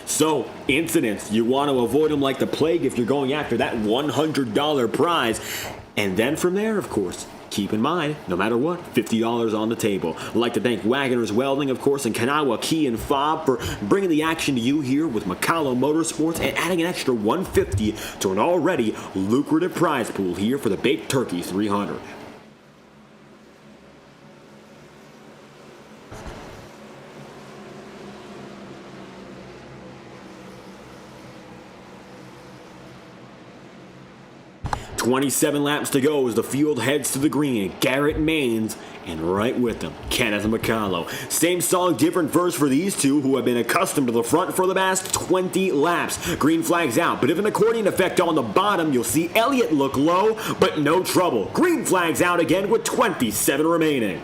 So, incidents, you want to avoid them like the plague if you're going after that $100 prize. And then from there, of course, keep in mind, no matter what, $50 on the table. I'd like to thank Wagoner's Welding, of course, and Kanawha Key and Fob for bringing the action to you here with McCallum Motorsports and adding an extra $150 to an already lucrative prize pool here for the Baked Turkey 300. $27 laps to go as the field heads to the green. Garrett Maines, and right with them, Kenneth McCallow. Same song, different verse for these two who have been accustomed to the front for the past 20 laps. Green flag's out, but if an accordion effect on the bottom, you'll see Elliott look low, but no trouble. Green flag's out again with 27 remaining.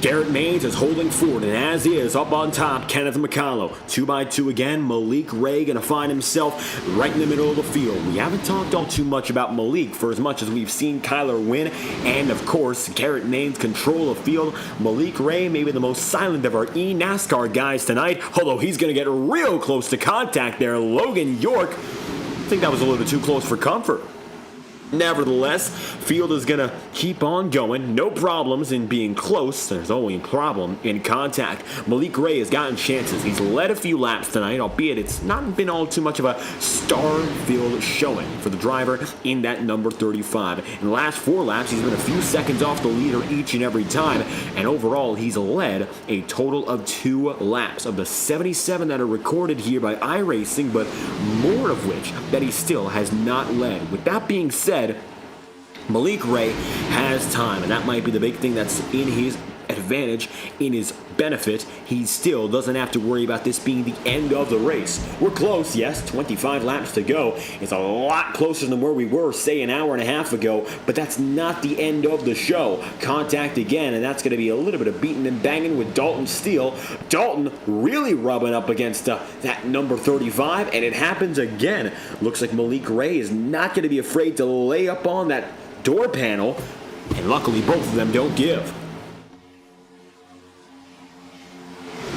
Garrett Maines is holding forward, and as is, up on top, Kenneth McCallow. 2x2 again, Malik Ray going to find himself right in the middle of the field. We haven't talked all too much about Malik for as much as we've seen Kyler win, and of course, Garrett Maines control the field. Malik Ray, maybe the most silent of our NASCAR guys tonight, although he's going to get real close to contact there. Logan York, I think that was a little bit too close for comfort. Nevertheless, field is going to keep on going. No problems in being close. There's only a problem in contact. Malik Ray has gotten chances. He's led a few laps tonight, albeit it's not been all too much of a star-filled showing for the driver in that number 35. In the last 4 laps, he's been a few seconds off the leader each and every time, and overall, he's led a total of 2 laps of the 77 that are recorded here by iRacing, but more of which that he still has not led. With that being said, Malik Ray has time, and that might be the big thing that's in his advantage, in his benefit. He still doesn't have to worry about this being the end of the race. We're close, yes, 25 laps to go. It's a lot closer than where we were, say, an hour and a half ago, but that's not the end of the show. Contact again, and that's going to be a little bit of beating and banging with Dalton Steele. Dalton really rubbing up against that number 35, and it happens again. Looks like Malik Ray is not going to be afraid to lay up on that door panel, and luckily both of them don't give.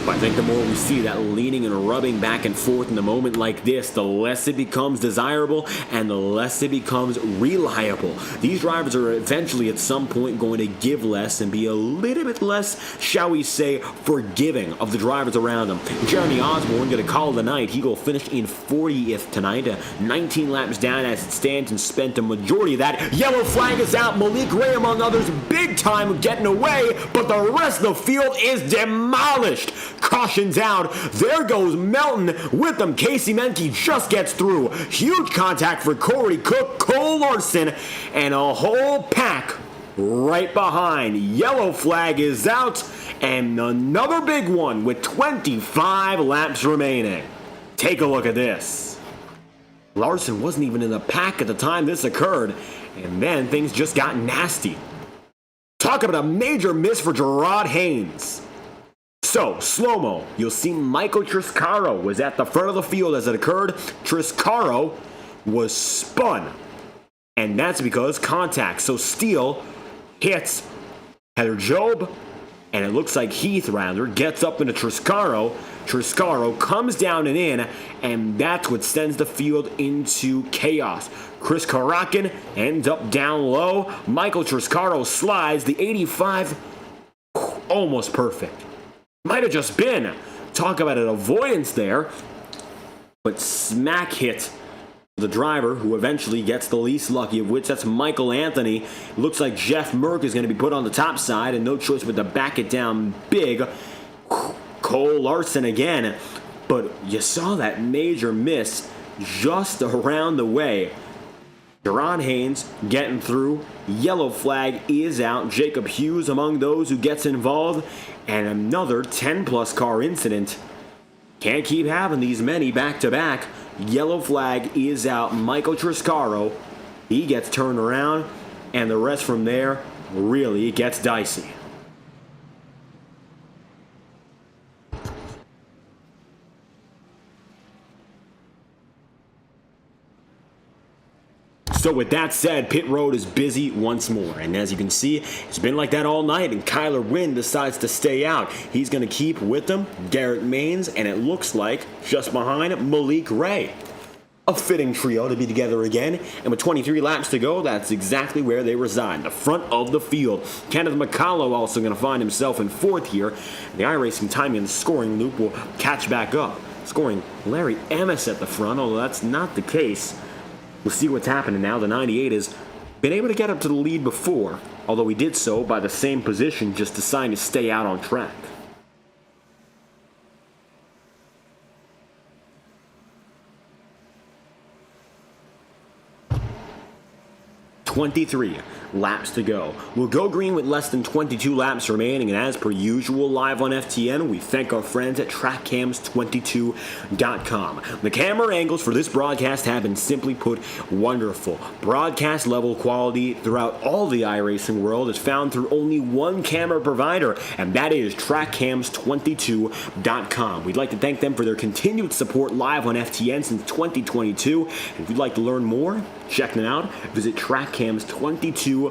But I think the more we see that leaning and rubbing back and forth in a moment like this, the less it becomes desirable and the less it becomes reliable. These drivers are eventually at some point going to give less and be a little bit less, shall we say, forgiving of the drivers around them. Jeremy Osborne going to call the night. He will finish in 40th tonight, 19 laps down as it stands, and spent a majority of that. Yellow flag is out. Malik Ray, among others, big time getting away, but the rest of the field is demolished. Cautions out. There goes Melton with them. Casey Menke just gets through. Huge contact for Corey Cook, Cole Larson, and a whole pack right behind. Yellow flag is out, and another big one with 25 laps remaining. Take a look at this. Larson wasn't even in the pack at the time this occurred, and then things just got nasty. Talk about a major miss for Gerard Haynes. So, slow-mo, you'll see Michael Triscaro was at the front of the field as it occurred. Triscaro was spun, and that's because contact. So Steele hits Heather Job, and it looks like Heath, rather, gets up into Triscaro. Triscaro comes down and in, and that's what sends the field into chaos. Chris Karakin ends up down low. Michael Triscaro slides. The 85, almost perfect. Might have just been. Talk about an avoidance there. But smack hit the driver, who eventually gets the least lucky of which. That's Michael Anthony. Looks like Jeff Merck is going to be put on the top side, and no choice but to back it down big. Cole Larson again. But you saw that major miss just around the way. Gerard Haynes getting through. Yellow flag is out. Jacob Hughes among those who gets involved. And another 10-plus car incident. Can't keep having these many back-to-back. Yellow flag is out. Michael Triscaro, he gets turned around, and the rest from there really gets dicey. So with that said, pit road is busy once more, and as you can see, it's been like that all night, and Kyler Wynn decides to stay out. He's going to keep with them Garrett Maines, and it looks like just behind Malik Ray. A fitting trio to be together again, and with 23 laps to go, that's exactly where they reside, the front of the field. Kenneth McCullough also going to find himself in fourth here. The iRacing timing and scoring loop will catch back up, scoring Larry Amos at the front, although that's not the case. We'll see what's happening now. The 98 has been able to get up to the lead before, although he did so by the same position, just deciding to stay out on track. 23 laps to go. We'll go green with less than 22 laps remaining, and as per usual, live on FTN, we thank our friends at TrackCams22.com. The camera angles for this broadcast have been, simply put, wonderful. Broadcast level quality throughout all the iRacing world is found through only one camera provider, and that is TrackCams22.com. We'd like to thank them for their continued support live on FTN since 2022, and if you'd like to learn more, check them out, visit TrackCams22.com or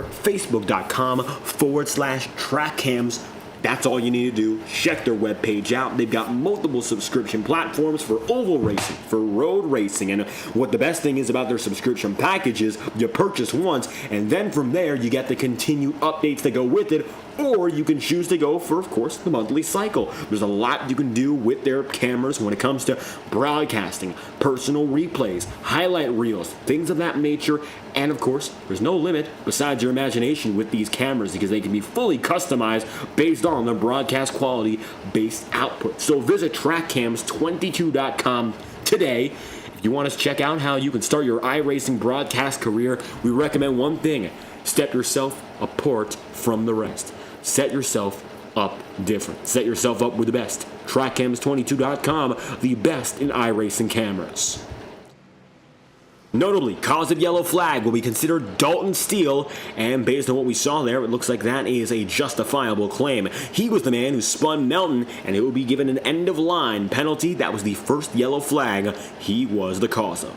Facebook.com/TrackCams. That's all you need to do. Check their webpage out. They've got multiple subscription platforms for oval racing, for road racing, and what the best thing is about their subscription package is you purchase once, and then from there you get the continued updates that go with it, or you can choose to go for, of course, the monthly cycle. There's a lot you can do with their cameras when it comes to broadcasting, personal replays, highlight reels, things of that nature, and of course, there's no limit besides your imagination with these cameras because they can be fully customized based on their broadcast quality based output. So visit TrackCams22.com today. If you want to check out how you can start your iRacing broadcast career, we recommend one thing: step yourself apart from the rest. Set yourself up different. Set yourself up with the best. TrackCams22.com, the best in iRacing cameras. Notably, cause of yellow flag will be considered Dalton Steele, and based on what we saw there, it looks like that is a justifiable claim. He was the man who spun Melton, and it will be given an end-of-line penalty. That was the first yellow flag he was the cause of.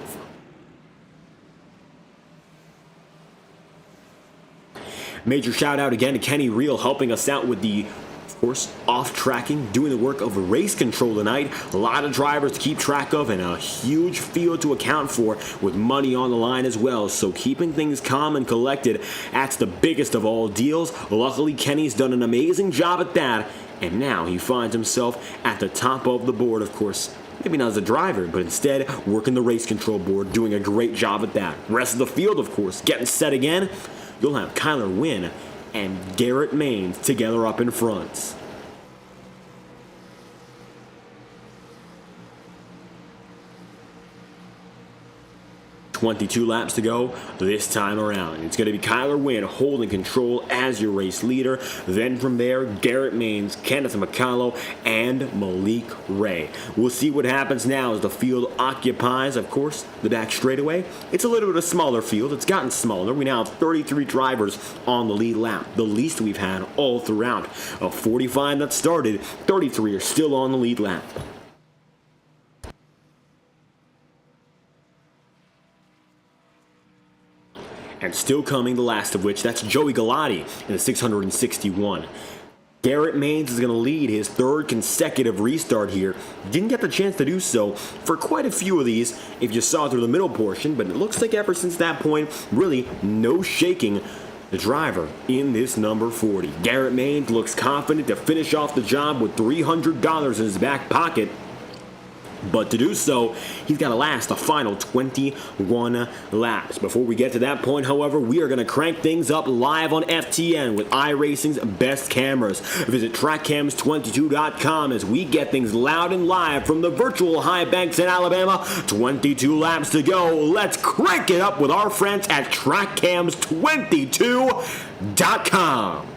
Major shout out again to Kenny Reel helping us out with the, of course, off-tracking, doing the work of race control tonight. A lot of drivers to keep track of and a huge field to account for with money on the line as well. So keeping things calm and collected, that's the biggest of all deals. Luckily, Kenny's done an amazing job at that, and now he finds himself at the top of the board, of course. Maybe not as a driver, but instead working the race control board, doing a great job at that. Rest of the field, of course, getting set again. You'll have Kyler Wynn and Garrett Maines together up in front. .22 laps to go this time around. It's going to be Kyler Wynn holding control as your race leader. Then from there, Garrett Maines, Kenneth McCullough, and Malik Ray. We'll see what happens now as the field occupies, of course, the back straightaway. It's a little bit of a smaller field. It's gotten smaller. We now have 33 drivers on the lead lap, the least we've had all throughout. Of 45 that started, 33 are still on the lead lap. And still coming, the last of which, that's Joey Galati in the 661. Garrett Maines is going to lead his third consecutive restart here. Didn't get the chance to do so for quite a few of these if you saw through the middle portion, but it looks like ever since that point, really no shaking the driver in this number 40. Garrett Maines looks confident to finish off the job with $300 in his back pocket. But to do so, he's got to last the final 21 laps. Before we get to that point, however, we are going to crank things up live on FTN with iRacing's best cameras. Visit TrackCams22.com as we get things loud and live from the virtual high banks in Alabama. 22 laps to go. Let's crank it up with our friends at TrackCams22.com.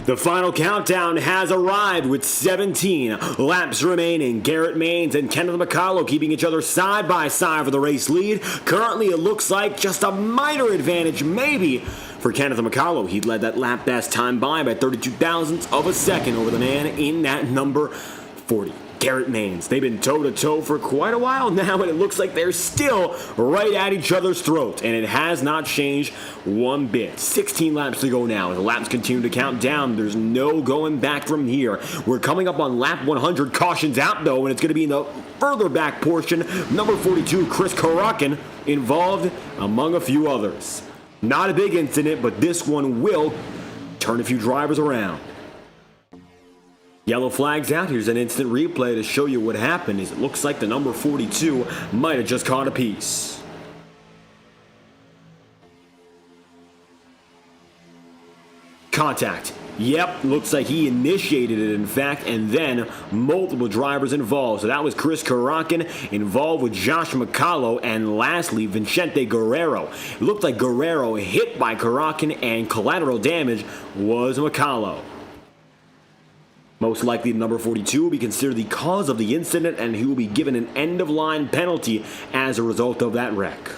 The final countdown has arrived with 17 laps remaining. Garrett Maines and Kenneth McCullough keeping each other side by side for the race lead. Currently, it looks like just a minor advantage, maybe, for Kenneth McCullough. He led that lap best time by 32 thousandths of a second over the man in that number 40. Garrett Maines. They've been toe-to-toe for quite a while now, and it looks like they're still right at each other's throat, and it has not changed one bit. 16 laps to go now. As the laps continue to count down, there's no going back from here. We're coming up on lap 100. Caution's out, though, and it's going to be in the further back portion. Number 42, Chris Karakin, involved among a few others. Not a big incident, but this one will turn a few drivers around. Yellow flag's out. Here's an instant replay to show you what happened. As it looks like the number 42 might have just caught a piece. Contact. Yep, looks like he initiated it, in fact, and then multiple drivers involved. So that was Chris Karakin involved with Josh McCullough, and lastly, Vicente Guerrero. It looked like Guerrero hit by Karakin, and collateral damage was McCullough. Most likely, number 42 will be considered the cause of the incident, and he will be given an end-of-line penalty as a result of that wreck.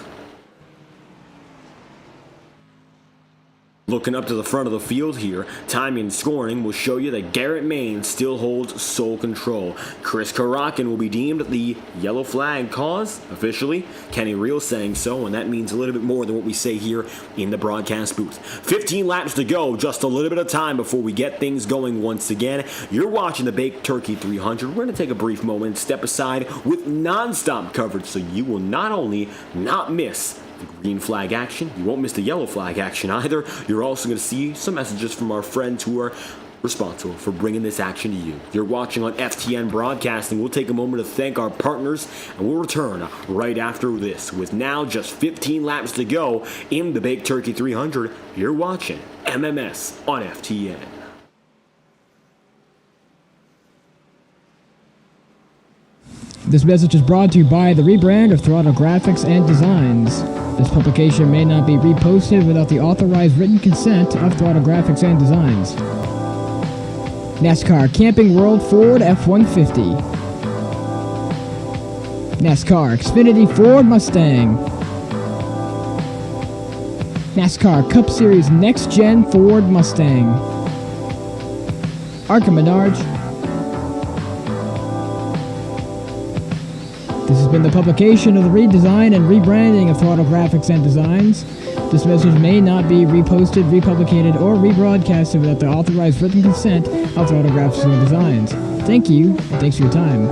Looking up to the front of the field here, timing and scoring will show you that Garrett Maines still holds sole control. Chris Karakin will be deemed the yellow flag cause, officially. Kenny Reel saying so, and that means a little bit more than what we say here in the broadcast booth. 15 laps to go, just a little bit of time before we get things going once again. You're watching the Baked Turkey 300. We're going to take a brief moment and step aside with non-stop coverage so you will not only not miss the green flag action, you won't miss the yellow flag action either. You're also going to see some messages from our friends who are responsible for bringing this action to you. You're watching on FTN Broadcasting. We'll take a moment to thank our partners, and we'll return right after this. With now just 15 laps to go in the Baked Turkey 300, you're watching MMS on FTN. This message is brought to you by the rebrand of Throttle Graphics and Designs. This publication may not be reposted without the authorized written consent of Throttle Graphics and Designs. NASCAR Camping World Ford F-150. NASCAR Xfinity Ford Mustang. NASCAR Cup Series Next Gen Ford Mustang. Arca Menards. This has been the publication of the redesign and rebranding of Throttle Graphics and Designs. This message may not be reposted, republicated, or rebroadcasted without the authorized written consent of Throttle Graphics and Designs. Thank you, and thanks for your time.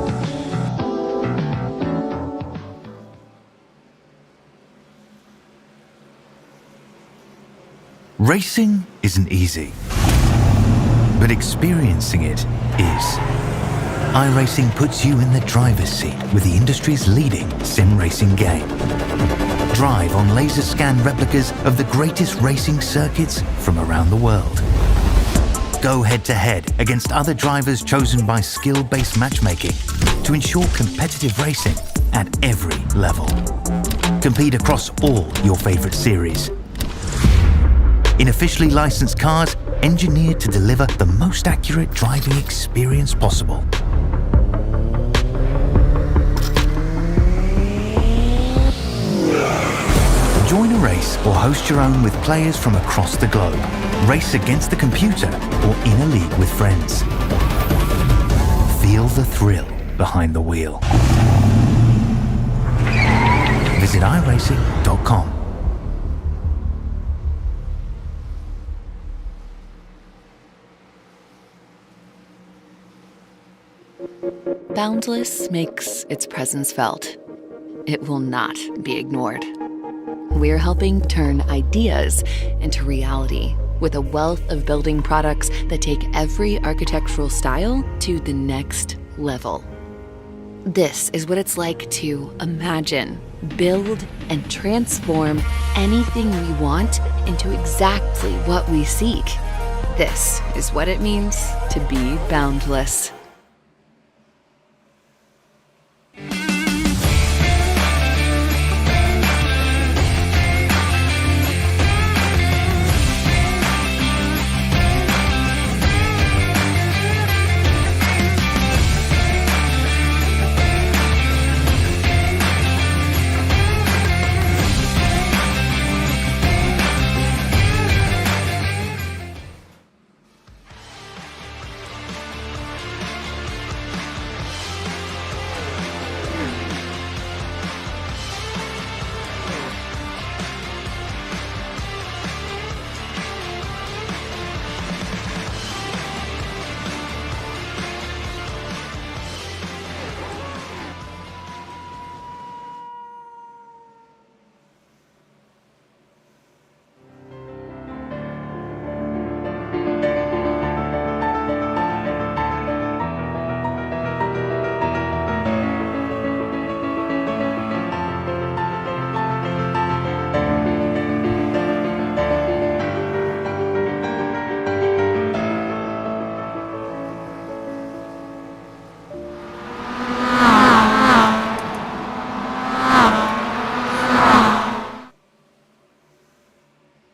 Racing isn't easy, but experiencing it is. iRacing puts you in the driver's seat with the industry's leading sim racing game. Drive on laser scan replicas of the greatest racing circuits from around the world. Go head to head against other drivers chosen by skill-based matchmaking to ensure competitive racing at every level. Compete across all your favorite series. In officially licensed cars engineered to deliver the most accurate driving experience possible. Join a race or host your own with players from across the globe. Race against the computer or in a league with friends. Feel the thrill behind the wheel. Visit iRacing.com. Boundless makes its presence felt. It will not be ignored. We're helping turn ideas into reality with a wealth of building products that take every architectural style to the next level. This is what it's like to imagine, build, and transform anything we want into exactly what we seek. This is what it means to be boundless.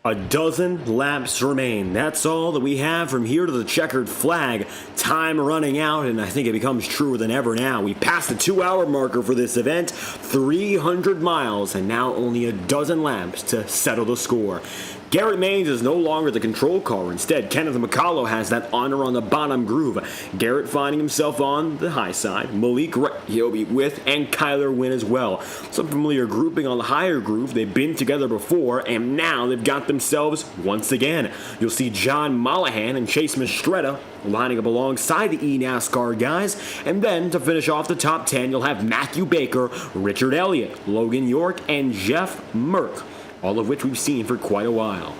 A dozen laps remain. That's all that we have from here to the checkered flag. Time running out, and I think it becomes truer than ever now. We passed the 2-hour marker for this event, 300 miles, and now only a dozen laps to settle the score. Garrett Maines is no longer the control car. Instead, Kenneth McCullough has that honor on the bottom groove. Garrett finding himself on the high side. Malik Ray, he'll be with, and Kyler Wynn as well. Some familiar grouping on the higher groove. They've been together before, and now they've got themselves once again. You'll see John Mollahan and Chase Mistretta lining up alongside the NASCAR guys. And then, to finish off the top 10, you'll have Matthew Baker, Richard Elliott, Logan York, and Jeff Merck, all of which we've seen for quite a while.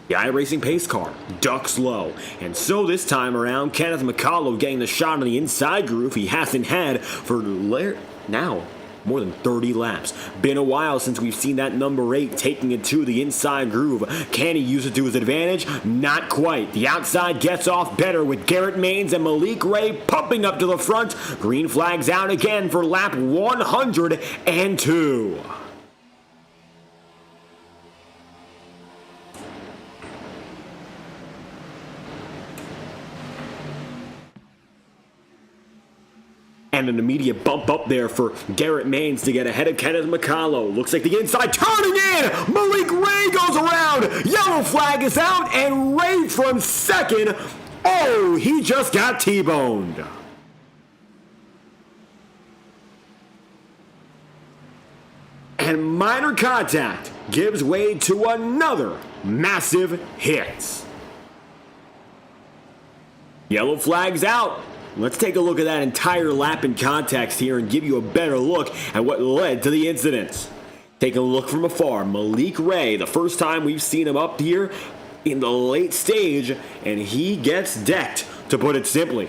The iRacing pace car ducks low, and so this time around, Kenneth McCullough getting the shot on the inside groove he hasn't had for now more than 30 laps. Been a while since we've seen that number 8 taking it to the inside groove. Can he use it to his advantage? Not quite. The outside gets off better with Garrett Maines and Malik Ray pumping up to the front. Green flags out again for lap 102. And an immediate bump up there for Garrett Maines to get ahead of Kenneth McCullough. Looks like the inside turning in. Malik Ray goes around. Yellow flag is out, and Ray from second. Oh, he just got T-boned. And minor contact gives way to another massive hit. Yellow flag's out. Let's take a look at that entire lap in context here and give you a better look at what led to the incident. Take a look from afar. Malik Ray, the first time we've seen him up here in the late stage, and he gets decked, to put it simply.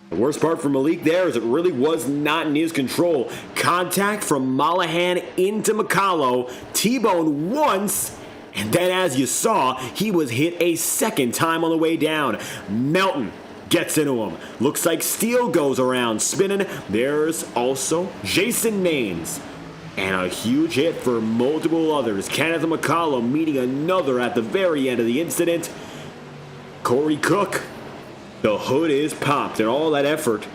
The worst part for Malik there is it really was not in his control. Contact from Mollahan into McCullough, T-bone once, and then, as you saw, he was hit a second time on the way down. Melton gets into him. Looks like Steele goes around spinning. There's also Jason Maines. And a huge hit for multiple others. Kenneth McCullough meeting another at the very end of the incident. Corey Cook. The hood is popped, and all that effort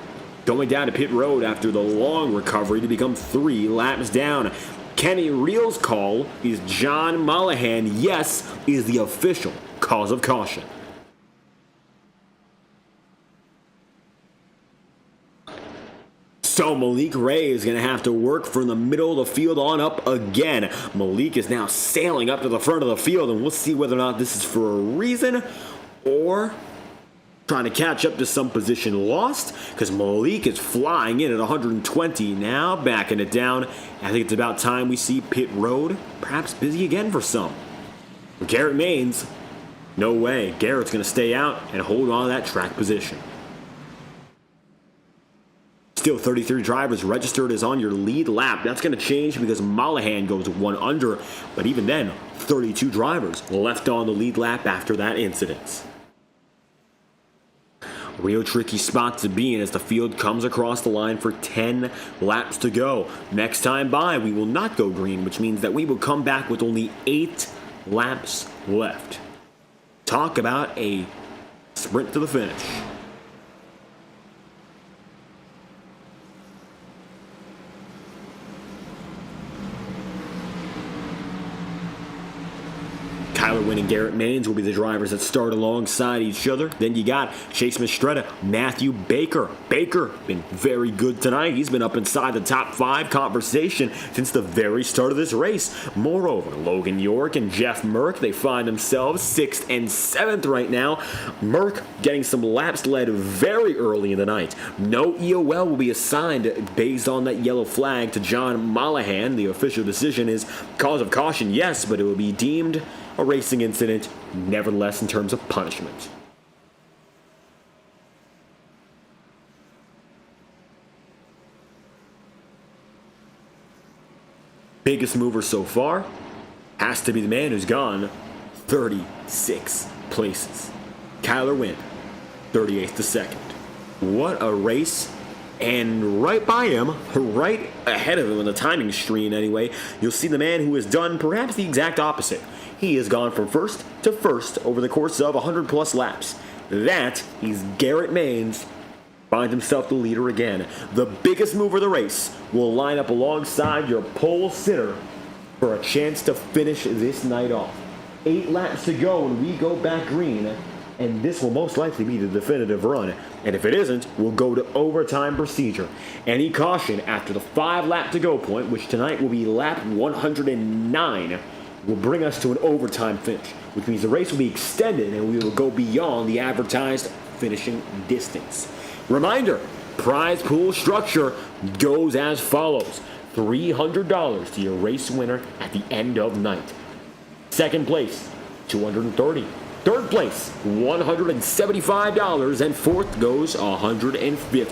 going down to pit road after the long recovery to become 3 laps down. Kenny Reel's call is John Mollahan, yes, is the official cause of caution. So Malik Ray is going to have to work from the middle of the field on up again. Malik is now sailing up to the front of the field, and we'll see whether or not this is for a reason or trying to catch up to some position lost, because Malik is flying in at 120 now, backing it down. I think it's about time we see pit road perhaps busy again for some. Garrett Maines, no way. Garrett's going to stay out and hold on to that track position. Still 33 drivers registered as on your lead lap. That's going to change because Mollahan goes 1 under, but even then, 32 drivers left on the lead lap after that incident. Real tricky spot to be in as the field comes across the line for 10 laps to go. Next time by, we will not go green, which means that we will come back with only 8 laps left. Talk about a sprint to the finish. Kyler Wynn and Garrett Maines will be the drivers that start alongside each other. Then you got Chase Mistretta, Matthew Baker. Baker been very good tonight. He's been up inside the top 5 conversation since the very start of this race. Moreover, Logan York and Jeff Merck, they find themselves 6th and 7th right now. Merck getting some laps led very early in the night. No EOL will be assigned based on that yellow flag to John Mollahan. The official decision is cause of caution, yes, but it will be deemed a racing incident, nevertheless, in terms of punishment. Biggest mover so far has to be the man who's gone 36 places. Kyler Wynn, 38th to 2nd. What a race. And right by him, right ahead of him on the timing screen anyway, you'll see the man who has done perhaps the exact opposite. He has gone from first to first over the course of 100 plus laps. That is Garrett Maines. Finds himself the leader again. The biggest mover of the race will line up alongside your pole sitter for a chance to finish this night off. 8 laps to go and we go back green. And this will most likely be the definitive run. And if it isn't, we'll go to overtime procedure. Any caution after the 5 lap to go point, which tonight will be lap 109, will bring us to an overtime finish, which means the race will be extended and we will go beyond the advertised finishing distance. Reminder, prize pool structure goes as follows. $300 to your race winner at the end of night. Second place, $230. Third place, $175, and fourth goes $150.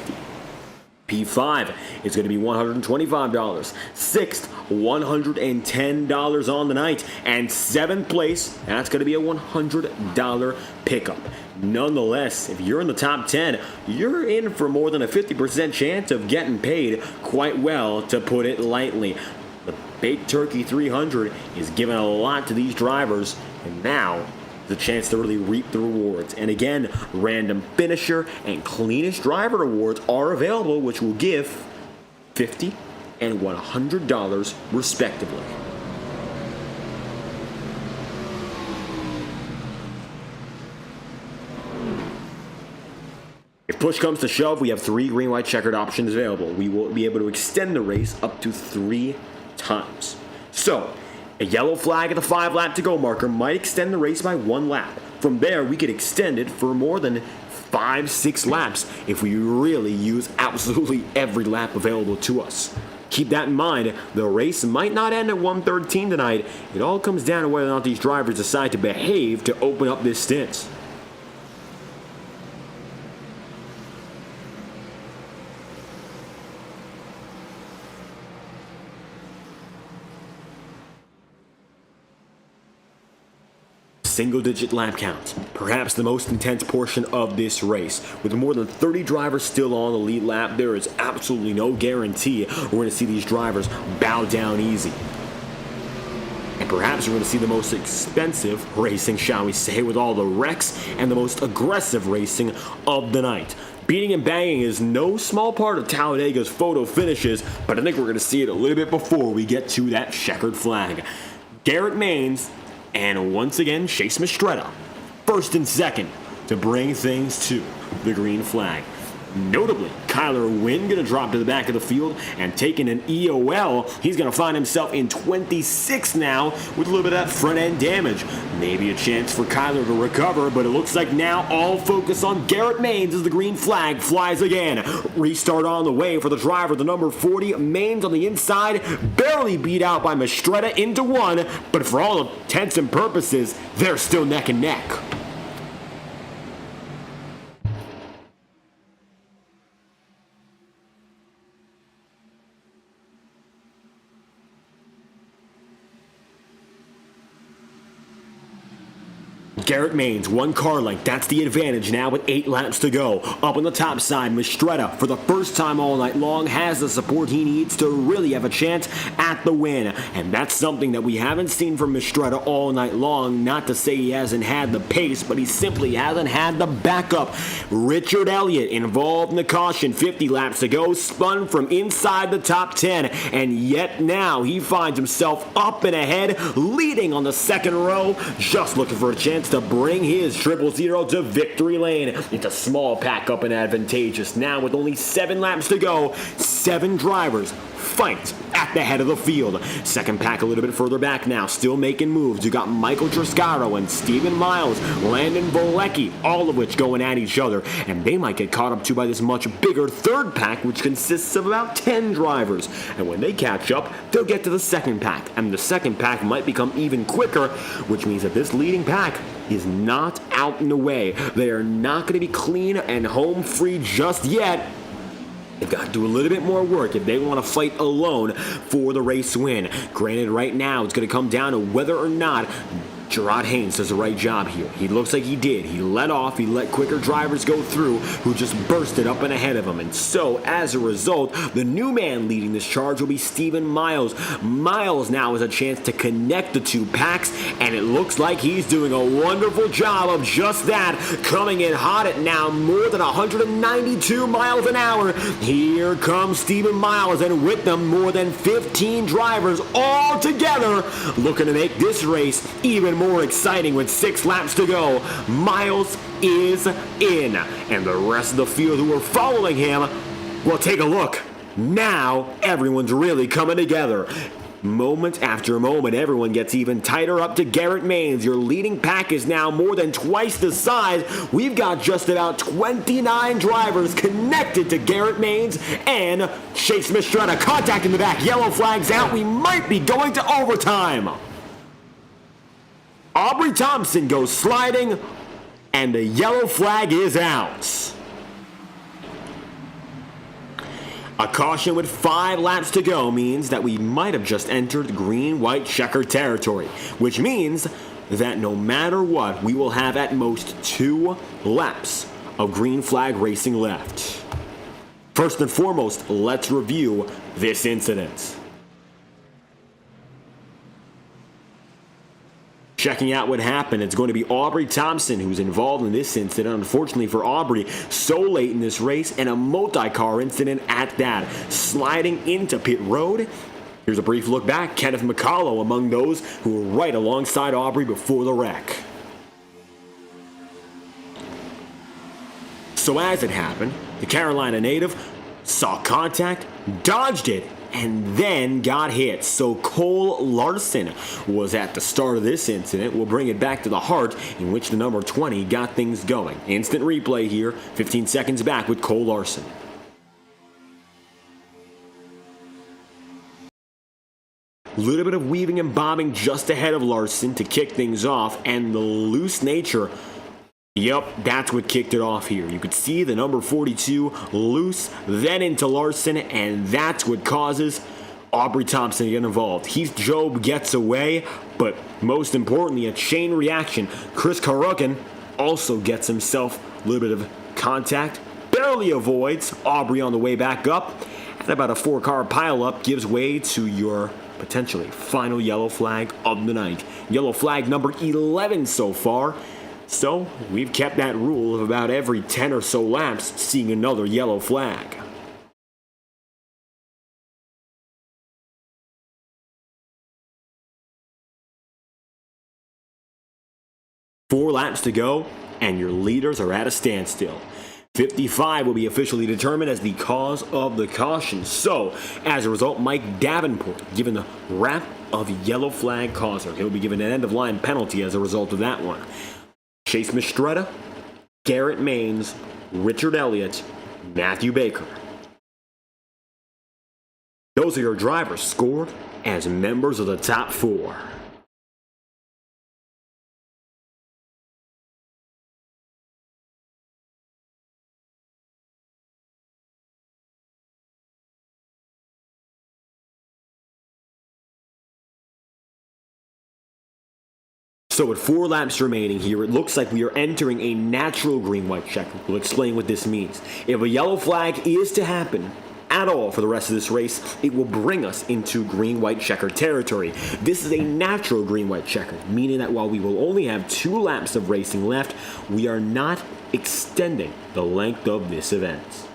P5 is going to be $125. Sixth, $110 on the night. And seventh place, that's going to be a $100 pickup. Nonetheless, if you're in the top 10, you're in for more than a 50% chance of getting paid quite well, to put it lightly. The Baked Turkey 300 is giving a lot to these drivers, and now the chance to really reap the rewards. And again, random finisher and cleanest driver awards are available, which will give $50 and $100 respectively. If push comes to shove, we have 3 green, white, checkered options available. We will be able to extend the race up to 3 times. So, a yellow flag at the 5 lap to go marker might extend the race by 1 lap. From there, we could extend it for more than 5-6 laps if we really use absolutely every lap available to us. Keep that in mind, the race might not end at 113 tonight. It all comes down to whether or not these drivers decide to behave to open up this stint. Single-digit lap counts, perhaps the most intense portion of this race. With more than 30 drivers still on the lead lap, there is absolutely no guarantee we're going to see these drivers bow down easy. And perhaps we're going to see the most expensive racing, shall we say, with all the wrecks and the most aggressive racing of the night. Beating and banging is no small part of Talladega's photo finishes, but I think we're going to see it a little bit before we get to that checkered flag. Garrett Maines and once again Chase Mistretta, first and second, to bring things to the green flag. Notably, Kyler Wynn going to drop to the back of the field and taking an EOL. He's going to find himself in 26 now with a little bit of that front end damage. Maybe a chance for Kyler to recover, but it looks like now all focus on Garrett Maines as the green flag flies again. Restart on the way for the driver, the number 40. Maines on the inside, barely beat out by Mistretta into 1, but for all intents and purposes, they're still neck and neck. Garrett Maines, 1 car length. That's the advantage now with 8 laps to go. Up on the top side, Mistretta, for the first time all night long, has the support he needs to really have a chance at the win. And that's something that we haven't seen from Mistretta all night long. Not to say he hasn't had the pace, but he simply hasn't had the backup. Richard Elliott involved in the caution. 50 laps to go, spun from inside the top 10. And yet now he finds himself up and ahead, leading on the second row, just looking for a chance to bring his 000 to victory lane. It's a small pack up and advantageous. Now with only 7 laps to go, 7 drivers fight at the head of the field. Second pack a little bit further back now, still making moves. You got Michael Triscaro and Steven Miles, Landon Volecki, all of which going at each other. And they might get caught up to by this much bigger third pack, which consists of about 10 drivers. And when they catch up, they'll get to the second pack. And the second pack might become even quicker, which means that this leading pack is not out and away. They are not going to be clean and home free just yet. They've got to do a little bit more work if they want to fight alone for the race win. Granted, right now it's going to come down to whether or not Gerard Haynes does the right job here. He looks like he did. He let off. He let quicker drivers go through who just bursted up and ahead of him. And so, as a result, the new man leading this charge will be Stephen Miles. Miles now has a chance to connect the two packs, and it looks like he's doing a wonderful job of just that, coming in hot at now more than 192 miles an hour. Here comes Stephen Miles, and with them more than 15 drivers all together, looking to make this race even more exciting with 6 laps to go. Miles is in, and the rest of the field who are following him, well, take a look. Now everyone's really coming together. Moment after moment, everyone gets even tighter up to Garrett Maines. Your leading pack is now more than twice the size. We've got just about 29 drivers connected to Garrett Maines and Chase Mistretta. Contact in the back. Yellow flag's out. We might be going to overtime. Aubrey Thompson goes sliding, and the yellow flag is out. A caution with 5 laps to go means that we might have just entered green-white checker territory, which means that no matter what, we will have at most 2 laps of green flag racing left. First and foremost, let's review this incident. Checking out what happened, it's going to be Aubrey Thompson who's involved in this incident. Unfortunately for Aubrey, so late in this race, and a multi-car incident at that. Sliding into pit road. Here's a brief look back. Kenneth McCullough among those who were right alongside Aubrey before the wreck. So as it happened, the Carolina native saw contact, dodged it, and then got hit. So Cole Larson was at the start of this incident. We'll bring it back to the heart in which the number 20 got things going. Instant replay here, 15 seconds back with Cole Larson. A little bit of weaving and bobbing just ahead of Larson to kick things off, and the loose nature. Yep, that's what kicked it off here. You could see the number 42 loose, then into Larson, and that's what causes Aubrey Thompson to get involved. Heath Job gets away, but most importantly, a chain reaction. Chris Carrucan also gets himself a little bit of contact, barely avoids Aubrey on the way back up, and about a 4-car pileup gives way to your potentially final yellow flag of the night. Yellow flag number 11 so far. So, we've kept that rule of about every 10 or so laps seeing another yellow flag. Four laps to go, and your leaders are at a standstill. 55 will be officially determined as the cause of the caution. So, as a result, Mike Davenport given the wrap of yellow flag causer. He'll be given an end-of-line penalty as a result of that one. Chase Mistretta, Garrett Maines, Richard Elliott, Matthew Baker. Those are your drivers scored as members of the top 4. So with 4 laps remaining here, it looks like we are entering a natural green-white checker. We'll explain what this means. If a yellow flag is to happen at all for the rest of this race, it will bring us into green-white checker territory. This is a natural green-white checker, meaning that while we will only have 2 laps of racing left, we are not extending the length of this event.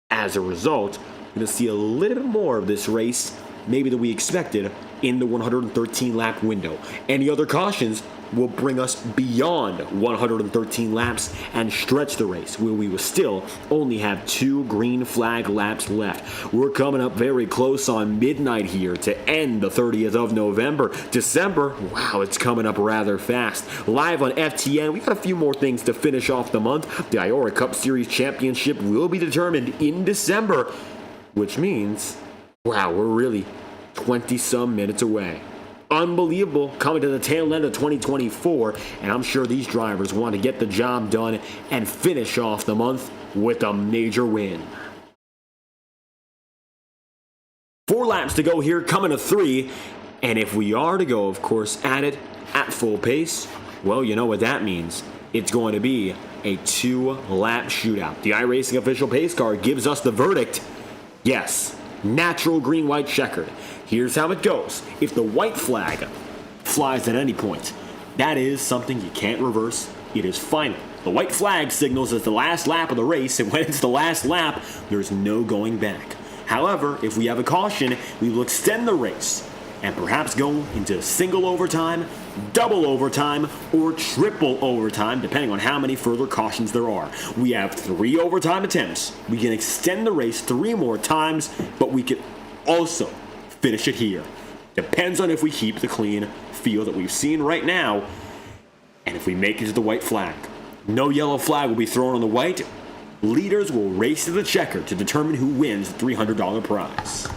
As a result, we're going to see a little bit more of this race maybe than we expected in the 113 lap window. Any other cautions will bring us beyond 113 laps and stretch the race, where we will still only have 2 green flag laps left. We're coming up very close on midnight here to end the 30th of November. December, wow, it's coming up rather fast. Live on FTN, we got a few more things to finish off the month. The Iora Cup Series Championship will be determined in December, which means, wow, we're really 20-some minutes away. Unbelievable, coming to the tail end of 2024, and I'm sure these drivers want to get the job done and finish off the month with a major win. 4 laps to go here, coming to 3, and if we are to go, of course, at it at full pace, well, you know what that means. It's going to be a 2-lap shootout. The iRacing official pace car gives us the verdict. Yes, natural green-white checkered. Here's how it goes. If the white flag flies at any point, that is something you can't reverse. It is final. The white flag signals it's the last lap of the race, and when it's the last lap, there's no going back. However, if we have a caution, we will extend the race and perhaps go into single overtime, double overtime, or triple overtime, depending on how many further cautions there are. We have 3 overtime attempts. We can extend the race 3 more times, but we can also finish it here. Depends on if we keep the clean field that we've seen right now, and if we make it to the white flag. No yellow flag will be thrown on the white. Leaders will race to the checker to determine who wins the $300 prize.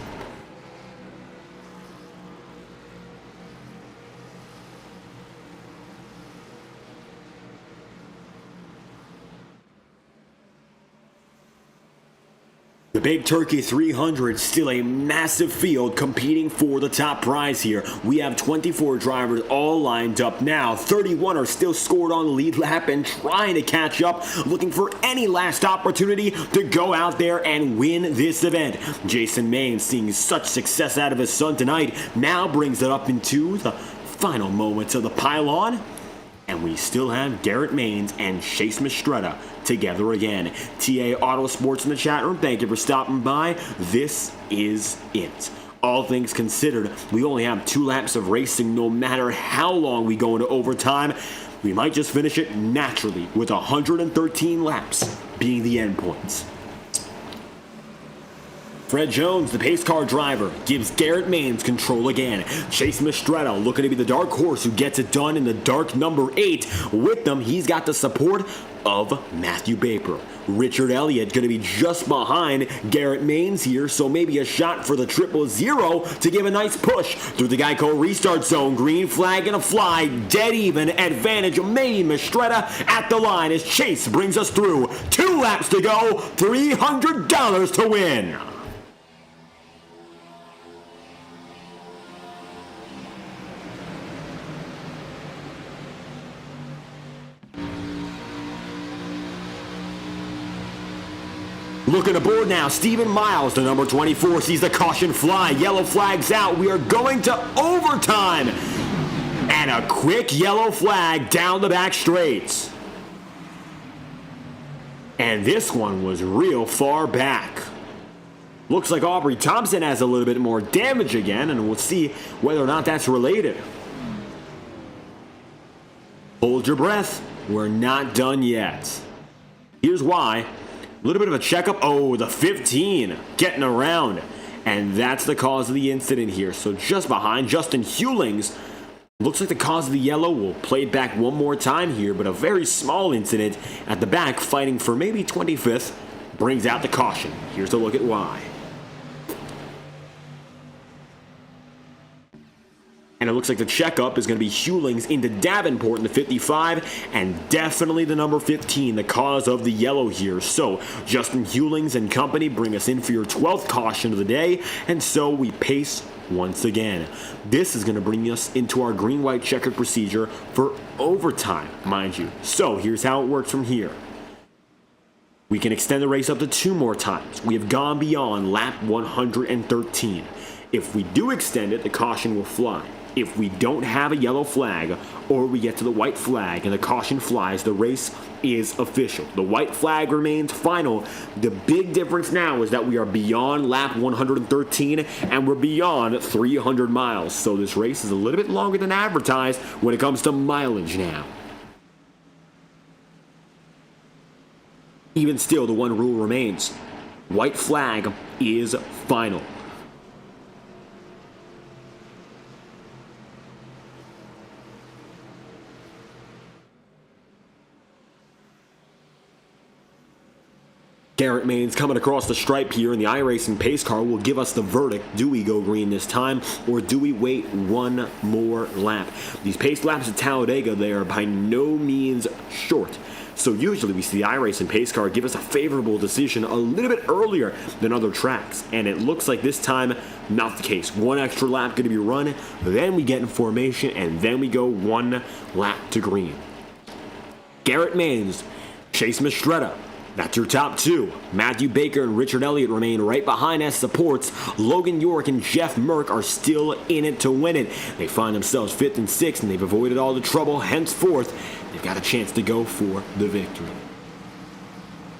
The Big Turkey 300, still a massive field competing for the top prize here. We have 24 drivers all lined up now. 31 are still scored on the lead lap and trying to catch up, looking for any last opportunity to go out there and win this event. Jason Main, seeing such success out of his son tonight, now brings it up into the final moments of the pylon. And we still have Garrett Maines and Chase Mistretta together again. TA Autosports in the chat room, thank you for stopping by. This is it. All things considered, we only have 2 laps of racing. No matter how long we go into overtime, we might just finish it naturally with 113 laps being the end points. Fred Jones, the pace car driver, gives Garrett Maines control again. Chase Mistretta looking to be the dark horse who gets it done in the dark number 8. With them, he's got the support of Matthew Baper. Richard Elliott going to be just behind Garrett Maines here, so maybe a shot for the 000 to give a nice push through the Geico restart zone. Green flag and a fly, dead even, advantage of Maine Mistretta at the line as Chase brings us through. 2 laps to go, $300 to win. Looking aboard now, Stephen Miles, the number 24, sees the caution fly. Yellow flag's out. We are going to overtime. And a quick yellow flag down the back straights. And this one was real far back. Looks like Aubrey Thompson has a little bit more damage again, and we'll see whether or not that's related. Hold your breath. We're not done yet. Here's why. A little bit of a checkup. Oh, the 15 getting around. And that's the cause of the incident here. So just behind Justin Hewlings. Looks like the cause of the yellow. We'll play it back one more time here. But a very small incident at the back, fighting for maybe 25th, brings out the caution. Here's a look at why. And it looks like the checkup is going to be Hewlings into Davenport in the 55, and definitely the number 15, the cause of the yellow here. So Justin Hewlings and company bring us in for your 12th caution of the day, and so we pace once again. This is going to bring us into our green-white checkered procedure for overtime, mind you. So here's how it works from here. We can extend the race up to 2 more times. We have gone beyond lap 113. If we do extend it, the caution will fly. If we don't have a yellow flag, or we get to the white flag and the caution flies, the race is official. The white flag remains final. The big difference now is that we are beyond lap 113 and we're beyond 300 miles. So this race is a little bit longer than advertised when it comes to mileage now. Even still, the one rule remains. White flag is final. Garrett Maines coming across the stripe here, and the iRacing pace car will give us the verdict. Do we go green this time, or do we wait one more lap? These pace laps at Talladega, they are by no means short. So usually we see the iRacing pace car give us a favorable decision a little bit earlier than other tracks, and it looks like this time not the case. One extra lap going to be run, then we get in formation, and then we go one lap to green. Garrett Maines, Chase Mastretta, that's your top two. Matthew Baker and Richard Elliott remain right behind as supports. Logan York and Jeff Merck are still in it to win it. They find themselves 5th and 6th, and they've avoided all the trouble. Henceforth, they've got a chance to go for the victory.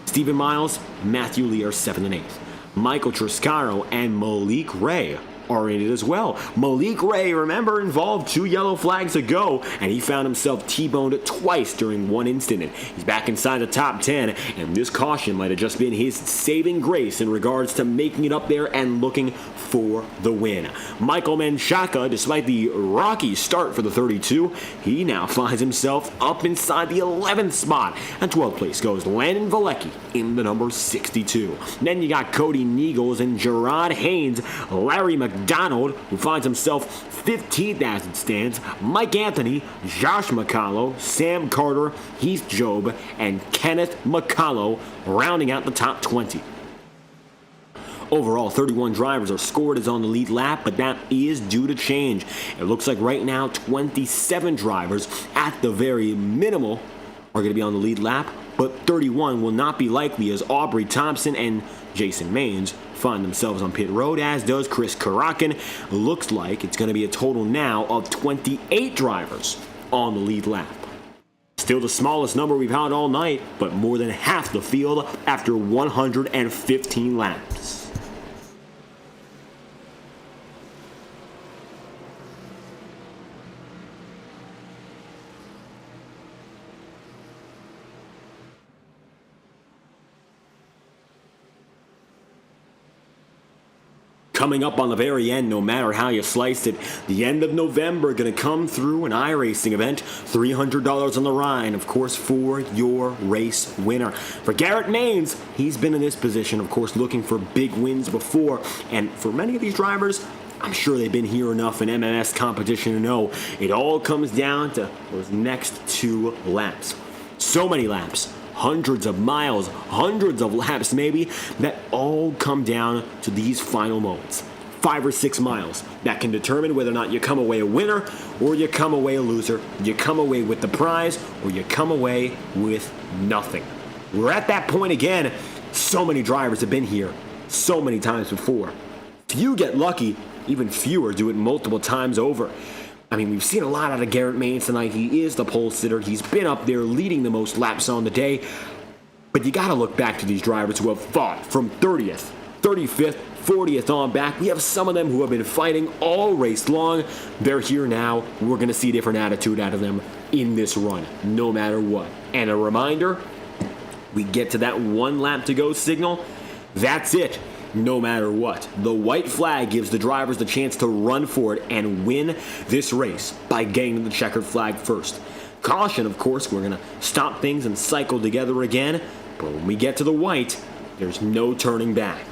Stephen Miles, Matthew Lee are 7th and 8th. Michael Triscaro and Malik Ray are in it as well. Malik Ray, remember, involved 2 yellow flags ago, and he found himself T-boned twice during one incident. He's back inside the top 10, and this caution might have just been his saving grace in regards to making it up there and looking for the win. Michael Menchaca, despite the rocky start for the 32, he now finds himself up inside the 11th spot. And 12th place goes Landon Valecki in the number 62. Then you got Cody Niegels and Gerard Haynes, Larry McDonald, who finds himself 15th as it stands, Mike Anthony, Josh McCallow, Sam Carter, Heath Job, and Kenneth McCallow rounding out the top 20. Overall, 31 drivers are scored as on the lead lap, but that is due to change. It looks like right now 27 drivers at the very minimal are going to be on the lead lap, but 31 will not be likely as Aubrey Thompson and Jason Maines find themselves on pit road, as does Chris Karakin. Looks like it's going to be a total now of 28 drivers on the lead lap. Still the smallest number we've had all night, but more than half the field after 115 laps. Coming up on the very end, no matter how you slice it, the end of November going to come through an iRacing event, $300 on the line, of course, for your race winner. For Garrett Maines, he's been in this position, of course, looking for big wins before, and for many of these drivers, I'm sure they've been here enough in MMS competition to know it all comes down to those next 2 laps. So many laps. Hundreds of miles, hundreds of laps maybe, that all come down to these final moments. 5 or 6 miles that can determine whether or not you come away a winner or you come away a loser, you come away with the prize or you come away with nothing. We're at that point again. So many drivers have been here so many times before. Few get lucky, even fewer do it multiple times over. I mean, we've seen a lot out of Garrett Maines tonight. He is the pole sitter. He's been up there leading the most laps on the day. But you got to look back to these drivers who have fought from 30th, 35th, 40th on back. We have some of them who have been fighting all race long. They're here now. We're going to see a different attitude out of them in this run, no matter what. And a reminder, we get to that 1 lap to go signal. That's it. No matter what, the white flag gives the drivers the chance to run for it and win this race by getting the checkered flag first. Caution, of course, we're going to stop things and cycle together again, but when we get to the white, there's no turning back.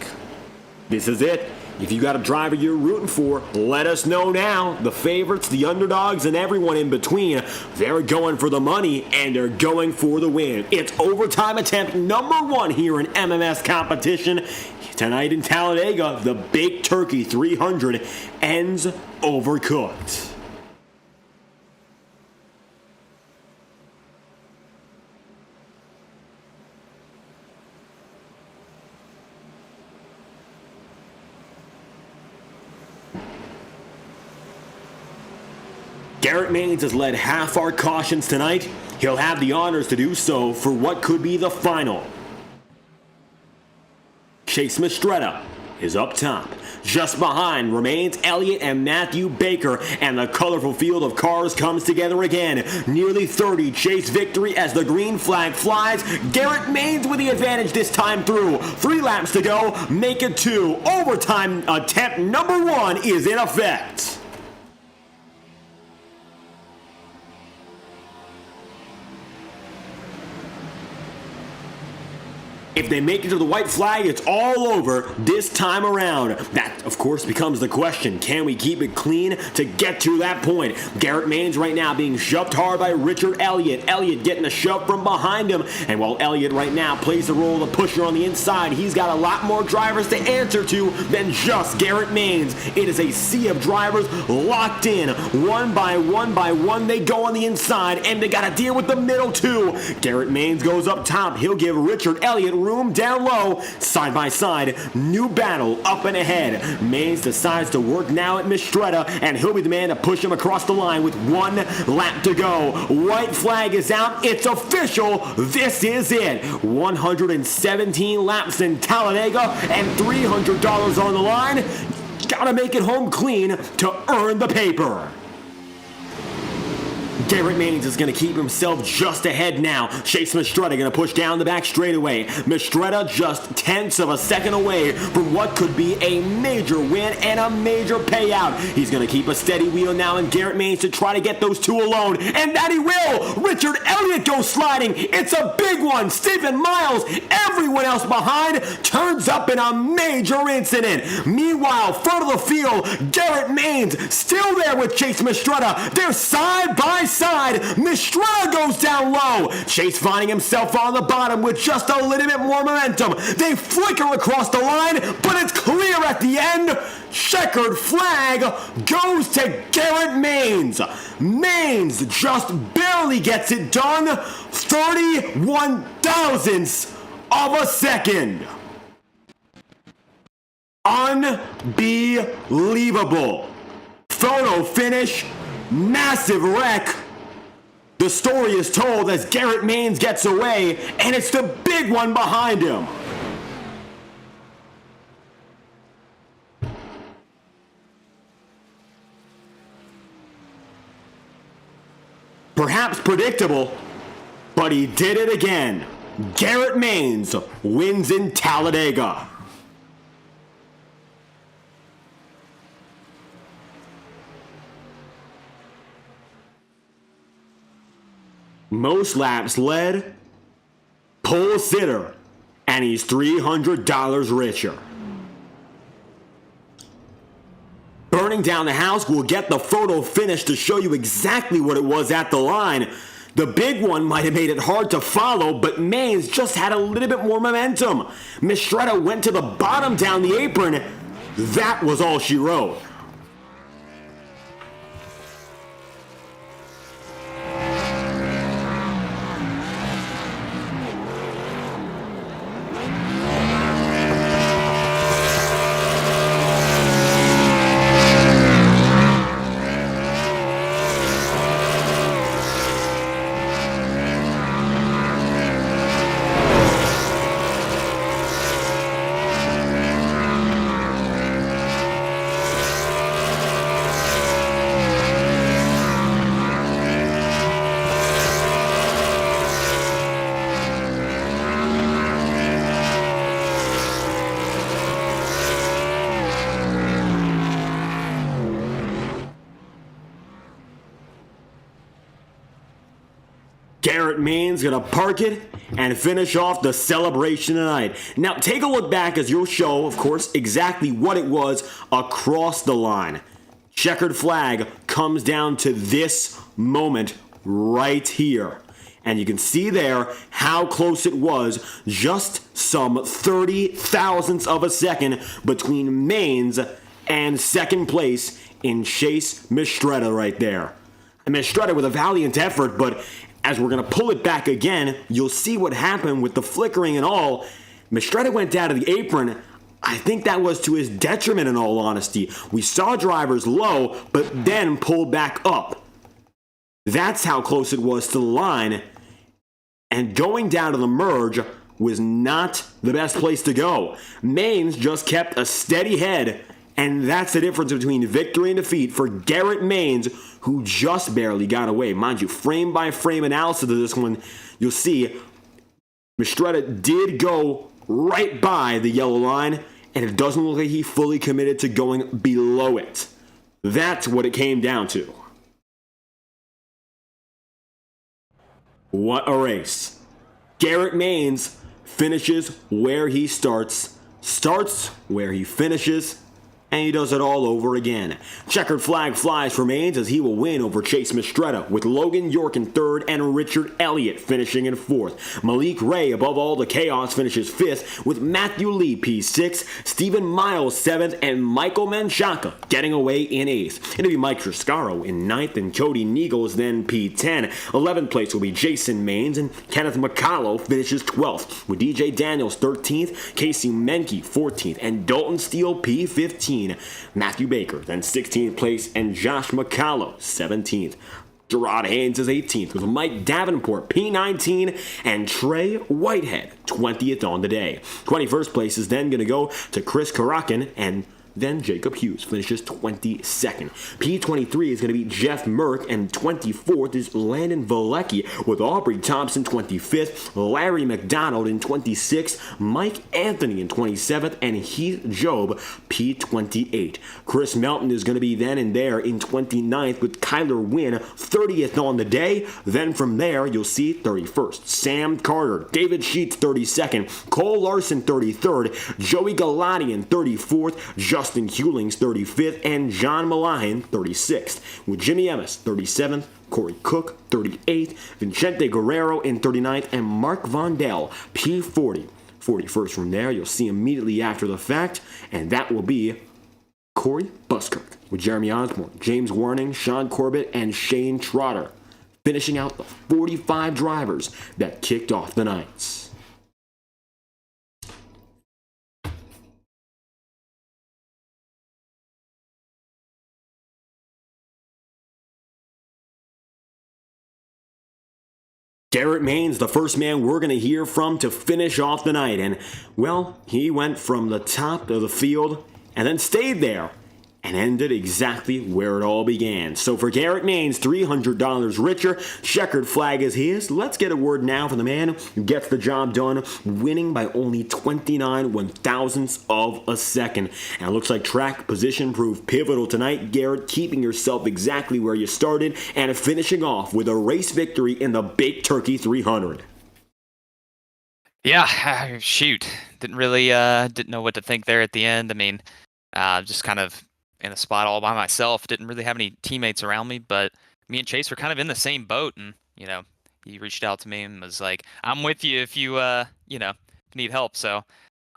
This is it. If you got a driver you're rooting for, let us know now. The favorites, the underdogs, and everyone in between, they're going for the money and they're going for the win. It's overtime attempt number 1 here in MMS competition. Tonight in Talladega, the Baked Turkey 300 ends overcooked. Garrett Maines has led half our cautions tonight. He'll have the honors to do so for what could be the final. Chase Mastretta is up top. Just behind remains Elliott and Matthew Baker, and the colorful field of cars comes together again. Nearly 30 chase victory as the green flag flies. Garrett Maines with the advantage this time through. 3 laps to go, make it 2. Overtime attempt number 1 is in effect. If they make it to the white flag, it's all over this time around. That, of course, becomes the question. Can we keep it clean to get to that point? Garrett Maines right now being shoved hard by Richard Elliott. Elliott getting a shove from behind him. And while Elliott right now plays the role of the pusher on the inside, he's got a lot more drivers to answer to than just Garrett Maines. It is a sea of drivers locked in. One by one, they go on the inside, and they got to deal with the middle too. Garrett Maines goes up top. He'll give Richard Elliott room down low. Side by side, new battle up and ahead. Maines decides to work now at Mistretta, and he'll be the man to push him across the line with 1 lap to go. White flag is out. It's official. This is it. 117 laps in Talladega and $300 on the line. Gotta make it home clean to earn the paper. Garrett Maines is going to keep himself just ahead now. Chase Mistretta going to push down the back straightaway. Mistretta just tenths of a second away from what could be a major win and a major payout. He's going to keep a steady wheel now in Garrett Maines to try to get those two alone. And that he will! Richard Elliott goes sliding. It's a big one. Stephen Miles, everyone else behind, turns up in a major incident. Meanwhile, front of the field, Garrett Maines still there with Chase Mistretta. They're side by side. Mistretta goes down low. Chase finding himself on the bottom with just a little bit more momentum. They flicker across the line, but it's clear at the end. Checkered flag goes to Garrett Maines. Maines just barely gets it done. 31 thousandths of a second. Unbelievable. Photo finish. Massive wreck. The story is told as Garrett Maines gets away, and it's the big one behind him. Perhaps predictable, but he did it again. Garrett Maines wins in Talladega. Most laps led, pole sitter, and he's $300 richer. Burning down the house, we'll get the photo finish to show you exactly what it was at the line. The big one might have made it hard to follow, but Maines just had a little bit more momentum. Mistretta went to the bottom down the apron. That was all she wrote. Garrett Maines gonna park it and finish off the celebration tonight. Now take a look back as you'll show, of course, exactly what it was across the line. Checkered flag comes down to this moment right here. And you can see there how close it was, just some 30 thousandths of a second between Maines and second place in Chase Mistretta right there. And Mistretta with a valiant effort, but as we're going to pull it back again, you'll see what happened with the flickering and all. Mistretta went down to the apron. I think that was to his detriment in all honesty. We saw drivers low, but then pulled back up. That's how close it was to the line. And going down to the merge was not the best place to go. Maines just kept a steady head, and that's the difference between victory and defeat for Garrett Maines, who just barely got away. Mind you, frame by frame analysis of this one, you'll see Mistretta did go right by the yellow line, and it doesn't look like he fully committed to going below it. That's what it came down to. What a race. Garrett Maines finishes where he starts where he finishes, and he does it all over again. Checkered flag flies for Maines as he will win over Chase Mistretta, with Logan York in third and Richard Elliott finishing in fourth. Malik Ray, above all the chaos, finishes fifth, with Matthew Lee P6, Stephen Miles seventh, and Michael Menchaca getting away in eighth. It'll be Mike Triscaro in ninth, and Cody Niegels then P10. 11th place will be Jason Maines, and Kenneth McCallow finishes 12th, with DJ Daniels 13th, Casey Menke 14th, and Dalton Steele P15. Matthew Baker then 16th place, and Josh McCallow 17th. Gerard Haynes is 18th, with Mike Davenport P19 and Trey Whitehead 20th on the day. 21st place is then going to go to Chris Karakin, and then Jacob Hughes finishes 22nd. P23 is going to be Jeff Merck, and 24th is Landon Valecki, with Aubrey Thompson 25th, Larry McDonald in 26th, Mike Anthony in 27th, and Heath Job P28. Chris Melton is going to be then and there in 29th, with Kyler Wynn 30th on the day. Then from there, you'll see 31st, Sam Carter, David Sheets 32nd, Cole Larson 33rd, Joey Galati in 34th, Justin Hewlings 35th, and John Malahan 36th, with Jimmy Emmis 37th, Corey Cook 38th, Vincente Guerrero in 39th, and Mark Vondell P40. 41st from there, you'll see immediately after the fact, and that will be Corey Buskirk, with Jeremy Osborne, James Warning, Sean Corbett, and Shane Trotter, finishing out the 45 drivers that kicked off the nights. Garrett Maines, the first man we're going to hear from to finish off the night. And, well, he went from the top of the field and then stayed there and ended exactly where it all began. So for Garrett Maines, $300 richer. Checkered flag is his. Let's get a word now from the man who gets the job done, winning by only 29 one-thousandths of a second. And it looks like track position proved pivotal tonight. Garrett, keeping yourself exactly where you started and finishing off with a race victory in the Big Turkey 300. Yeah, shoot. Didn't really didn't know what to think there at the end. I mean, just kind of in a spot all by myself. Didn't really have any teammates around me, but me and Chase were kind of in the same boat. And, he reached out to me and was like, I'm with you if you, need help. So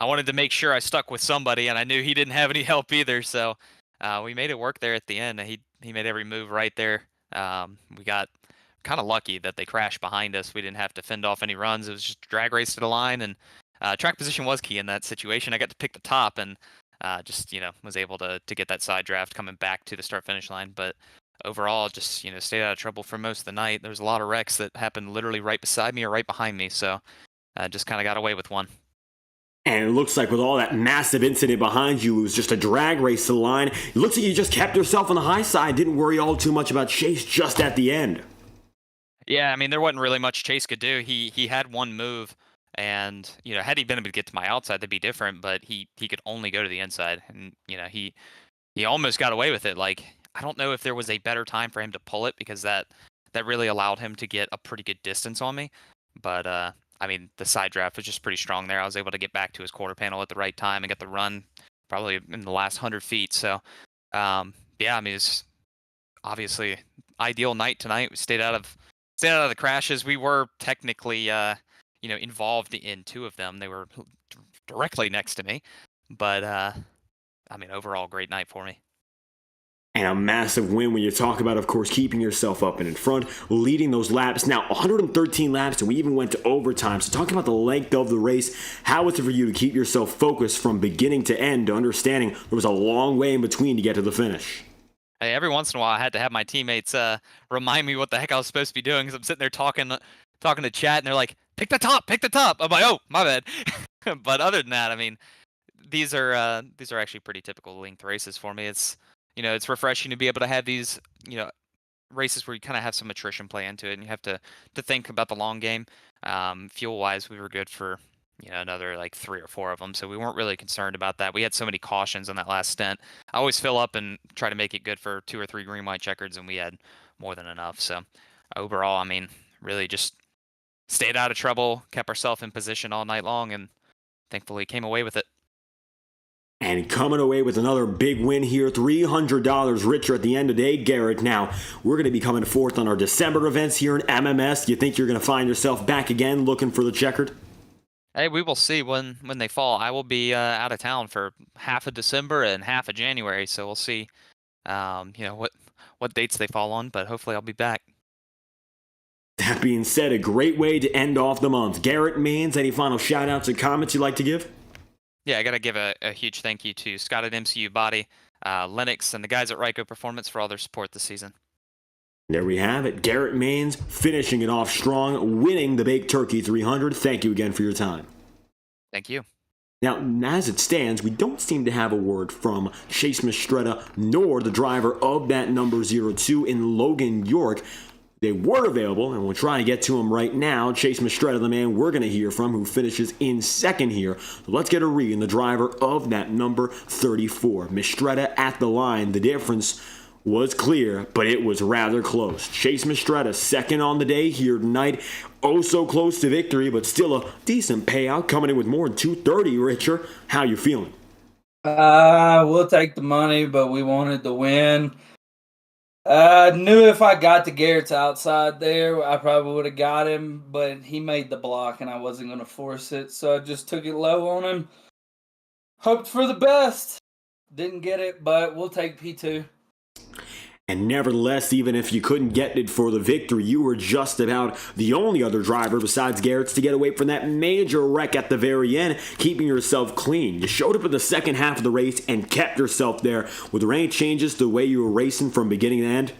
I wanted to make sure I stuck with somebody, and I knew he didn't have any help either. So we made it work there at the end. He made every move right there. We got kind of lucky that they crashed behind us. We didn't have to fend off any runs. It was just drag race to the line, and track position was key in that situation. I got to pick the top, and was able to get that side draft coming back to the start-finish line. But overall, just, stayed out of trouble for most of the night. There was a lot of wrecks that happened literally right beside me or right behind me, so just kind of got away with one. And it looks like with all that massive incident behind you, it was just a drag race to the line. It looks like you just kept yourself on the high side, didn't worry all too much about Chase just at the end. Yeah, I mean, there wasn't really much Chase could do. He had one move, and, had he been able to get to my outside, that'd be different, but he could only go to the inside. And, he almost got away with it. Like, I don't know if there was a better time for him to pull it, because that really allowed him to get a pretty good distance on me. But, I mean, the side draft was just pretty strong there. I was able to get back to his quarter panel at the right time and get the run probably in the last 100 feet. So, yeah, I mean, it's obviously ideal night tonight. We stayed out of the crashes. We were technically, involved in two of them. They were directly next to me, but I mean, overall, great night for me. And a massive win when you talk about, of course, keeping yourself up and in front, leading those laps. Now, 113 laps, and we even went to overtime. So talking about the length of the race, how was it for you to keep yourself focused from beginning to end, to understanding there was a long way in between to get to the finish? Hey, every once in a while, I had to have my teammates remind me what the heck I was supposed to be doing, because I'm sitting there talking to chat, and they're like, pick the top. I'm like, oh, my bad. But other than that, I mean, these are actually pretty typical length races for me. It's, it's refreshing to be able to have these, races where you kind of have some attrition play into it, and you have to think about the long game. Fuel wise, we were good for, another like 3 or 4 of them, so we weren't really concerned about that. We had so many cautions on that last stint. I always fill up and try to make it good for 2 or 3 green white checkers, and we had more than enough. So overall, I mean, really just stayed out of trouble, kept ourselves in position all night long, and thankfully came away with it. And coming away with another big win here, $300 richer at the end of the day, Garrett. Now, we're going to be coming forth on our December events here in MMS. You think you're going to find yourself back again looking for the checkered? Hey, we will see when they fall. I will be out of town for half of December and half of January, so we'll see, what dates they fall on. But hopefully, I'll be back. That being said, a great way to end off the month. Garrett Means, any final shout-outs or comments you'd like to give? Yeah, I got to give a huge thank you to Scott at MCU Body, Lennox, and the guys at Ryko Performance for all their support this season. There we have it. Garrett Maines finishing it off strong, winning the Baked Turkey 300. Thank you again for your time. Thank you. Now, as it stands, we don't seem to have a word from Chase Mistretta nor the driver of that number 02 in Logan, York. They were available, and we'll try to get to him right now. Chase Mistretta, the man we're going to hear from, who finishes in second here. So let's get a read on the driver of that number 34. Mistretta at the line. The difference was clear, but it was rather close. Chase Mistretta, second on the day here tonight. Oh, so close to victory, but still a decent payout, coming in with more than $230. Richer, how you feeling? We'll take the money, but we wanted to win. Knew if I got to Garrett's outside there, I probably would have got him, but he made the block and I wasn't going to force it, so I just took it low on him. Hoped for the best. Didn't get it, but we'll take P2. And nevertheless, even if you couldn't get it for the victory, you were just about the only other driver besides Garrett's to get away from that major wreck at the very end, keeping yourself clean. You showed up in the second half of the race and kept yourself there. Were there any changes to the way you were racing from beginning to end?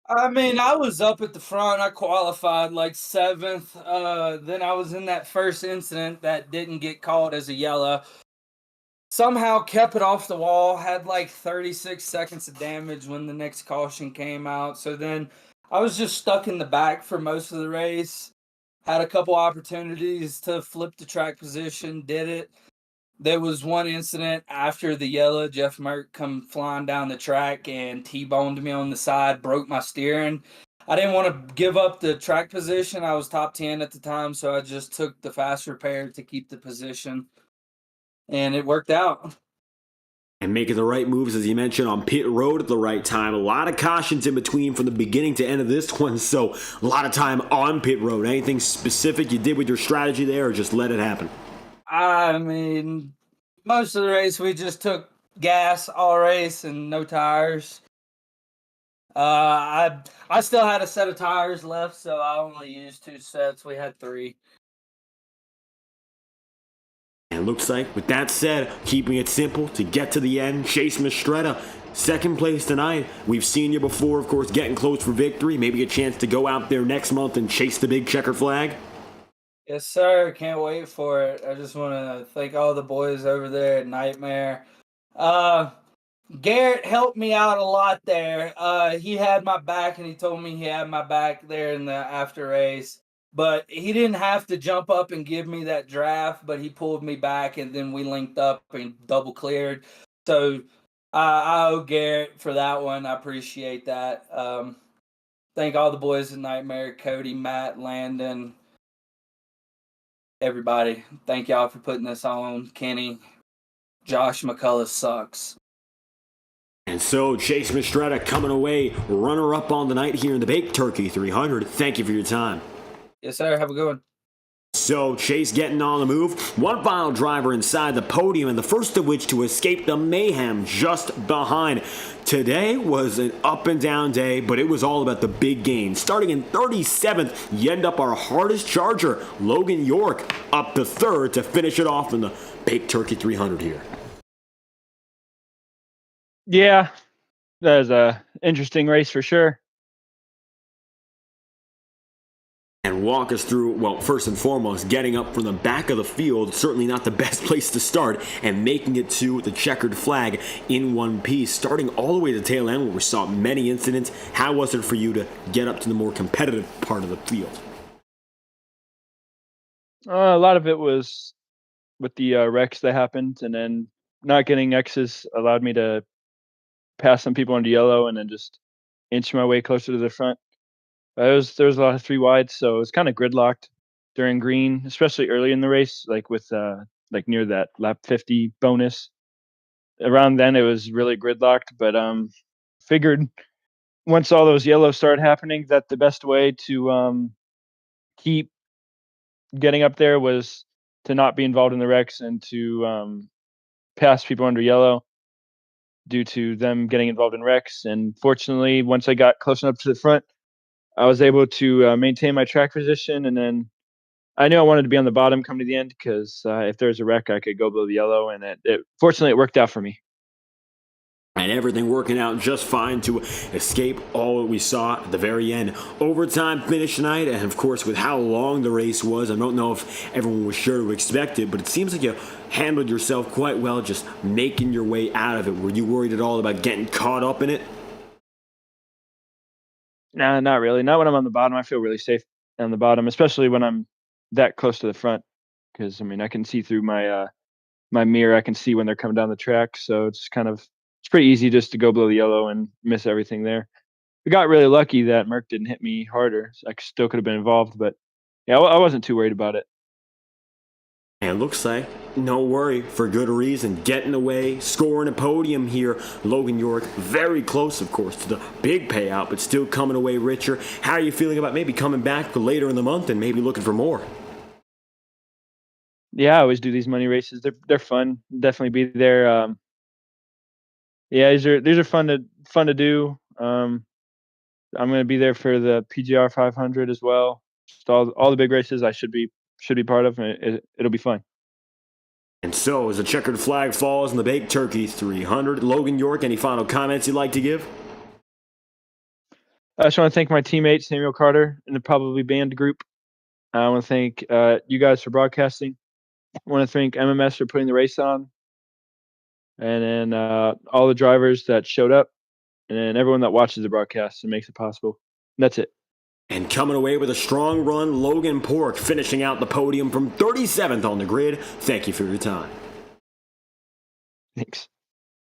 I mean, I was up at the front. I qualified like 7th. Then I was in that first incident that didn't get called as a yellow. Somehow kept it off the wall, had like 36 seconds of damage when the next caution came out. So then I was just stuck in the back for most of the race. Had a couple opportunities to flip the track position, did it. There was one incident after the yellow. Jeff Merck come flying down the track and T-boned me on the side, broke my steering. I didn't want to give up the track position. I was top 10 at the time, so I just took the fast repair to keep the position. And it worked out. And making the right moves, as you mentioned, on pit road at the right time. A lot of cautions in between from the beginning to end of this one, so a lot of time on pit road. Anything specific you did with your strategy there, or just let it happen? I mean, most of the race we just took gas all race and no tires. I still had a set of tires left, so I only used 2 sets. We had 3. And looks like, with that said, keeping it simple to get to the end, Chase Mistretta, second place tonight. We've seen you before, of course, getting close for victory. Maybe a chance to go out there next month and chase the big checker flag. Yes, sir. Can't wait for it. I just want to thank all the boys over there at Nightmare. Garrett helped me out a lot there. He had my back, and he told me he had my back there in the after race. But he didn't have to jump up and give me that draft, but he pulled me back, and then we linked up and double cleared. So I owe Garrett for that one. I appreciate that. Thank all the boys at Nightmare, Cody, Matt, Landon, everybody. Thank y'all for putting this on. Kenny, Josh McCullough sucks. And so Chase Mistretta coming away runner-up on the night here in the Baked Turkey 300. Thank you for your time. Yes, sir. Have a good one. So Chase getting on the move. One final driver inside the podium, and the first of which to escape the mayhem just behind. Today was an up and down day, but it was all about the big gain. Starting in 37th, you end up our hardest charger, Logan York, up to 3rd to finish it off in the Baked Turkey 300 here. Yeah, that was a interesting race for sure. And walk us through, well, first and foremost, getting up from the back of the field, certainly not the best place to start, and making it to the checkered flag in one piece, starting all the way to the tail end where we saw many incidents. How was it for you to get up to the more competitive part of the field? A lot of it was with the wrecks that happened, and then not getting X's allowed me to pass some people into yellow and then just inch my way closer to the front. There was a lot of 3 wides, so it was kind of gridlocked during green, especially early in the race, like with like near that lap 50 bonus. Around then, it was really gridlocked, but figured once all those yellows started happening, that the best way to keep getting up there was to not be involved in the wrecks and to pass people under yellow due to them getting involved in wrecks. And fortunately, once I got close enough to the front, I was able to maintain my track position. And then I knew I wanted to be on the bottom coming to the end because if there was a wreck, I could go below the yellow. And fortunately, it worked out for me. And everything working out just fine to escape all that we saw at the very end. Overtime finish tonight, and of course, with how long the race was, I don't know if everyone was sure to expect it, but it seems like you handled yourself quite well just making your way out of it. Were you worried at all about getting caught up in it? Nah, not really. Not when I'm on the bottom. I feel really safe on the bottom, especially when I'm that close to the front. Because I mean, I can see through my my mirror. I can see when they're coming down the track, so it's pretty easy just to go below the yellow and miss everything there. We got really lucky that Merck didn't hit me harder. So I still could have been involved, but yeah, I wasn't too worried about it. And it looks like no worry for good reason. Getting away, scoring a podium here. Logan York, very close, of course, to the big payout, but still coming away richer. How are you feeling about maybe coming back later in the month and maybe looking for more? Yeah, I always do these money races. They're fun. Definitely be there. Yeah, these are fun to do. I'm going to be there for the PGR 500 as well. Just all the big races I should be part of. It'll be fun. And so, as the checkered flag falls in the Baked Turkey 300, Logan York, any final comments you'd like to give? I just want to thank my teammate Samuel Carter and the Probably Band group. I want to thank you guys for broadcasting. I want to thank MMS for putting the race on. And then all the drivers that showed up, and then everyone that watches the broadcast and makes it possible. And that's it. And coming away with a strong run, Logan Pork finishing out the podium from 37th on the grid. Thank you for your time. Thanks.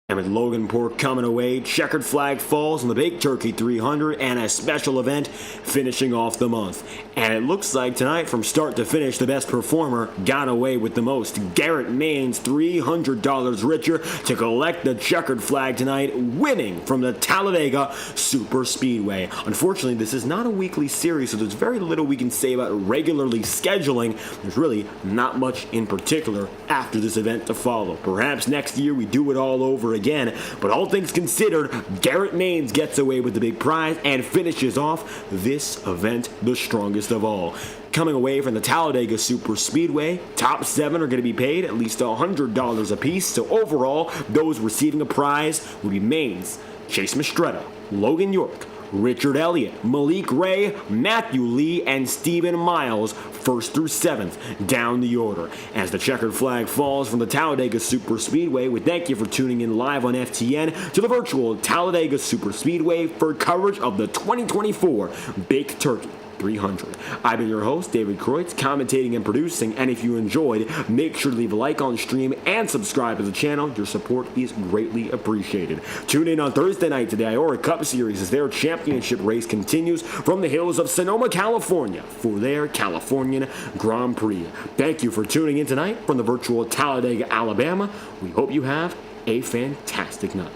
And with Logan Pork coming away, checkered flag falls on the Baked Turkey 300 and a special event finishing off the month. And it looks like tonight, from start to finish, the best performer got away with the most. Garrett Maines, $300 richer to collect the checkered flag tonight, winning from the Talladega Super Speedway. Unfortunately, this is not a weekly series, so there's very little we can say about regularly scheduling. There's really not much in particular after this event to follow. Perhaps next year we do it all over again, but all things considered, Garrett Maines gets away with the big prize and finishes off this event the strongest of all. Coming away from the Talladega Super Speedway, top 7 are going to be paid at least $100 apiece, so overall, those receiving a prize will be Maines, Chase Mastretta, Logan York, Richard Elliott, Malik Ray, Matthew Lee, and Stephen Miles, 1st through 7th, down the order. As the checkered flag falls from the Talladega Super Speedway, we thank you for tuning in live on FTN to the virtual Talladega Super Speedway for coverage of the 2024 Baked Turkey 300. I've been your host, David Kreutz, commentating and producing, and if you enjoyed, make sure to leave a like on stream and subscribe to the channel. Your support is greatly appreciated. Tune in on Thursday night to the Iora Cup Series as their championship race continues from the hills of Sonoma, California for their Californian Grand Prix. Thank you for tuning in tonight from the virtual Talladega, Alabama. We hope you have a fantastic night.